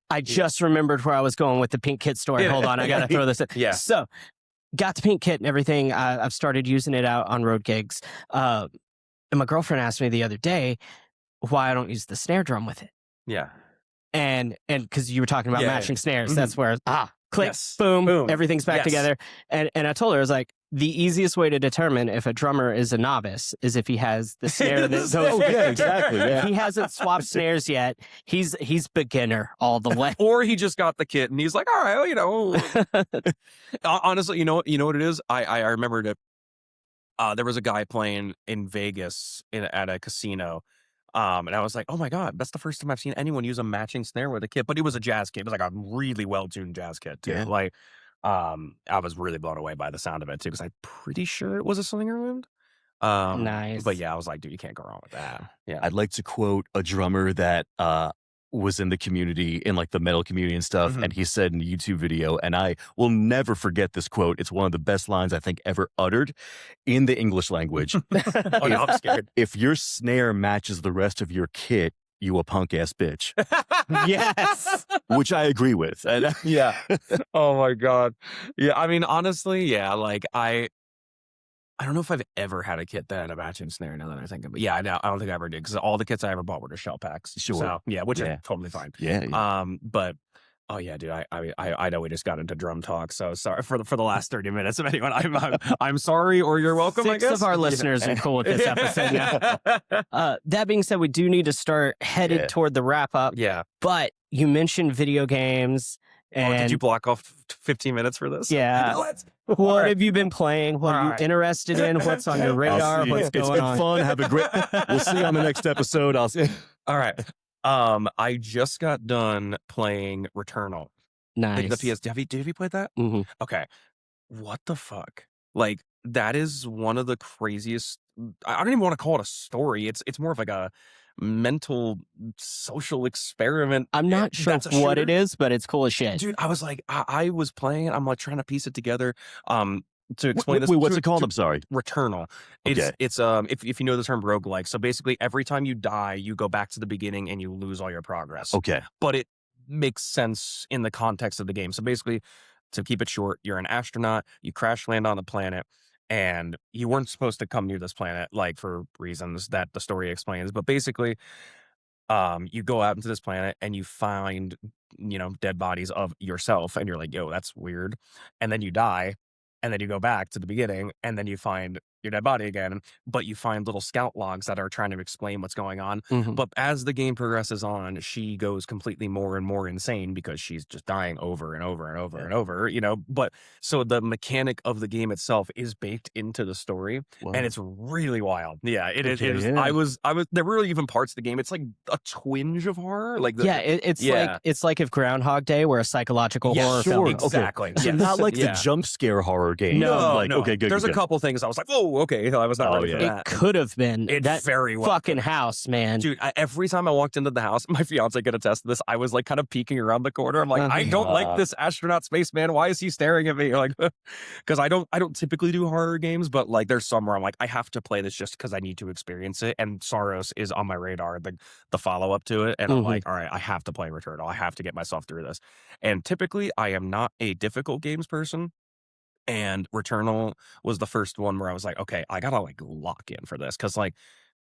I just remembered where I was going with the pink kit story. Hold on, I gotta throw this in. Yeah. So, got the pink kit and everything. I've started using it out on road gigs. And my girlfriend asked me the other day why I don't use the snare drum with it. Yeah. And because you were talking about matching snares, that's where click, Yes. boom, everything's back together. And I told her, I was like, the easiest way to determine if a drummer is a novice is if he has the snare that goes. Oh yeah, exactly. Yeah. If he hasn't swapped snares yet, he's beginner all the way. Or he just got the kit and he's like, all right, well, you know. Honestly, you know what it is? I remember that there was a guy playing in Vegas at a casino. And I was like, oh my God, that's the first time I've seen anyone use a matching snare with a kit. But it was a jazz kit. It was like a really well-tuned jazz kit too. Yeah. I was really blown away by the sound of it too, because I'm pretty sure it was a Slingerland. But Nice. yeah, I was like, dude, you can't go wrong with that. Yeah. I'd like to quote a drummer that was in the community, in like the metal community and stuff, and he said in a YouTube video, and I will never forget this quote. It's one of the best lines I think ever uttered in the English language. Oh no, I'm scared. If your snare matches the rest of your kit, you a punk ass bitch. Yes. Which I agree with. Yeah. Oh my God. Yeah. I mean, honestly, yeah. Like I don't know if I've ever had a kit that had a matching snare now that I think of it. Yeah, I don't think I ever did because all the kits I ever bought were just shell packs. Sure. So yeah, which Yeah. is totally fine. Yeah. But oh yeah, dude, I know we just got into drum talk, so sorry for the last 30 minutes. If anyone, I'm sorry, or you're welcome. I Six guess of our listeners are cool with this episode now. That being said, we do need to start headed toward the wrap up. Yeah. But you mentioned video games. And did you block off 15 minutes for this? Yeah. What have you been playing? What are you interested in? What's on your radar? What's going on? It's been fun. Have a great. We'll see you on the next episode. I'll see. All right. I just got done playing Returnal. Nice. The PS. Have you played that? Mm-hmm. Okay. What the fuck? Like that is one of the craziest. I don't even want to call it a story. It's more of like a mental social experiment. I'm not sure what it is, but it's cool as shit. Dude, I was like, I was playing it. I'm like trying to piece it together. To explain this. Wait, what's it called? I'm sorry. Returnal. Okay. It's if you know the term roguelike. So basically every time you die, you go back to the beginning and you lose all your progress. Okay. But it makes sense in the context of the game. So basically, to keep it short, you're an astronaut, you crash land on a planet, and you weren't supposed to come near this planet, like for reasons that the story explains. But basically, you go out into this planet and you find, dead bodies of yourself, and you're like, yo, that's weird. And then you die, and then you go back to the beginning, and then you find your dead body again, but you find little scout logs that are trying to explain what's going on. Mm-hmm. But as the game progresses on, she goes completely more and more insane because she's just dying over and over and over and over, But so the mechanic of the game itself is baked into the story, and it's really wild. Yeah, it is. Yeah. I was. There were even parts of the game. It's like a twinge of horror. Like it's like if Groundhog Day were a psychological horror film. Exactly. So not like the jump scare horror game. No, like, no. Okay, good. There's good. a couple things I was like, whoa, okay, I was not ready for that. It could have been. It very well fucking house, man. Dude, every time I walked into the house, my fiance could attest to this, I was like kind of peeking around the corner. I'm like, I don't like this astronaut spaceman. Why is he staring at me? You're like, because I don't typically do horror games, but like there's some where I'm like, I have to play this just because I need to experience it. And Saros is on my radar, the follow up to it. And I'm like, all right, I have to play Returnal. I have to get myself through this. And typically I am not a difficult games person. And Returnal was the first one where I was like, okay, I gotta like lock in for this. Cause like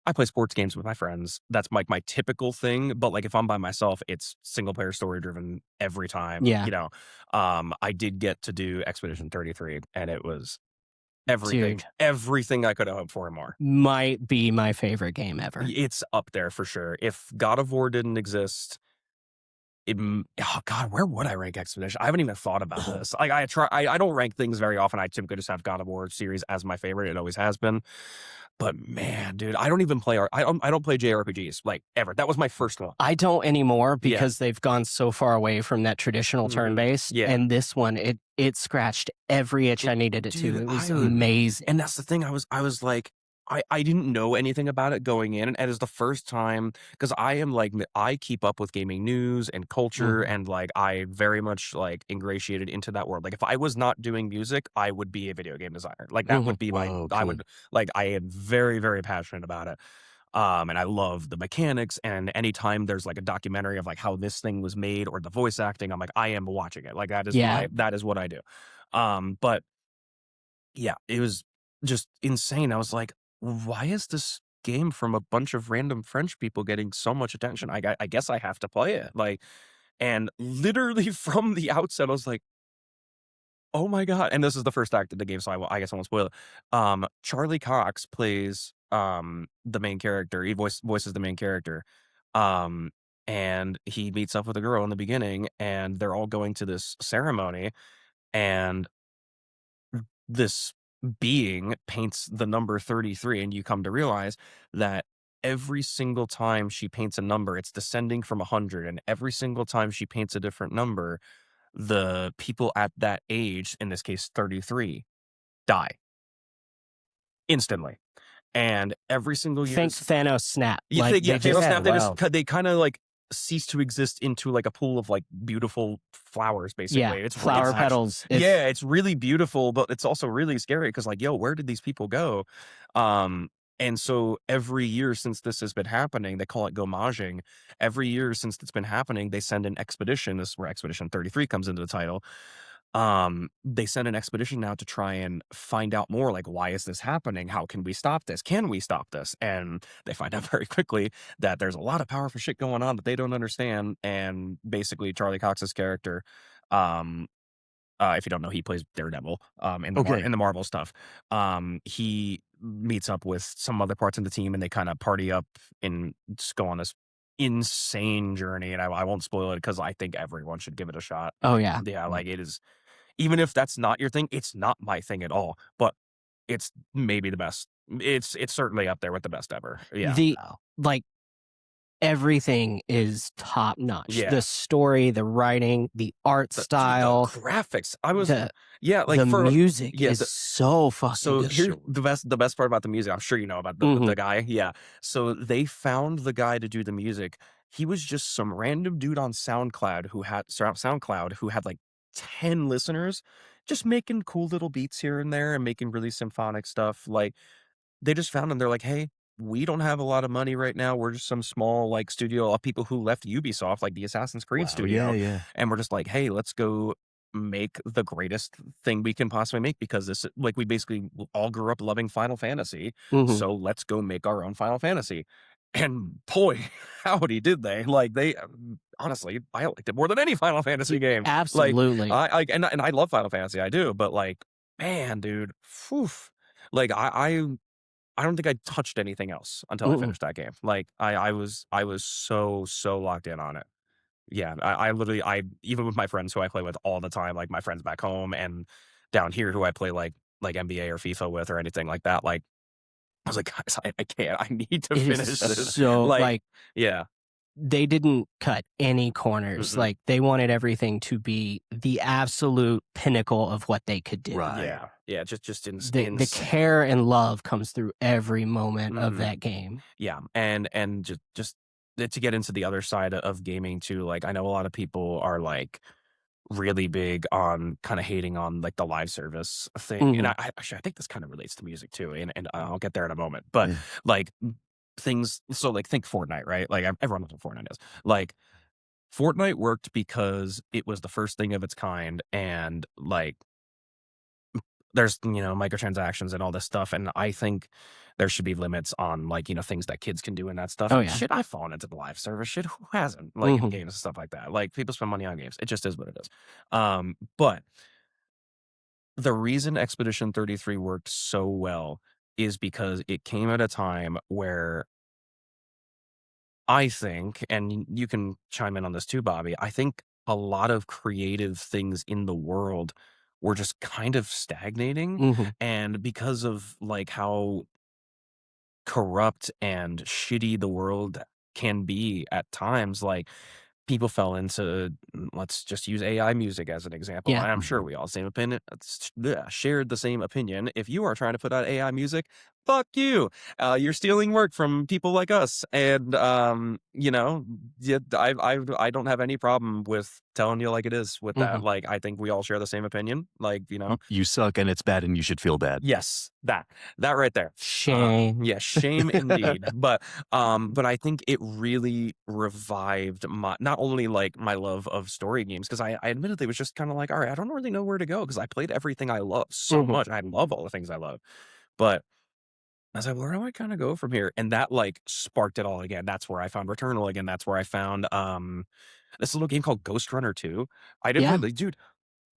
I play sports games with my friends. That's like my typical thing. But like if I'm by myself, it's single player story driven every time. Yeah. I did get to do Expedition 33 and it was everything I could have hoped for and more. Might be my favorite game ever. It's up there for sure. If God of War didn't exist, oh God, where would I rank Expedition? I haven't even thought about this. Like I don't rank things very often. I typically just have God of War series as my favorite. It always has been. But man, dude, I don't even play. I don't play JRPGs like ever. That was my first one. I don't anymore because they've gone so far away from that traditional turn based. Yeah. And this one, it scratched every itch I needed it to. It was amazing. And that's the thing. I was like, I didn't know anything about it going in, and it was the first time because I keep up with gaming news and culture, and like I very much like ingratiated into that world. Like if I was not doing music, I would be a video game designer. Like that would be I would like I am very very passionate about it. And I love the mechanics, and anytime there's like a documentary of like how this thing was made or the voice acting, I'm like I am watching it. Like that is what I do. But yeah, it was just insane. I was like, why is this game from a bunch of random French people getting so much attention? I guess I have to play it. Like, and literally from the outset, I was like, oh my God. And this is the first act of the game, so I guess I won't spoil it. Charlie Cox plays the main character. He voices the main character. And he meets up with a girl in the beginning, and they're all going to this ceremony, and this being paints the number 33, and you come to realize that every single time she paints a number, it's descending from 100, and every single time she paints a different number, the people at that age, in this case 33, die instantly. and every single year, Think Thanos snap. you Like think, they Thanos just snap, they kind of like cease to exist into like a pool of like beautiful flowers, basically. It's flower actually, petals. it's really beautiful, but it's also really scary because like, yo, where did these people go? And so every year since this has been happening, they call it gomaging. Every year since it's been happening, they send an expedition. This is where Expedition 33 comes into the title. They send an expedition now to try and find out more, like, why is this happening? How can we stop this? Can we stop this? And they find out very quickly that there's a lot of powerful shit going on that they don't understand. And basically, Charlie Cox's character, um, if you don't know, he plays Daredevil in the Marvel stuff. He meets up with some other parts of the team, and they kind of party up and just go on this insane journey. And I won't spoil it because I think everyone should give it a shot. Oh yeah, Yeah, like it is. Even if that's not your thing, it's not my thing at all. But it's maybe the best. It's certainly up there with the best ever. Yeah. Like everything is top notch. Yeah. The story, the writing, the art style, the graphics. the music is so fucking so good. here's the best part about the music. I'm sure you know about the guy. Yeah. So they found the guy to do the music. He was just some random dude on SoundCloud who had like 10 listeners, just making cool little beats here and there and making really symphonic stuff. Like they just found him. They're like, hey, we don't have a lot of money right now. We're just some small like studio of people who left Ubisoft, like the Assassin's Creed studio. Yeah. And we're just like, hey, let's go make the greatest thing we can possibly make because this, like, we basically all grew up loving Final Fantasy. So let's go make our own Final Fantasy. And boy, howdy did they. Like they honestly, I liked it more than any Final Fantasy game. Absolutely. Like and I love Final Fantasy. I do, but like, man, dude, phew. Like I don't think I touched anything else until I finished that game. Like I was so locked in on it. Yeah, I literally even with my friends who I play with all the time, like my friends back home and down here who I play like NBA or FIFA with or anything like that, like I was like, guys, I can't. I need to finish this. So like yeah. They didn't cut any corners. Like they wanted everything to be the absolute pinnacle of what they could do. Right. Yeah. Just the care and love comes through every moment of that game. Yeah. And just to get into the other side of gaming too, like I know a lot of people are like really big on kind of hating on like the live service thing. And I think this kind of relates to music too. And I'll get there in a moment. But like things, so like think Fortnite, right? Like everyone knows what Fortnite is. Like Fortnite worked because it was the first thing of its kind, and like there's microtransactions and all this stuff, and I think there should be limits on like things that kids can do and that stuff. Oh yeah, shit, I've fallen into the live service shit. Who hasn't? Like in games and stuff like that. Like people spend money on games. It just is what it is. But the reason Expedition 33 worked so well is because it came at a time where I think, and you can chime in on this too, Bobby, I think a lot of creative things in the world were just kind of stagnating. And because of like how corrupt and shitty the world can be at times, like people fell into, let's just use AI music as an example. Yeah. I'm sure we all shared the same opinion. If you are trying to put out AI music, fuck you. You're stealing work from people like us. And, I don't have any problem with telling you like it is with that. Like, I think we all share the same opinion. Like, you suck and it's bad and you should feel bad. Yes, that right there. Shame. Yeah, shame indeed. But I think it really revived not only like my love of story games, because I admittedly was just kind of like, all right, I don't really know where to go because I played everything I love so much. I love all the things I love, but I was like, where do I kind of go from here? And that like sparked it all again. That's where I found Returnal again. That's where I found this little game called Ghost Runner 2. I didn't play, dude.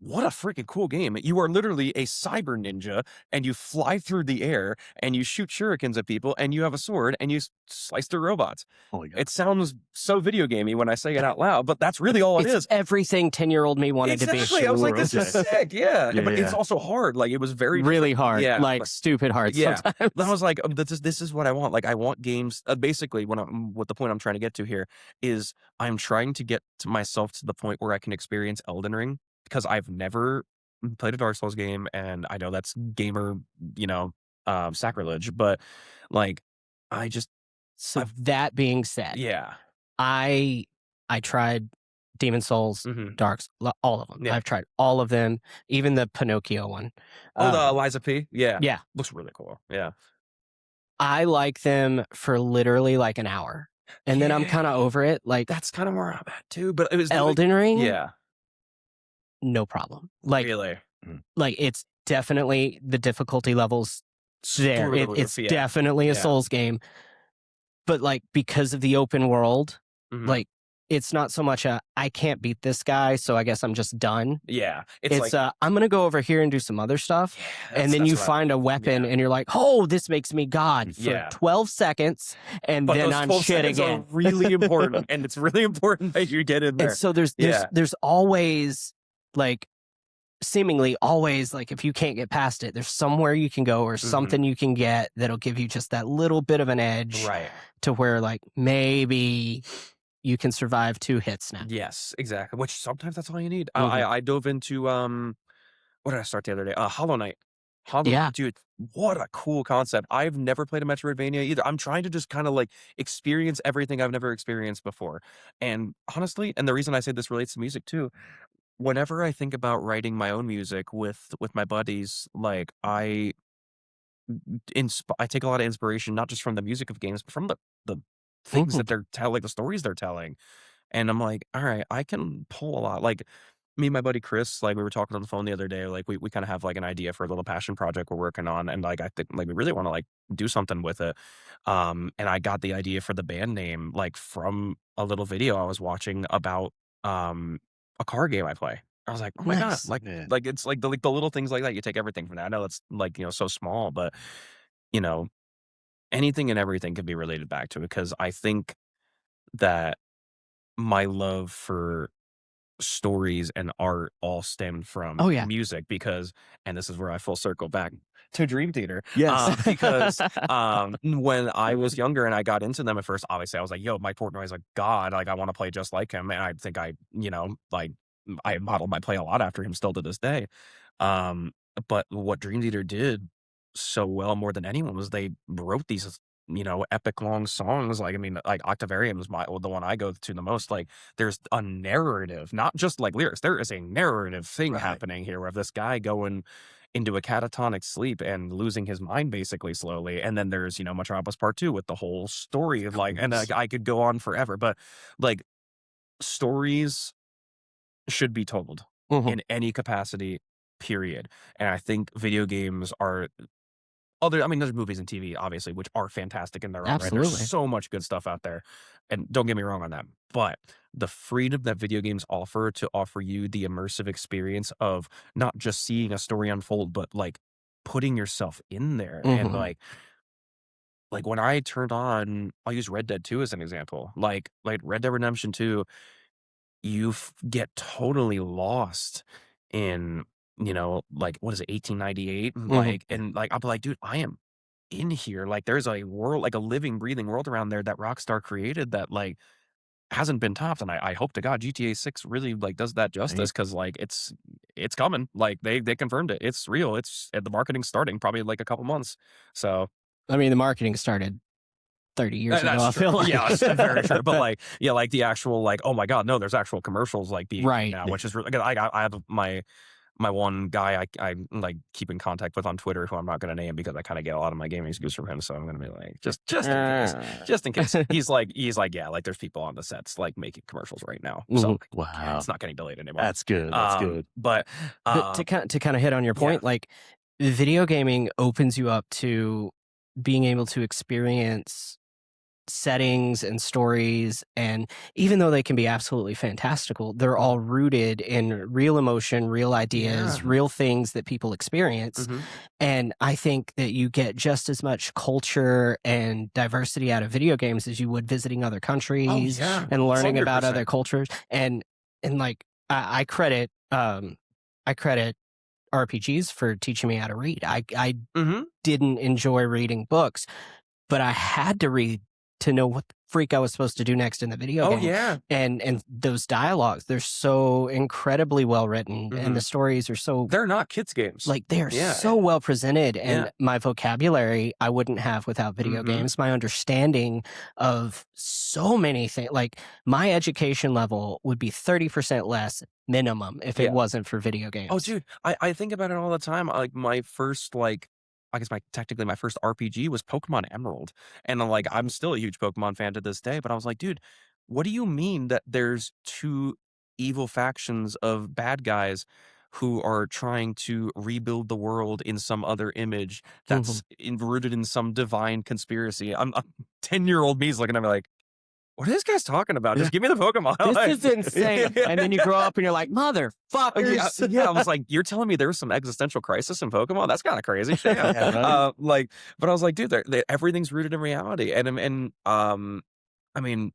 What a freaking cool game. You are literally a cyber ninja and you fly through the air and you shoot shurikens at people and you have a sword and you slice through robots. Oh, yeah. It sounds so video gamey when I say it out loud, but that's really all it is. Everything 10-year-old me wanted to be. I was like, this is sick. Yeah. But it's also hard. Like it was really hard. Yeah. Like stupid hard sometimes. I was like, this is what I want. Like I want games. Basically, what the point I'm trying to get to here is I'm trying to get to myself to the point where I can experience Elden Ring. Because I've never played a Dark Souls game, and I know that's gamer, sacrilege, but like I just So that being said, yeah. I tried Demon Souls, Darks, all of them. Yeah. I've tried all of them, even the Pinocchio one. The Eliza P. Yeah. Yeah. Looks really cool. Yeah. I like them for literally like an hour. And then I'm kind of over it. Like, that's kind of where I'm at too. But it was Elden Ring. Yeah. No problem. Like, Really? like it's definitely the difficulty levels there. It's definitely a Souls game. But like, because of the open world, like, it's not so much I can't beat this guy, so I guess I'm just done. Yeah. It's like, I'm going to go over here and do some other stuff. Yeah, and then you find a weapon and you're like, oh, this makes me God for 12 seconds. And but then I'm shit again. Are really important. And it's really important that you get in there. And so there's always like, seemingly always, like, if you can't get past it, there's somewhere you can go or something you can get that'll give you just that little bit of an edge to where like maybe you can survive 2 hits now. Yes, exactly. Which sometimes that's all you need. I dove into what did I start the other day? Hollow Knight. Dude, what a cool concept. I've never played a Metroidvania either. I'm trying to just kind of like experience everything I've never experienced before. And honestly, and the reason I say this relates to music too, whenever I think about writing my own music with my buddies, like I take a lot of inspiration not just from the music of games, but from the things that they're telling, like the stories they're telling. And I'm like, all right, I can pull a lot. Like me and my buddy Chris, like we were talking on the phone the other day, like we kind of have like an idea for a little passion project we're working on. And like I think like we really want to like do something with it. And I got the idea for the band name like from a little video I was watching about a car game I play. I was like, oh my God, like it's like the little things like that. You take everything from that. I know it's like, so small, but anything and everything can be related back to it, because I think that my love for stories and art all stemmed from music, because, and this is where I full circle back to Dream Theater. Yes. Because when I was younger and I got into them at first, obviously I was like, yo, Mike Portnoy's a god. Like I want to play just like him. And I think like I modeled my play a lot after him still to this day. But what Dream Theater did so well more than anyone was they wrote these epic long songs. Like, I mean, like Octavarium is the one I go to the most. Like there's a narrative, not just like lyrics. There is a narrative thing happening here of this guy going into a catatonic sleep and losing his mind basically slowly. And then there's, Metropolis Part 2 with the whole story of like, and I could go on forever, but like stories should be told in any capacity, period. And I think video games are there's movies and TV, obviously, which are fantastic in their own right. There's so much good stuff out there. And don't get me wrong on that. But the freedom that video games offer to offer you the immersive experience of not just seeing a story unfold, but like putting yourself in there. And like when I turned on, I'll use Red Dead 2 as an example. Like Red Dead Redemption 2, you get totally lost in like what is it, 1898? Like, and like, I'll be like, dude, I am in here. Like, there's a world, like a living, breathing world around there that Rockstar created that like hasn't been topped. And I hope to God GTA 6 really like does that justice, because like it's coming. Like they confirmed it. It's real. It's the marketing's starting probably like a couple months. So I mean, the marketing started 30 years ago, I feel like. Yeah, that's very true. But like, yeah, like the actual like, oh my God, no, there's actual commercials like being now, which is really, I have my one guy I like keep in contact with on Twitter, who I'm not going to name because I kind of get a lot of my gaming news from him. So I'm going to be like, just in case. He's like, yeah, like there's people on the sets like making commercials right now. So wow, it's not getting delayed anymore. That's good. That's good. But to kind of hit on your point, like video gaming opens you up to being able to experience settings and stories, and even though they can be absolutely fantastical, they're all rooted in real emotion, real ideas, real things that people experience. And I think that you get just as much culture and diversity out of video games as you would visiting other countries and learning 100%. About other cultures. And like I credit RPGs for teaching me how to read. I didn't enjoy reading books, but I had to read to know what the freak I was supposed to do next in the video game. Yeah. And those dialogues, they're so incredibly well written, and the stories are so... They're not kids' games. Like, they're so well presented, and my vocabulary I wouldn't have without video games. My understanding of so many things, like, my education level would be 30% less minimum if it wasn't for video games. Oh, dude, I think about it all the time. Like, my first, like, I guess technically my first RPG was Pokemon Emerald. And like, I'm still a huge Pokemon fan to this day, but I was like, dude, what do you mean that there's two evil factions of bad guys who are trying to rebuild the world in some other image that's rooted in some divine conspiracy? I'm 10-year-old me's looking at me like, what are these guys talking about? Just give me the Pokemon. This is insane. And then you grow up and you're like, motherfuckers. Yeah, I was like, you're telling me there's some existential crisis in Pokemon? That's kind of crazy. Right? But I was like, dude, everything's rooted in reality. And I mean,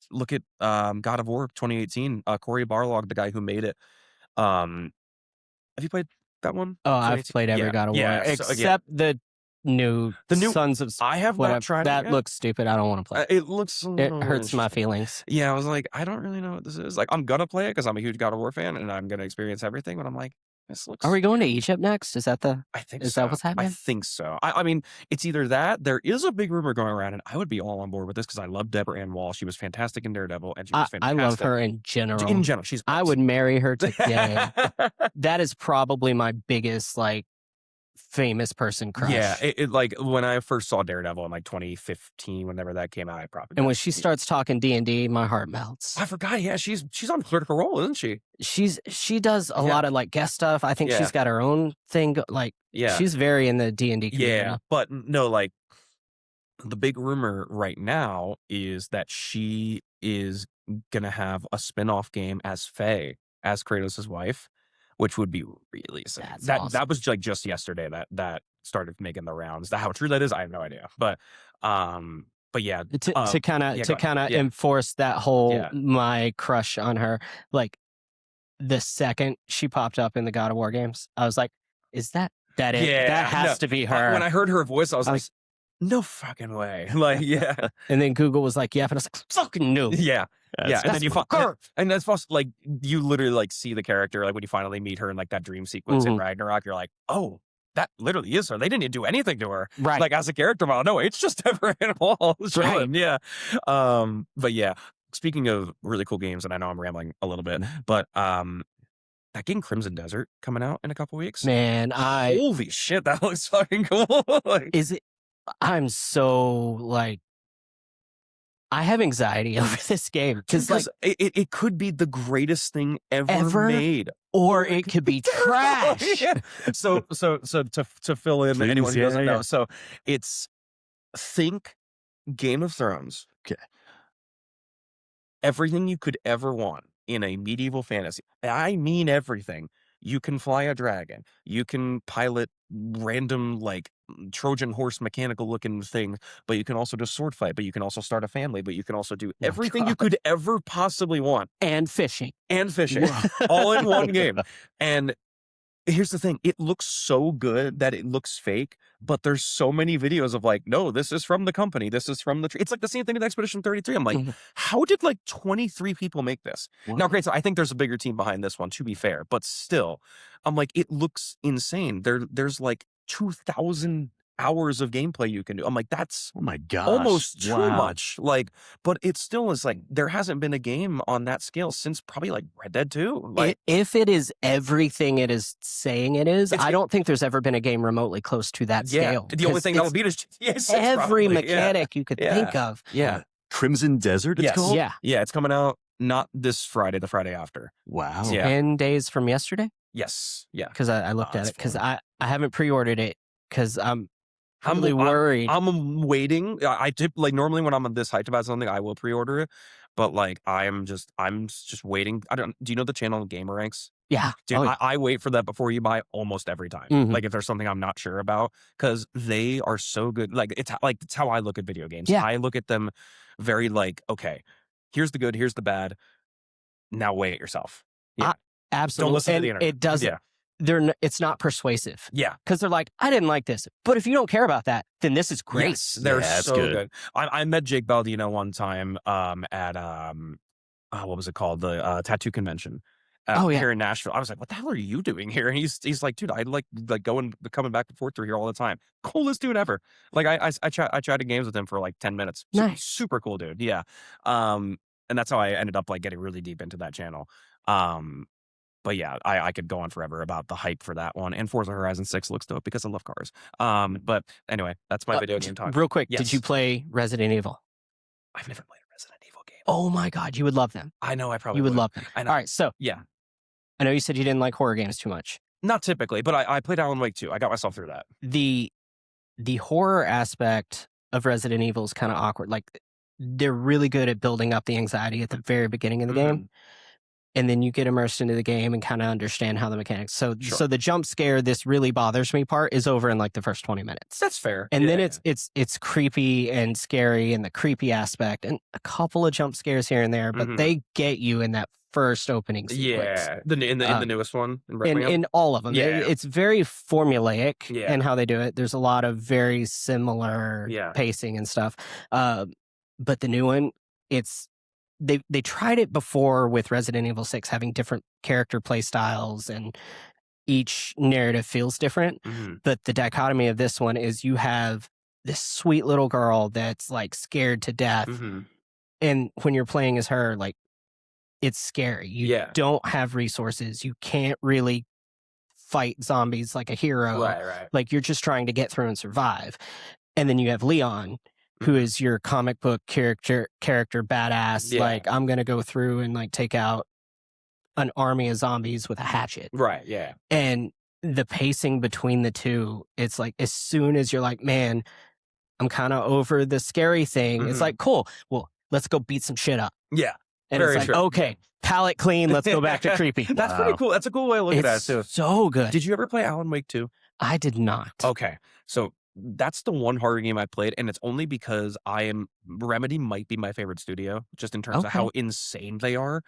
look at God of War 2018. Cory Barlog, the guy who made it. Have you played that one? Oh, I've played every God of War except the new Sons of... I have not tried that. It looks stupid. I don't want to play it. Looks... It hurts my feelings. Yeah, I was like, I don't really know what this is. Like, I'm gonna play it because I'm a huge God of War fan and I'm gonna experience everything, but I'm like, this looks... Are we going to Egypt next? Is that the... I think Is so. that what's happening? I think so. I mean, it's either that, there is a big rumor going around, and I would be all on board with this because I love Deborah Ann Wall. She was fantastic in Daredevil, and she was fantastic. I love her in general. In general, she's awesome. I would marry her today. That is probably my biggest, like, famous person crush. Yeah, it like when I first saw Daredevil in like 2015, whenever that came out, I probably... And when she starts talking D&D, my heart melts. I forgot. Yeah, she's on Critical Role, isn't she? She does a lot of like guest stuff. I think she's got her own thing. Like, she's very in the D&D community. Yeah, but no, like, the big rumor right now is that she is gonna have a spin-off game as Faye, as Kratos' wife, which would be really sick. Awesome. That was like just yesterday that started making the rounds. How true that is, I have no idea. But yeah, to kind of enforce that whole my crush on her. Like, the second she popped up in the God of War games, I was like, is that it? Yeah, that has to be her. When I heard her voice, I was like, no fucking way. Like, yeah. And then Google was like, and I was like, fucking no. Yeah. Yeah, and then you and that's like, you literally like see the character, like when you finally meet her in like that dream sequence in Ragnarok, you're like, oh, that literally is her. They didn't do anything to her, right? Like, as a character model, no, it's just Deborah Ann Wall, right? Yeah. But yeah, speaking of really cool games, and I know I'm rambling a little bit, but that game Crimson Desert coming out in a couple weeks, man, holy shit, that looks fucking cool. Like, is it? I'm so like, I have anxiety over this game because like it could be the greatest thing ever made, or it could be trash. So to fill in anyone who doesn't know, so think Game of Thrones. Okay. Everything you could ever want in a medieval fantasy. I mean everything. You can fly a dragon. You can pilot random, like, Trojan horse mechanical looking thing, but you can also do sword fight, but you can also start a family, but you can also do everything you could ever possibly want. And fishing. All in one game. And here's the thing, it looks so good that it looks fake, but there's so many videos of like, no, this is from the company, this is from the it's like the same thing with Expedition 33. I'm like, how did like 23 people make this? Now, great, so I think there's a bigger team behind this one, to be fair, but still, I'm like, it looks insane. There's like 2,000 hours of gameplay you can do. I'm like, that's oh my gosh, almost too much. Like, but it still is like, there hasn't been a game on that scale since probably like Red Dead 2. Like, if it is everything it is saying it is, I don't think there's ever been a game remotely close to that scale. The only thing that will beat is every mechanic you could think of. Yeah. Crimson Desert, it's called? Yeah. Yeah, it's coming out not this Friday, the Friday after. Wow. 10 days from yesterday? Yes. Yeah. Because I looked at it, because I haven't pre-ordered it, because I'm really worried. I'm waiting. I tip, like, normally when I'm this hyped about something, I will pre-order it. But like, I'm just waiting. Do you know the channel Gamer Ranks? Yeah. Dude, I wait for that before you buy almost every time. Like, if there's something I'm not sure about, because they are so good. Like, it's how I look at video games. Yeah. I look at them very like, okay, here's the good, here's the bad. Now weigh it yourself. Yeah. Absolutely. Don't listen to the internet. It doesn't. Yeah. it's not persuasive. Yeah. Because they're like, I didn't like this. But if you don't care about that, then this is great. Yes, they're Yeah, so good. I met Jake Baldino one time at what was it called? The tattoo convention. Here in Nashville. I was like, what the hell are you doing here? And he's like, dude, I like coming back and forth through here all the time. Coolest dude ever. Like I chatted games with him for like 10 minutes. Nice. Super cool dude. Yeah. And that's how I ended up like getting really deep into that channel. But yeah, I could go on forever about the hype for that one. And Forza Horizon 6 looks dope because I love cars. But anyway, that's my video game talk. Real quick, Yes. did you play Resident Evil? I've never played a Resident Evil game. Oh my God, you would love them. I know I probably You would love them. I know. All right, so Yeah. I know you said you didn't like horror games too much. Not typically, but I played Alan Wake 2. I got myself through that. The horror aspect of Resident Evil is kind of awkward. Like, they're really good at building up the anxiety at the very beginning of the game. And then you get immersed into the game and kind of understand how the mechanics. So the jump scare, this really bothers me part is over in like the first 20 minutes. That's fair. And then it's creepy and scary and the creepy aspect and a couple of jump scares here and there, but they get you in that first opening sequence. Yeah. In the newest one? In all of them. Yeah. It's very formulaic in how they do it. There's a lot of very similar pacing and stuff. But the new one, they tried it before with Resident Evil 6 having different character play styles and each narrative feels different. But the dichotomy of this one is you have this sweet little girl that's like scared to death. And when you're playing as her, like, it's scary. You don't have resources. You can't really fight zombies like a hero. Right. Like, you're just trying to get through and survive. And then you have Leon, who is your comic book character badass. Like, I'm going to go through and like take out an army of zombies with a hatchet. Right, yeah. And the pacing between the two, it's like, as soon as you're like, man, I'm kind of over the scary thing, it's like, cool, well, let's go beat some shit up. Yeah. And it's like, okay, palette clean, let's go back to creepy. That's pretty cool. That's a cool way to look at that, too. So good. Did you ever play Alan Wake 2? I did not. Okay. So that's the one horror game I played, and it's only because Remedy might be my favorite studio, just in terms of how insane they are.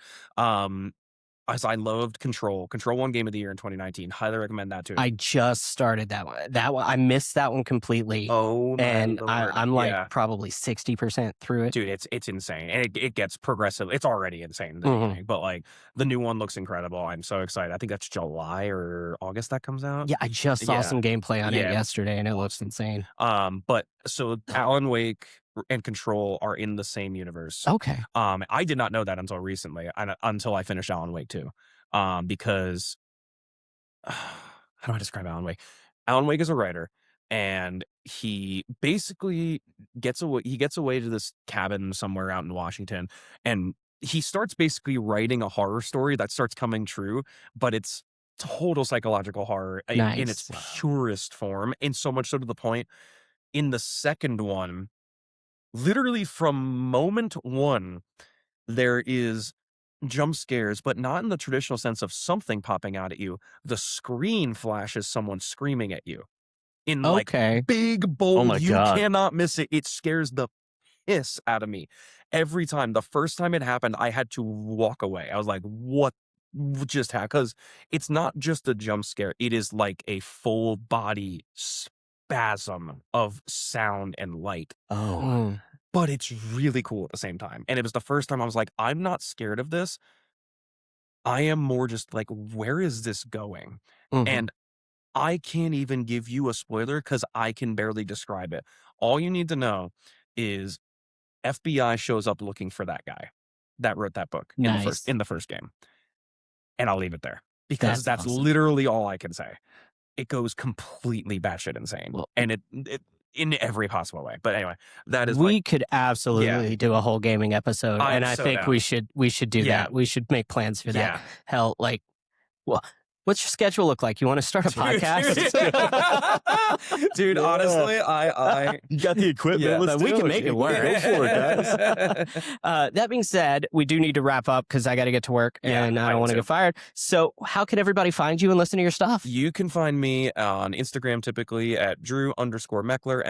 As I loved Control. Control won Game of the Year in 2019. Highly recommend that too. I just started that one. I missed that one completely. Oh, my and Lord. I'm like probably 60% through it. Dude, it's insane, and it gets progressive. It's already insane in the beginning, but like the new one looks incredible. I'm so excited. I think that's July or August that comes out. Yeah, I just saw some gameplay on it yesterday, and it looks insane. But so Alan Wake and Control are in the same universe. Okay. I did not know that until recently, until I finished Alan Wake 2. Because how do I describe Alan Wake? Alan Wake is a writer, and he basically gets away to this cabin somewhere out in Washington, and he starts basically writing a horror story that starts coming true, but it's total psychological horror in its purest form, and so much so to the point in the second one, literally from moment one, there is jump scares, but not in the traditional sense of something popping out at you. The screen flashes someone screaming at you in like big, bold, you cannot miss it. It scares the piss out of me every time. The first time it happened, I had to walk away. I was like, what just happened? Because it's not just a jump scare. It is like a full body spasm of sound and light. But it's really cool at the same time. And it was the first time I was like, I'm not scared of this. I am more just like, where is this going? And I can't even give you a spoiler because I can barely describe it. All you need to know is FBI shows up looking for that guy that wrote that book in the first game. And I'll leave it there because that's awesome. Literally all I can say. It goes completely batshit insane. And it in every possible way. But anyway, that is we could absolutely do a whole gaming episode, and I think we should do that. We should make plans for that. Hell, like, well, what's your schedule look like? You want to start a podcast? Dude, honestly, I you got the equipment. But we can make it work. Go for it, guys. That being said, we do need to wrap up because I got to get to work and I don't want to get fired. So how can everybody find you and listen to your stuff? You can find me on Instagram typically at Drew_Mechler, Mechler.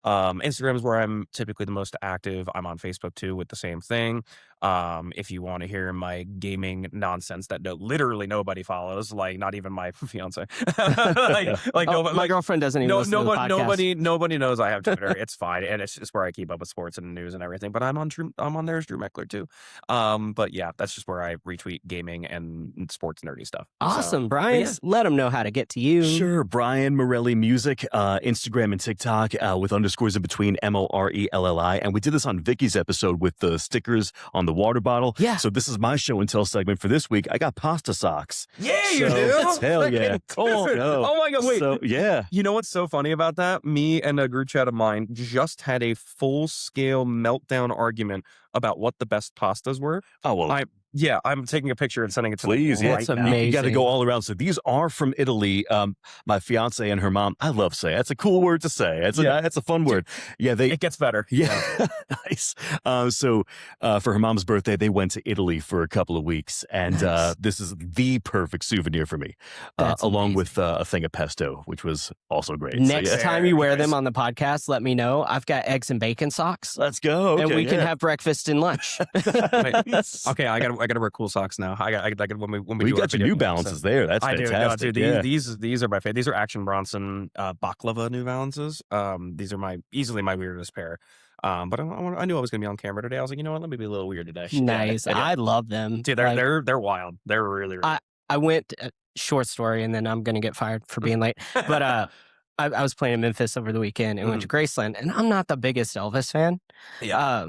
Instagram is where I'm typically the most active. I'm on Facebook too with the same thing. If you want to hear my gaming nonsense that literally nobody follows, like not even my fiance. My girlfriend doesn't even listen to the podcast. Nobody knows I have Twitter. It's fine, and it's just where I keep up with sports and news and everything. But I'm on there as Drew Mechler too. But yeah, that's just where I retweet gaming and sports nerdy stuff. Awesome, Brian. Let them know how to get to you. Sure, Brian Morelli Music, Instagram and TikTok with underscores in between MORELLI. And we did this on Vicky's episode with the stickers on the water bottle. Yeah. So this is my show and tell segment for this week. I got pasta socks. Yeah, you do. Hell yeah. Cool. No. Oh my God. Wait. So, yeah. You know what's so funny about that? Me and a group chat of mine just had a full-scale meltdown argument about what the best pastas were. Oh, well. I'm taking a picture and sending it to Please, them yeah. right That's now. amazing. You got to go all around. So these are from Italy. My fiance and her mom, I love say. That's a cool word to say. That's a fun word. Yeah, it gets better. Yeah, nice. So for her mom's birthday, they went to Italy for a couple of weeks, and this is the perfect souvenir for me, along with a thing of pesto, which was also great. Next time you wear them on the podcast, let me know. I've got eggs and bacon socks. Let's go, and we can have breakfast and lunch. Okay, I gotta wear cool socks now. I got when we do got your New Balances there. That's fantastic. Dude, these are my favorite. These are Action Bronson baklava New Balances. These are easily my weirdest pair. But I knew I was gonna be on camera today. I was like, you know what? Let me be a little weird today. Nice. Yeah. I love them. Dude, they're wild. They're really. I went short story, and then I'm gonna get fired for being late. But I was playing in Memphis over the weekend and went to Graceland, and I'm not the biggest Elvis fan. Yeah.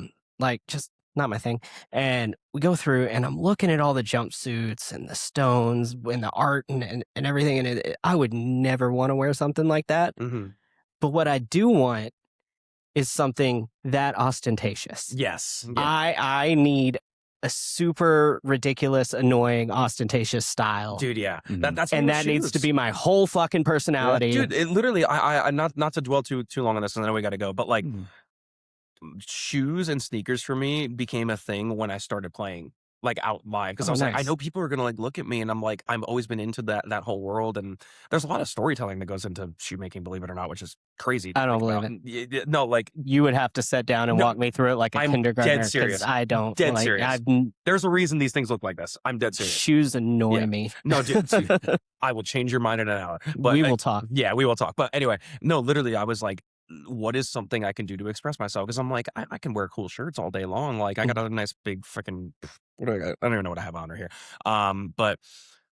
Just not my thing. And we go through, and I'm looking at all the jumpsuits and the stones and the art and everything. And I would never want to wear something like that. Mm-hmm. But what I do want is something that ostentatious. Yes. Yeah. I need a super ridiculous, annoying, ostentatious style. Dude, yeah. Mm-hmm. That needs to be my whole fucking personality. Yeah. Dude, it literally, I not to dwell too long on this, and then we got to go, but like, shoes and sneakers for me became a thing when I started playing like out live, because I was like, I know people are gonna like look at me, and I'm like, I've always been into that whole world, and there's a lot of storytelling that goes into shoemaking, believe it or not, which is crazy. I don't believe it. No, like you would have to sit down and walk me through it like a kindergartner. Dead serious. I don't. Dead serious. There's a reason these things look like this. I'm dead serious. Shoes annoy me. No, dude, I will change your mind in an hour. But we will talk. Yeah, we will talk. But anyway, no, literally, I was like, what is something I can do to express myself? Because I'm like, I can wear cool shirts all day long. Like, I got a nice big freaking, what do I got? I don't even know what I have on her here. But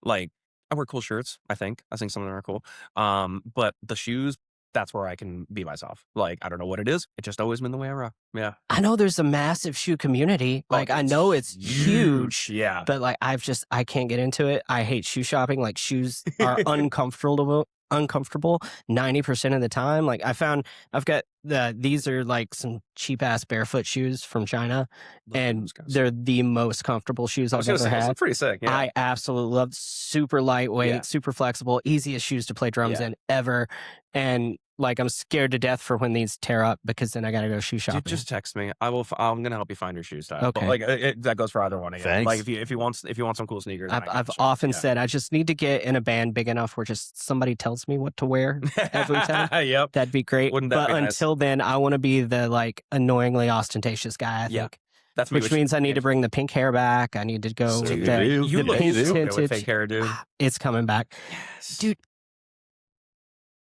like, I wear cool shirts. I think some of them are cool. But the shoes, that's where I can be myself. Like, I don't know what it is. It's just always been the way I rock. Yeah. I know there's a massive shoe community. Like, I know it's huge. Yeah. But like, I can't get into it. I hate shoe shopping. Like, shoes are uncomfortable 90% of the time. Like, I've got these are like some cheap ass barefoot shoes from China, and they're the most comfortable shoes I've ever had. Pretty sick. Yeah. I absolutely love super lightweight, super flexible, easiest shoes to play drums in ever. And like, I'm scared to death for when these tear up, because then I gotta go shoe shopping. Just text me. I'm gonna help you find your shoe style. Okay. But like that goes for either one. Thanks. Like if you want some cool sneakers. I've often said I just need to get in a band big enough where just somebody tells me what to wear every time. Yep. That'd be great. Wouldn't that but be nice? Until then, I want to be the like annoyingly ostentatious guy. I think. That's me, which means I need to bring the pink hair back. I need to go with the pink tinted. With fake hair, dude. It's coming back. Yes. Dude,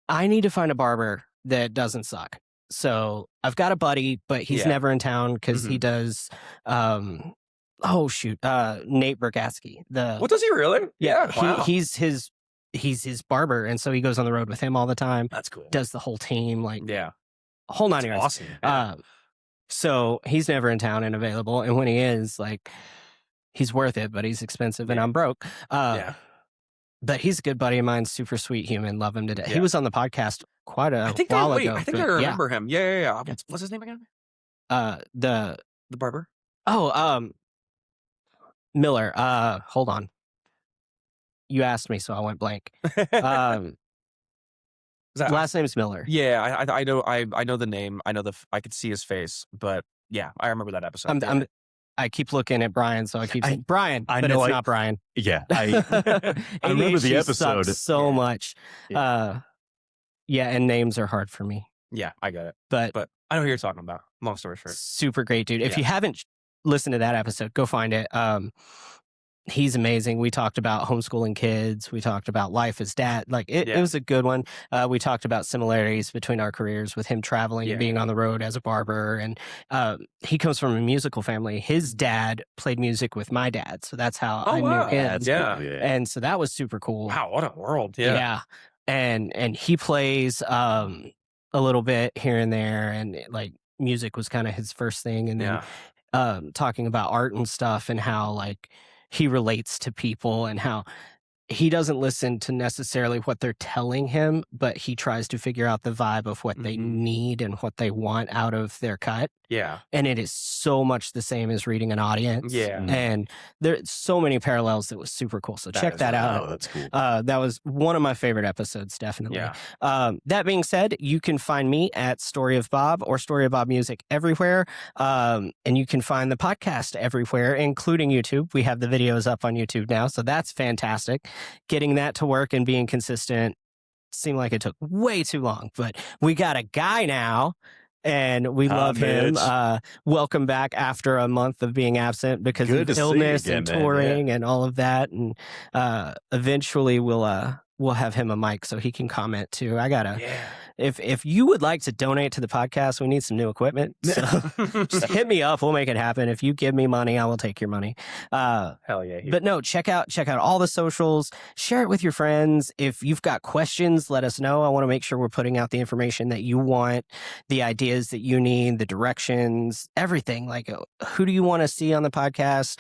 I need to find a barber that doesn't suck. So I've got a buddy, but he's never in town because he does Nate Bergatsky. What does he really? Yeah. Wow. He's his barber, and so he goes on the road with him all the time. That's cool. Does the whole team, like whole 9 yards. Awesome. Yeah. So he's never in town and available, and when he is, like, he's worth it, but he's expensive and I'm broke. But he's a good buddy of mine, super sweet human, love him to death. He was on the podcast quite a while ago. I think I remember him. Yeah. What's his name again? The barber. Oh, Miller. Hold on. You asked me, so I went blank. Last name's Miller. Yeah, I know. I know the name. I know I could see his face, but yeah, I remember that episode. I keep looking at Brian, so I keep saying Brian, but it's not Brian. Yeah, I remember the episode so much. Yeah, and names are hard for me. Yeah, I get it. But I know who you're talking about. Long story short. Super great dude. If you haven't listen to that episode. Go find it. He's amazing. We talked about homeschooling kids. We talked about life as dad. Like it was a good one. We talked about similarities between our careers with him traveling and being on the road as a barber. And he comes from a musical family. His dad played music with my dad. So that's how I knew him. Yeah. And so that was super cool. Wow, what a world. Yeah. And he plays a little bit here and there. And like music was kind of his first thing. And then talking about art and stuff and how like he relates to people and how he doesn't listen to necessarily what they're telling him, but he tries to figure out the vibe of what they need and what they want out of their cut. Yeah. And it is so much the same as reading an audience. Yeah. And there's so many parallels that was super cool. So check that out. Oh, that's cool. That was one of my favorite episodes, definitely. Yeah. That being said, you can find me at Story of Bob or Story of Bob Music everywhere. And you can find the podcast everywhere, including YouTube. We have the videos up on YouTube now. So that's fantastic. Getting that to work and being consistent seemed like it took way too long, but we got a guy now. And we love him. Welcome back after a month of being absent because of illness and touring and all of that. And eventually we'll have him a mic so he can comment too. I gotta. If you would like to donate to the podcast, we need some new equipment. So just hit me up. We'll make it happen. If you give me money, I will take your money. Hell yeah. But no, check out all the socials. Share it with your friends. If you've got questions, let us know. I want to make sure we're putting out the information that you want, the ideas that you need, the directions, everything. Like, who do you want to see on the podcast?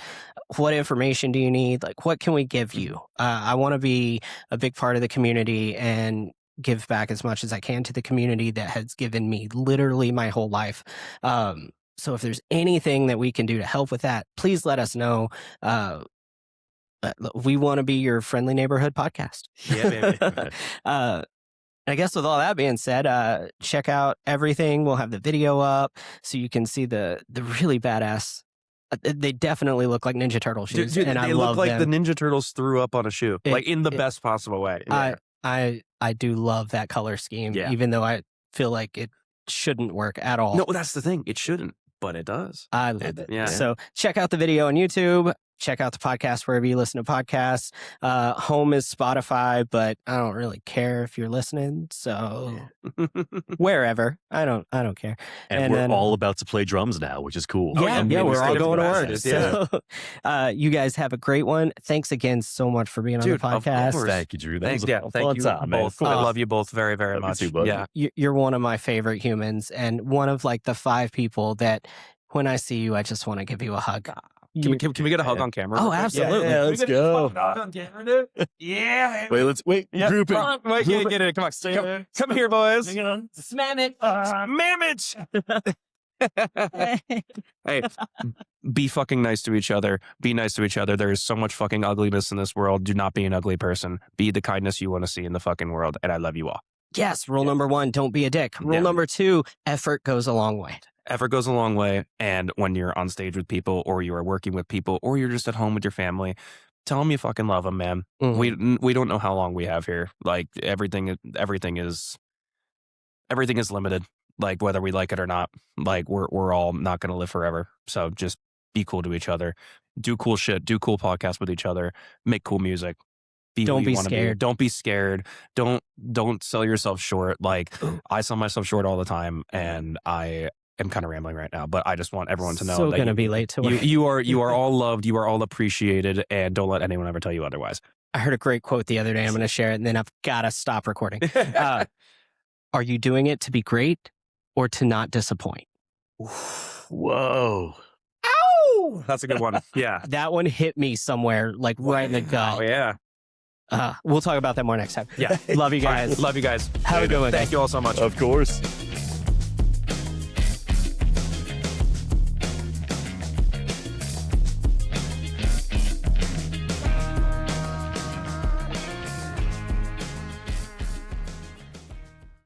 What information do you need? Like, what can we give you? I want to be a big part of the community and give back as much as I can to the community that has given me literally my whole life. So if there's anything that we can do to help with that, please let us know. We want to be your friendly neighborhood podcast. Yeah, baby. I guess with all that being said, check out everything. We'll have the video up so you can see the really badass. They definitely look like Ninja Turtle shoes, Dude, and I they love look like them. the Ninja Turtles threw up on a shoe, like in the best possible way. I do love that color scheme, even though I feel like it shouldn't work at all. No, that's the thing. It shouldn't, but it does. I love it. Yeah. So check out the video on YouTube. Check out the podcast wherever you listen to podcasts. Home is Spotify, but I don't really care if you're listening. So wherever, I don't care. And we're all about to play drums now, which is cool. Yeah, we're all going to work. So, you guys have a great one. Thanks again so much for being on the podcast. Thank you, Drew. That was thank fun you time, both. man. I love you both very, very much. You too, yeah, you're one of my favorite humans, and one of like the 5 people that when I see you, I just want to give you a hug. Can we get a hug on camera? Oh, absolutely. Yeah, let's go. Yeah. Wait. Group it. Wait, get it. Come on. Come here, boys. Slam it. Hey, be fucking nice to each other. Be nice to each other. There is so much fucking ugliness in this world. Do not be an ugly person. Be the kindness you want to see in the fucking world. And I love you all. Yes. Rule number 1, don't be a dick. Rule number 2, effort goes a long way. Effort goes a long way. And when you're on stage with people, or you are working with people, or you're just at home with your family, tell them you fucking love them, man. Mm-hmm. We don't know how long we have here. Like everything is limited. Like whether we like it or not. Like we're all not going to live forever. So just be cool to each other. Do cool shit. Do cool podcasts with each other. Make cool music. Don't be scared. Don't be scared. Don't sell yourself short. Like I sell myself short all the time, and I am kind of rambling right now, but I just want everyone to know that going to be late to work. You are all loved. You are all appreciated, and don't let anyone ever tell you otherwise. I heard a great quote the other day. I'm going to share it, and then I've got to stop recording. Are you doing it to be great or to not disappoint? Whoa. Ow! That's a good one. Yeah. That one hit me somewhere, like right in the gut. Oh, yeah. We'll talk about that more next time. Yeah. Love you guys. Love you guys. Have a good one. Thank you all so much. Of course.